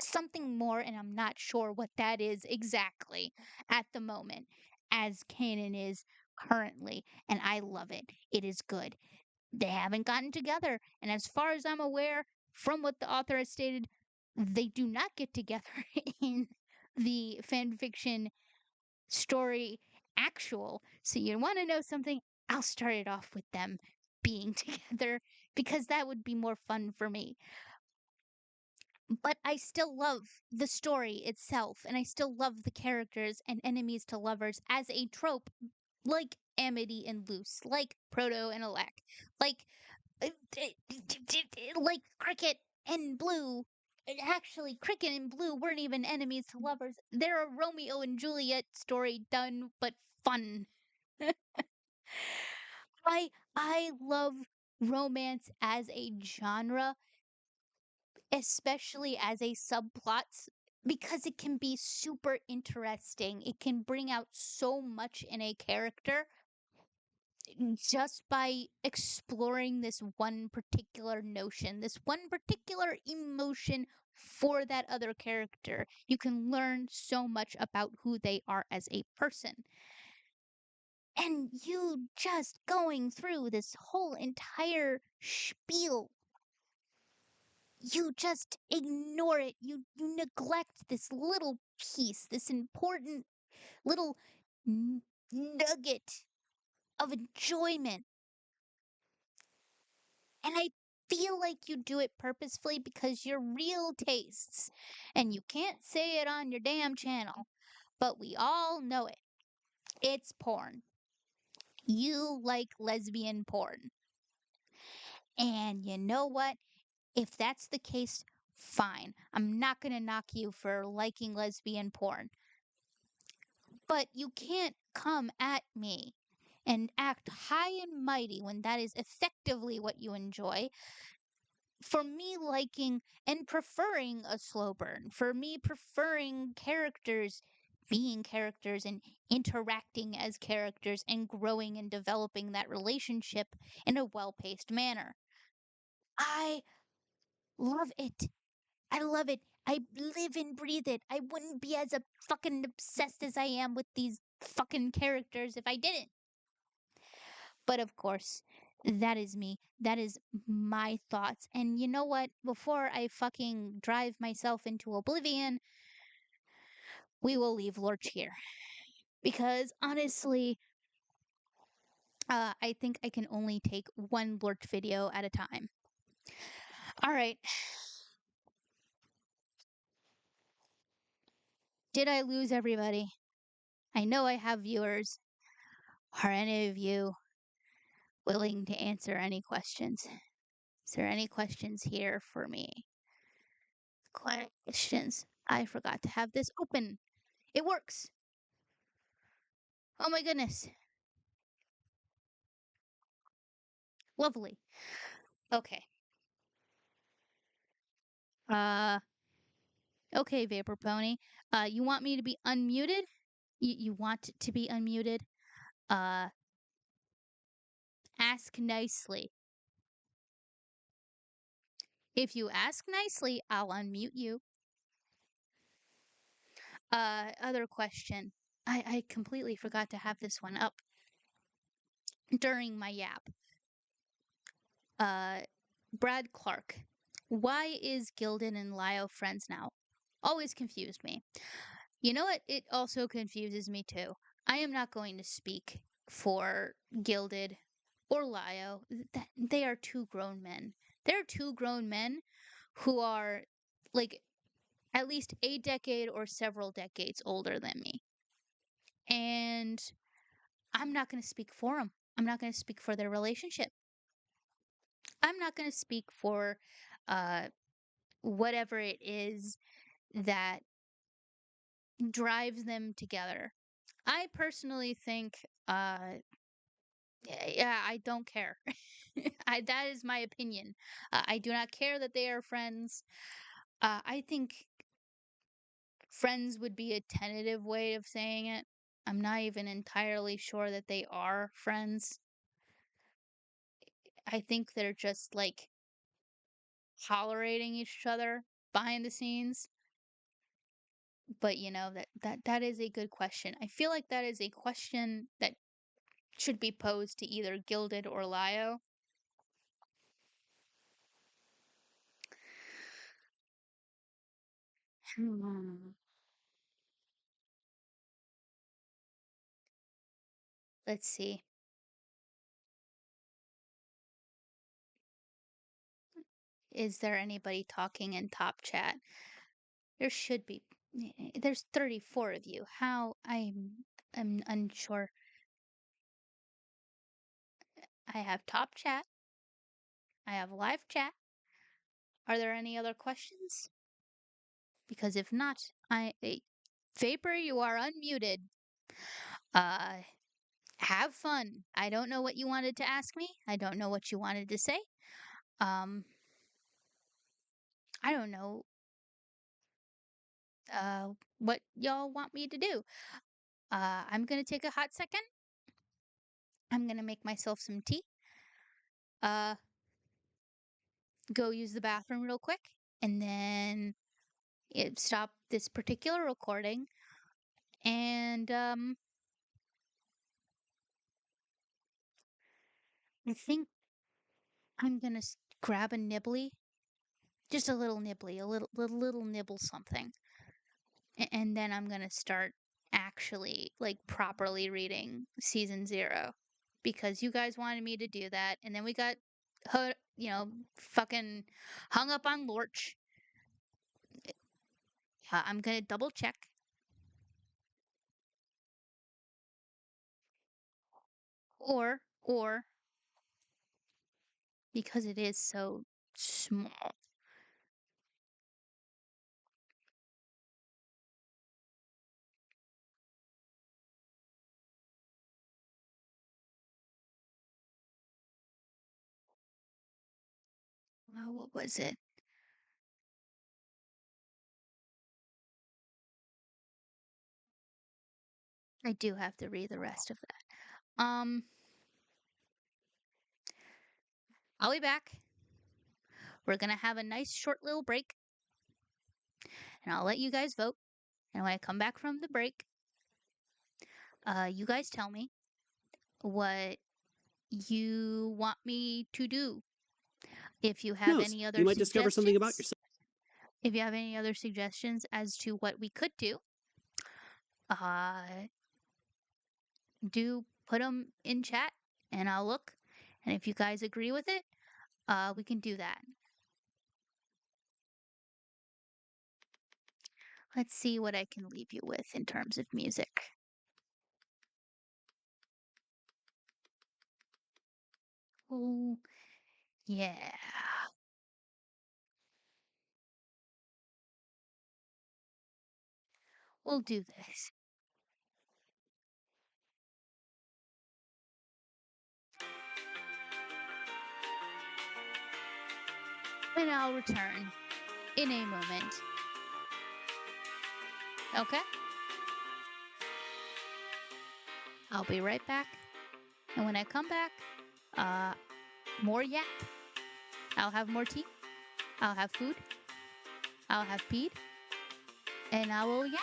something more, and I'm not sure what that is exactly at the moment, as canon is currently, and I love it. It is good. They haven't gotten together, and as far as I'm aware, from what the author has stated, they do not get together in the fanfiction story actual. So you want to know something? I'll start it off with them being together because that would be more fun for me. But I still love the story itself, and I still love the characters and enemies to lovers as a trope, like Amity and Luce, like Proto and Elec, like like Cricket and Blue. Actually, Cricket and Blue weren't even enemies to lovers. They're a Romeo and Juliet story done but fun. I love romance as a genre, especially as a subplot, because it can be super interesting. It can bring out so much in a character just by exploring this one particular notion, this one particular emotion for that other character. You can learn so much about who they are as a person. And you just going through this whole entire spiel, you just ignore it. You neglect this little piece, this important little nugget of enjoyment. And I feel like you do it purposefully because your real tastes, and you can't say it on your damn channel, but we all know it. It's porn. You like lesbian porn. And you know what? If that's the case, fine. I'm not going to knock you for liking lesbian porn. But you can't come at me and act high and mighty when that is effectively what you enjoy. For me liking and preferring a slow burn, for me preferring characters being characters and interacting as characters and growing and developing that relationship in a well paced manner. I love it. I love it. I live and breathe it. I wouldn't be as fucking obsessed as I am with these fucking characters if I didn't. But of course, that is me. That is my thoughts. And you know what? Before I fucking drive myself into oblivion, we will leave Lurch here. Because honestly, I think I can only take one Lurch video at a time. Alright. Did I lose everybody? I know I have viewers. Are any of you willing to answer any questions? Is there any questions here for me? Questions. I forgot to have this open. It works. Oh my goodness. Lovely. Okay. Okay, Vapor Pony. You want me to be unmuted? You want it to be unmuted? Ask nicely. If you ask nicely, I'll unmute you. Other question. I completely forgot to have this one up during my yap. Brad Clark. Why is Gilded and Lio friends now? Always confused me. You know what? It also confuses me too. I am not going to speak for Gilded or Lio. They are two grown men. They're two grown men who are like at least a decade or several decades older than me. And I'm not going to speak for them. I'm not going to speak for their relationship. I'm not going to speak for whatever it is that drives them together. I personally think, yeah, I don't care. That is my opinion. I do not care that they are friends. I think friends would be a tentative way of saying it. I'm not even entirely sure that they are friends. I think they're just like tolerating each other behind the scenes. But you know, that is a good question. I feel like that is a question that should be posed to either Gilded or Lio. Let's see. Is there anybody talking in top chat? There should be. There's 34 of you. How? I'm unsure. I have top chat. I have live chat. Are there any other questions? Because if not, Vapor, you are unmuted. Have fun. I don't know what you wanted to ask me. I don't know what you wanted to say. I don't know what y'all want me to do. I'm gonna take a hot second. I'm gonna make myself some tea. Go use the bathroom real quick, and then stop this particular recording. And I think I'm gonna grab a nibbly, just a little nibbly, a little nibble something, and then I'm gonna start actually like properly reading season 0 because you guys wanted me to do that, and then we got fucking hung up on Lorch. I'm gonna double check. Or because it is so small. What was it? I do have to read the rest of that. I'll be back. We're gonna have a nice short little break, and I'll let you guys vote. And when I come back from the break, you guys tell me what you want me to do. If you have Knows, any other you might discover something about suggestions, yourself. if you have any other suggestions as to what we could do, do put them in chat, and I'll look. And if you guys agree with it, we can do that. Let's see what I can leave you with in terms of music. Oh, yeah. We'll do this. And I'll return in a moment. Okay? I'll be right back. And when I come back, more yak. I'll have more tea. I'll have food. I'll have peed. And I will yak.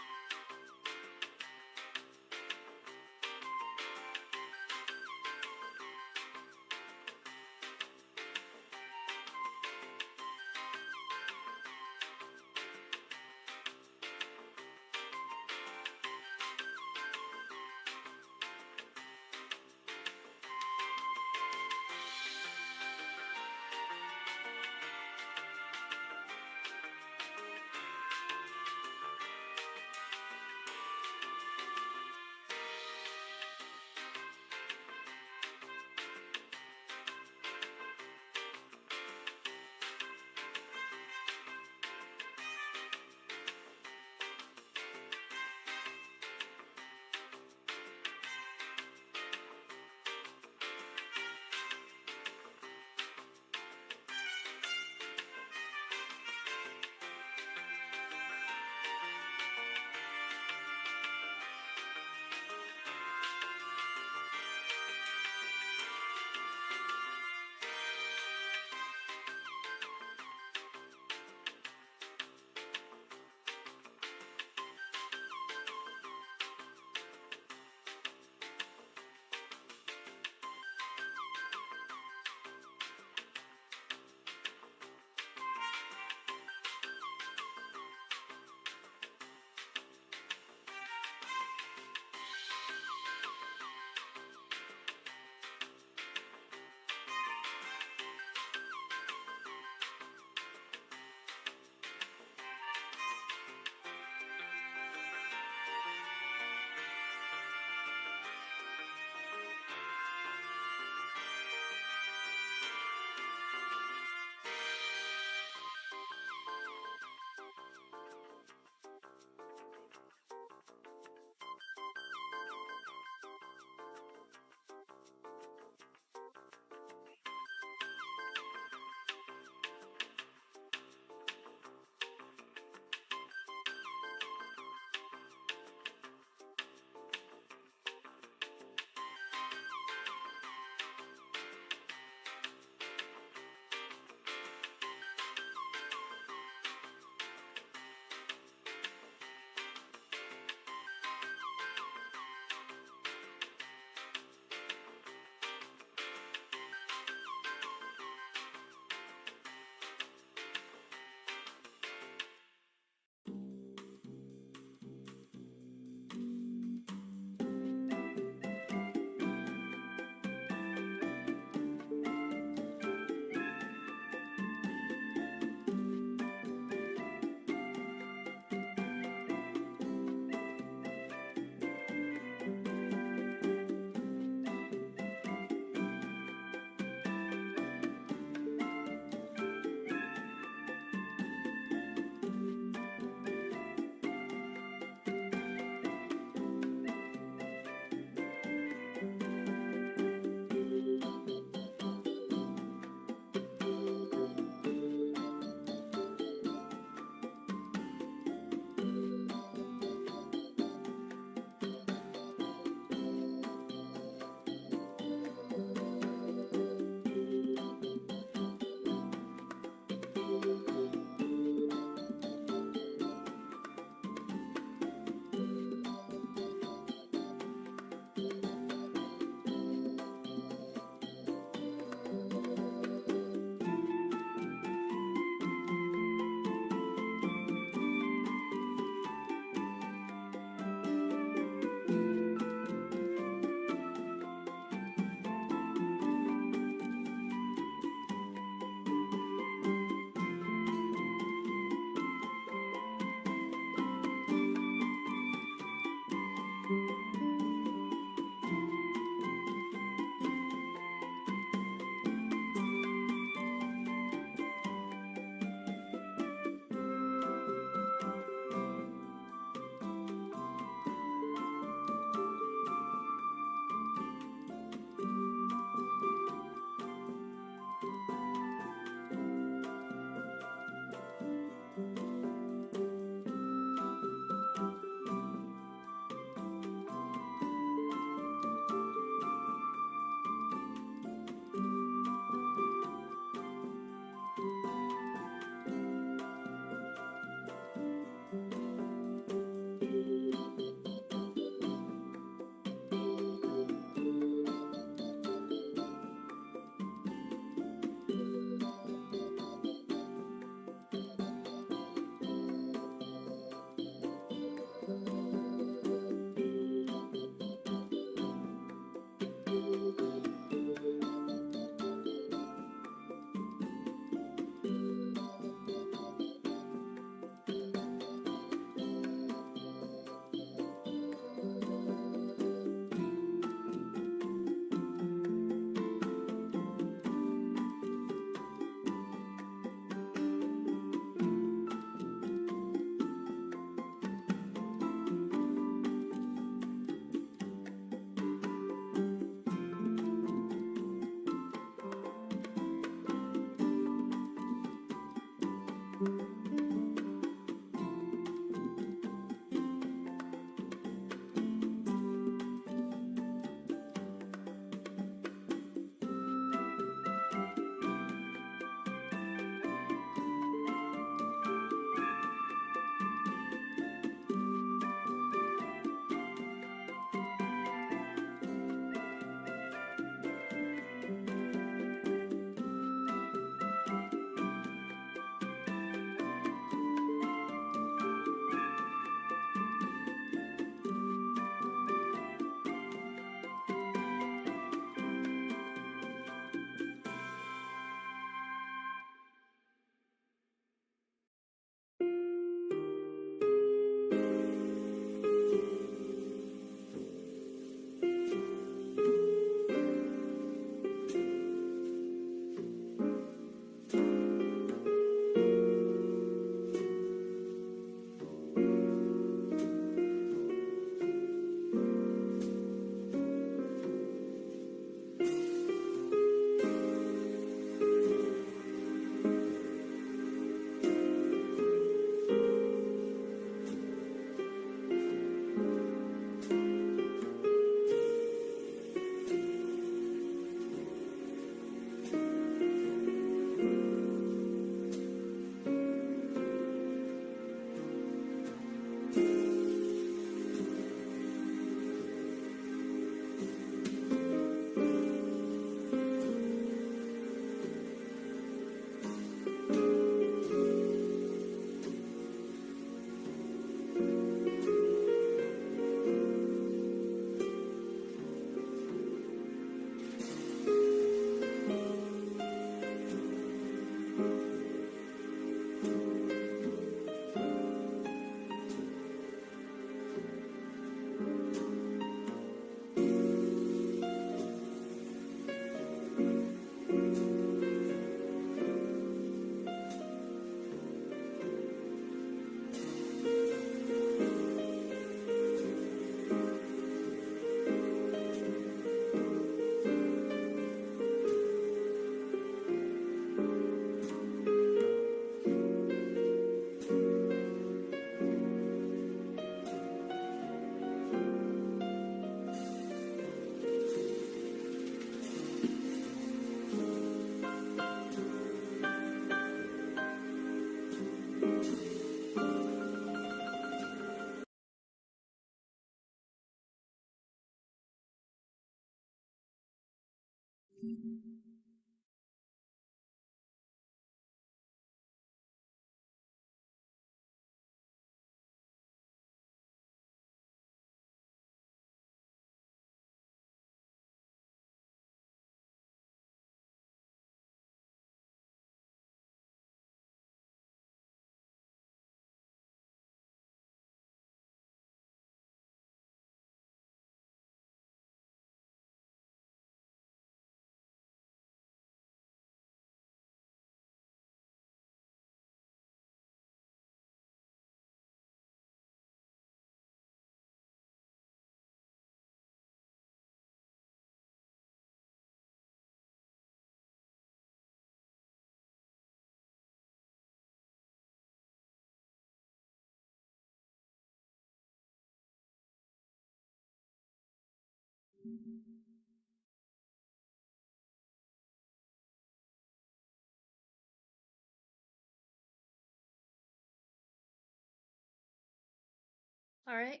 All right,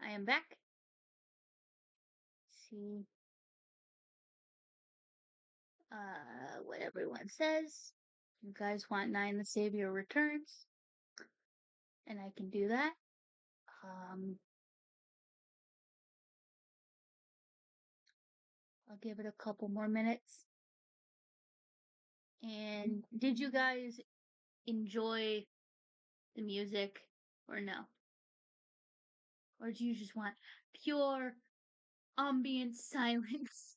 I am back. See what everyone says. You guys want Nine the Savior returns, and I can do that. I'll give it a couple more minutes. And did you guys enjoy the music or no? Or do you just want pure ambient silence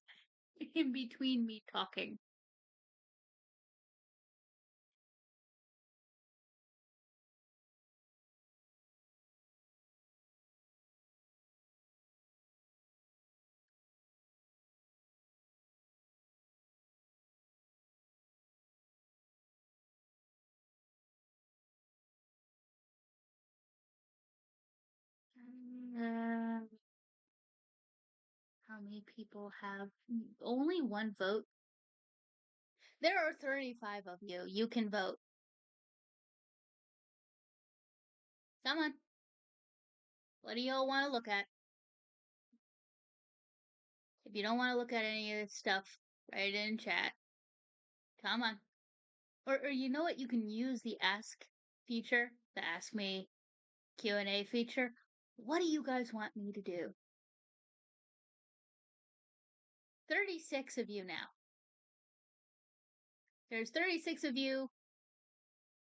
in between me talking? How many people have only one vote? There are 35 of you. You can vote. Come on. What do y'all want to look at? If you don't want to look at any of this stuff, write it in chat. Come on. Or you know what? You can use the ask feature, the ask me Q&A feature. What do you guys want me to do? 36 of you now. There's 36 of you,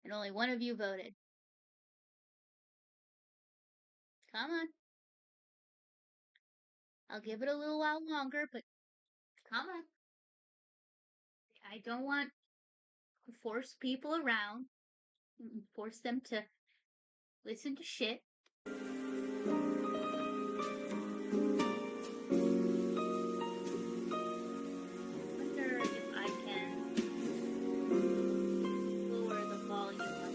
and only one of you voted. Come on. I'll give it a little while longer, but come on. I don't want to force people around, force them to listen to shit. Wonder if I can lower the volume on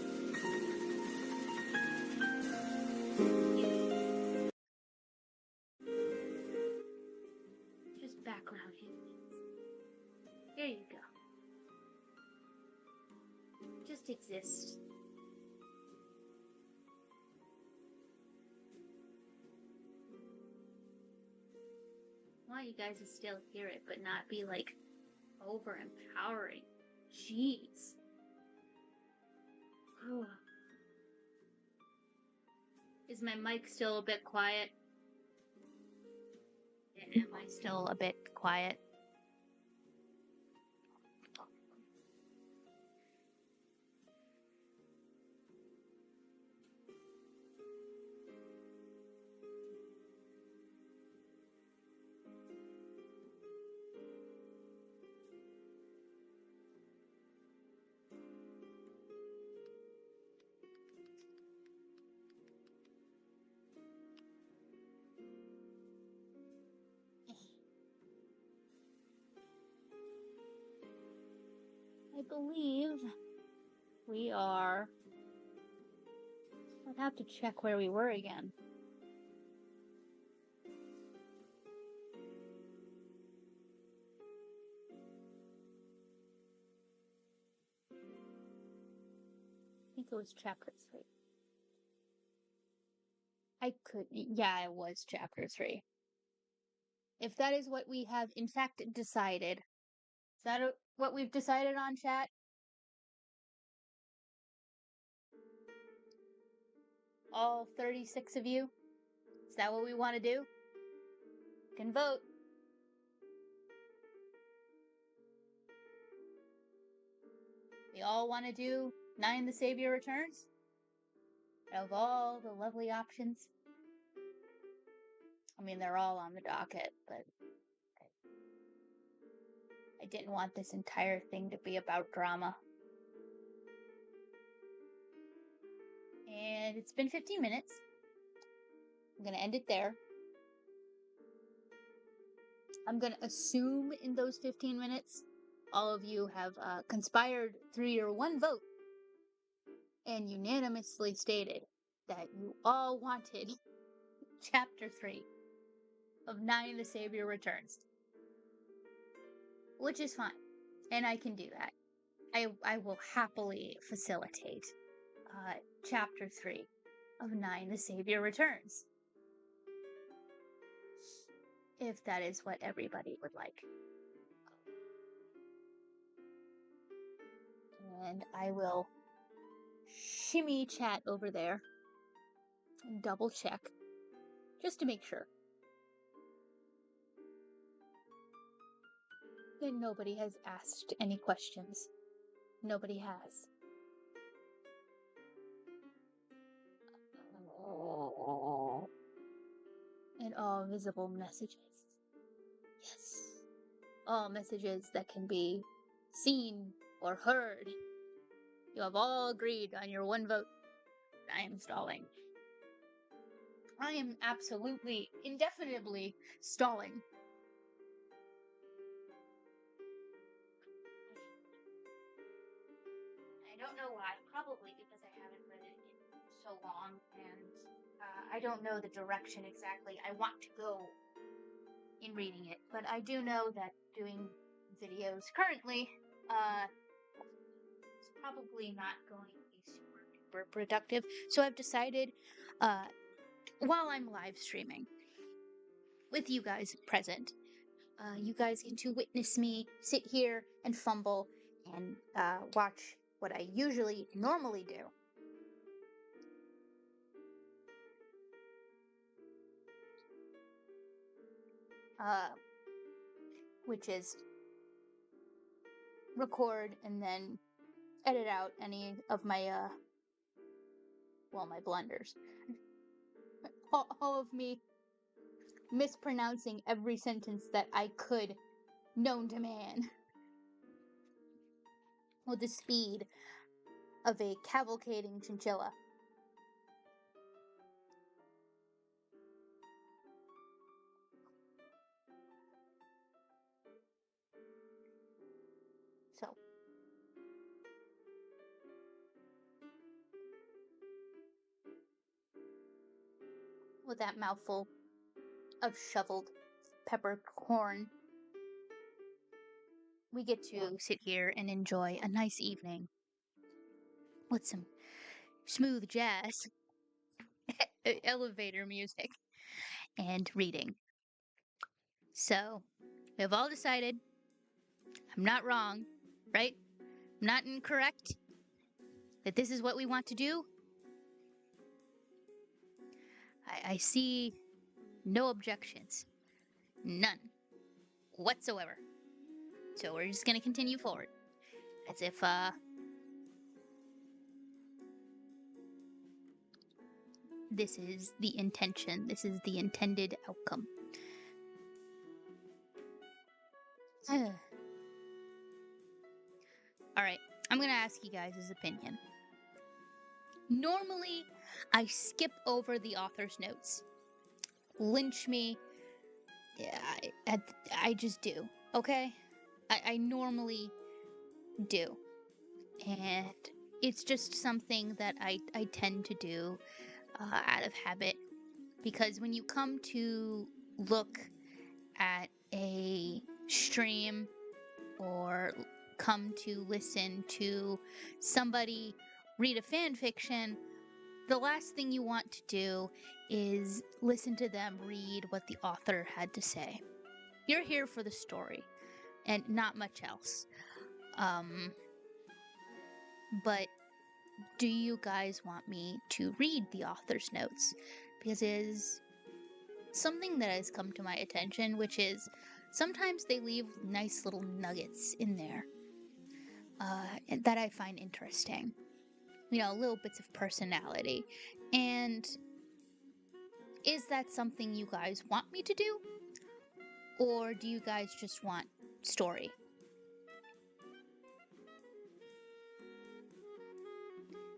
just background hits. There you go. Just exist. I want you guys to still hear it, but not be like over empowering. Jeez. Ugh. Is my mic still a bit quiet? Am I still a bit quiet? I believe we are... I'd have to check where we were again. I think it was chapter 3. Yeah, it was chapter 3. If that is what we have in fact decided, that what we've decided on, chat? All 36 of you? Is that what we want to do? You can vote. We all want to do Nine the Savior Returns? Of all the lovely options. I mean, they're all on the docket, but I didn't want this entire thing to be about drama. And it's been 15 minutes. I'm going to end it there. I'm going to assume in those 15 minutes, all of you have conspired through your one vote and unanimously stated that you all wanted Chapter 3 of Nine the Savior Returns. Which is fine. And I can do that. I will happily facilitate Chapter 3 of Nine the Savior Returns. If that is what everybody would like. And I will shimmy chat over there and double check just to make sure that nobody has asked any questions. Nobody has. And all visible messages. Yes. All messages that can be seen or heard. You have all agreed on your one vote. I am stalling. I am absolutely, indefinitely stalling. I don't know why. Probably because I haven't read it in so long, and I don't know the direction exactly I want to go in reading it. But I do know that doing videos currently is probably not going to be super productive. So I've decided, while I'm live streaming, with you guys present, you guys get to witness me sit here and fumble and watch what I normally do. Which is record and then edit out any of my my blunders. All of me mispronouncing every sentence that I could known to man. With the speed of a cavalcading chinchilla. So, with that mouthful of shoveled peppercorn, we get to sit here and enjoy a nice evening with some smooth jazz, elevator music, and reading. So, we have all decided I'm not wrong, right? I'm not incorrect, that this is what we want to do. I see no objections. None. Whatsoever. So we're just gonna continue forward. As if, this is the intention. This is the intended outcome. Alright, I'm gonna ask you guys' opinion. Normally, I skip over the author's notes. Lynch me. Yeah, I just do, okay? I normally do. And it's just something that I tend to do out of habit. Because when you come to look at a stream or come to listen to somebody read a fan fiction, the last thing you want to do is listen to them read what the author had to say. You're here for the story. and not much else. But do you guys want me to read the author's notes? Because it is something that has come to my attention, which is sometimes they leave nice little nuggets in there that I find interesting. You know, little bits of personality. And is that something you guys want me to do? Or do you guys just want story?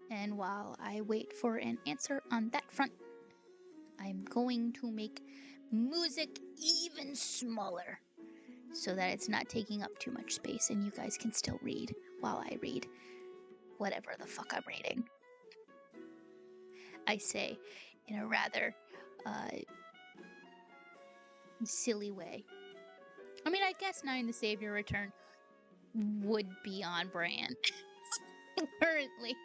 And while I wait for an answer on that front, I'm going to make music even smaller so that it's not taking up too much space and you guys can still read while I read whatever the fuck I'm reading. I say in a rather silly way. I mean, I guess Nine the Savior Return would be on brand currently.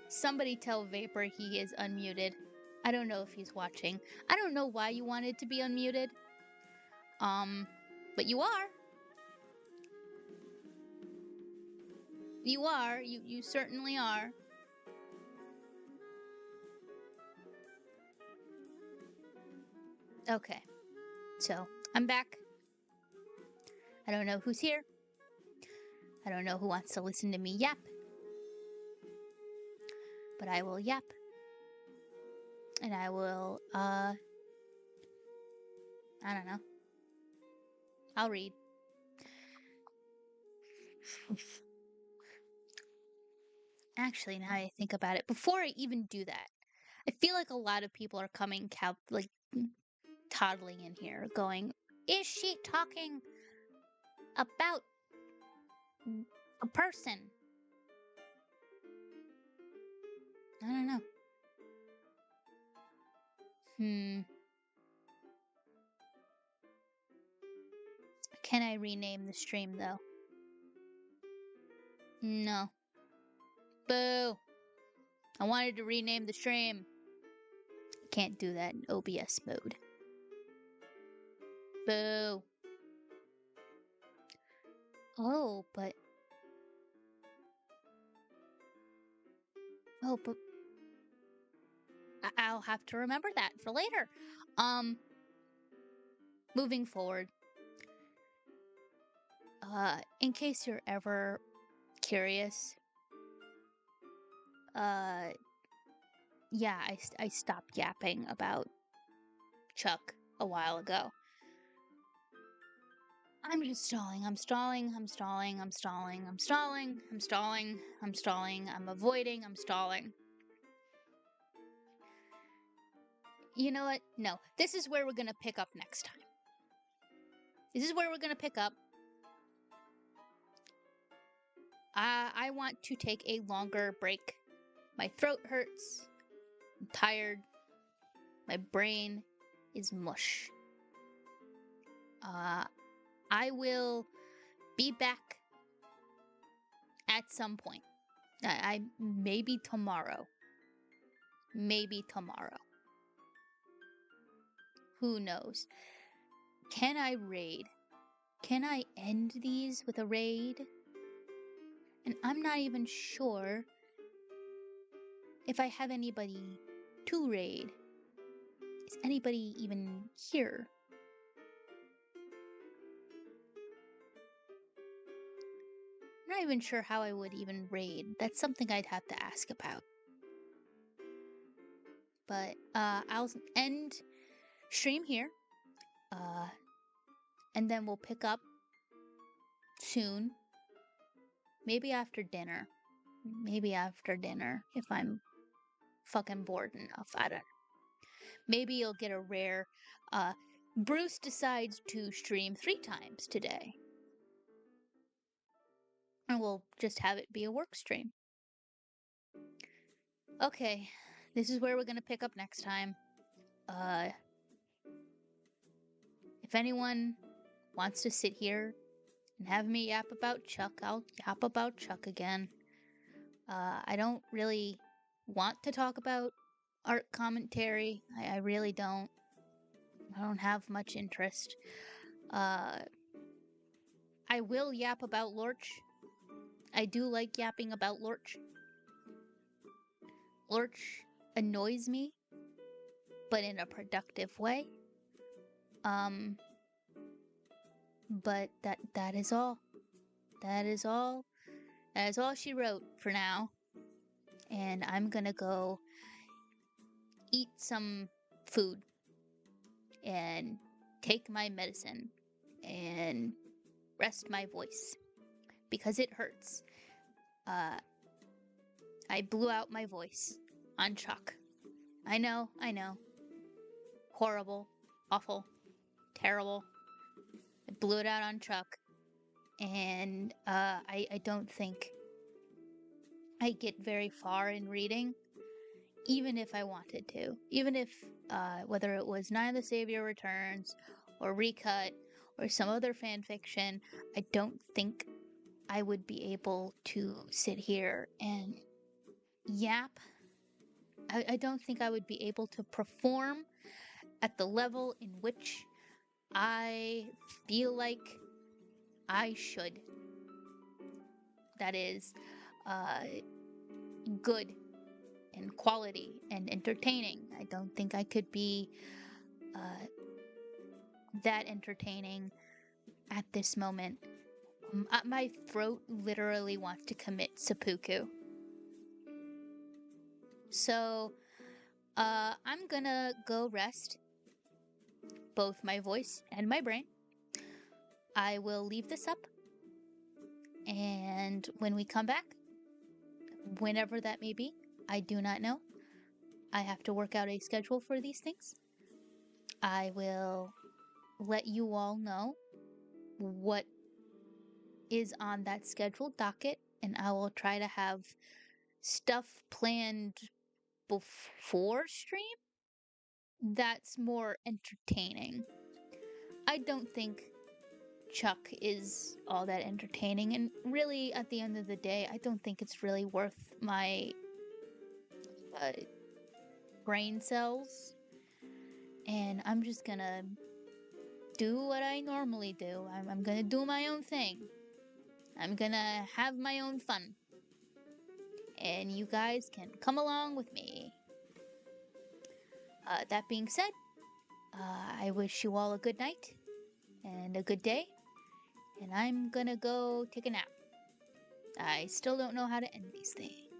Somebody tell Vapor he is unmuted. I don't know if he's watching. I don't know why you wanted to be unmuted. But you are. You are. You certainly are. Okay. So, I'm back. I don't know who's here. I don't know who wants to listen to me yap. But I will yap. And I will, I don't know. I'll read. Actually, now I think about it, before I even do that, I feel like a lot of people are coming, toddling in here, going, is she talking about a person? I don't know. Can I rename the stream, though? No. Boo! I wanted to rename the stream. Can't do that in OBS mode. Boo! Oh, but I'll have to remember that for later. Moving forward. In case you're ever curious, yeah, I stopped yapping about Chuck a while ago. I'm just stalling, I'm avoiding, I'm stalling. You know what? No, this is where we're gonna pick up next time. I want to take a longer break. My throat hurts. I'm tired. My brain is mush. I will be back at some point. I maybe tomorrow. Who knows? Can I raid? Can I end these with a raid? And I'm not even sure if I have anybody to raid. Is anybody even here? I'm not even sure how I would even raid. That's something I'd have to ask about. But I'll end stream here. And then we'll pick up soon. Maybe after dinner. If I'm fucking bored enough. I don't know. Maybe you'll get a rare Bruce decides to stream 3 times today. And we'll just have it be a work stream. Okay, this is where we're gonna pick up next time. If anyone wants to sit here and have me yap about Chuck, I'll yap about Chuck again. I don't really want to talk about art commentary. I really don't. I don't have much interest. I will yap about Lorch. I do like yapping about Lorch. Lorch annoys me, but in a productive way. But that is all. That is all. That is all she wrote for now. And I'm gonna go eat some food and take my medicine and rest my voice because it hurts. I blew out my voice on Chuck. I know. Horrible, awful, terrible. I blew it out on Chuck, and I don't think I get very far in reading, even if I wanted to. Even if, whether it was Nine the Savior Returns, or Recut, or some other fanfiction, I don't think I would be able to sit here and yap. I don't think I would be able to perform at the level in which I feel like I should. That is, good and quality and entertaining. I don't think I could be that entertaining at this moment. My throat literally wants to commit seppuku. So, I'm gonna go rest both my voice and my brain. I will leave this up, and when we come back, whenever that may be, I do not know. I have to work out a schedule for these things. I will let you all know what is on that scheduled docket, and I will try to have stuff planned before stream that's more entertaining. I don't think Chuck is all that entertaining, and really, at the end of the day, I don't think it's really worth my brain cells. And I'm just gonna do what I normally do. I'm gonna do my own thing. I'm gonna have my own fun. And you guys can come along with me. That being said, I wish you all a good night and a good day. And I'm gonna go take a nap. I still don't know how to end these things.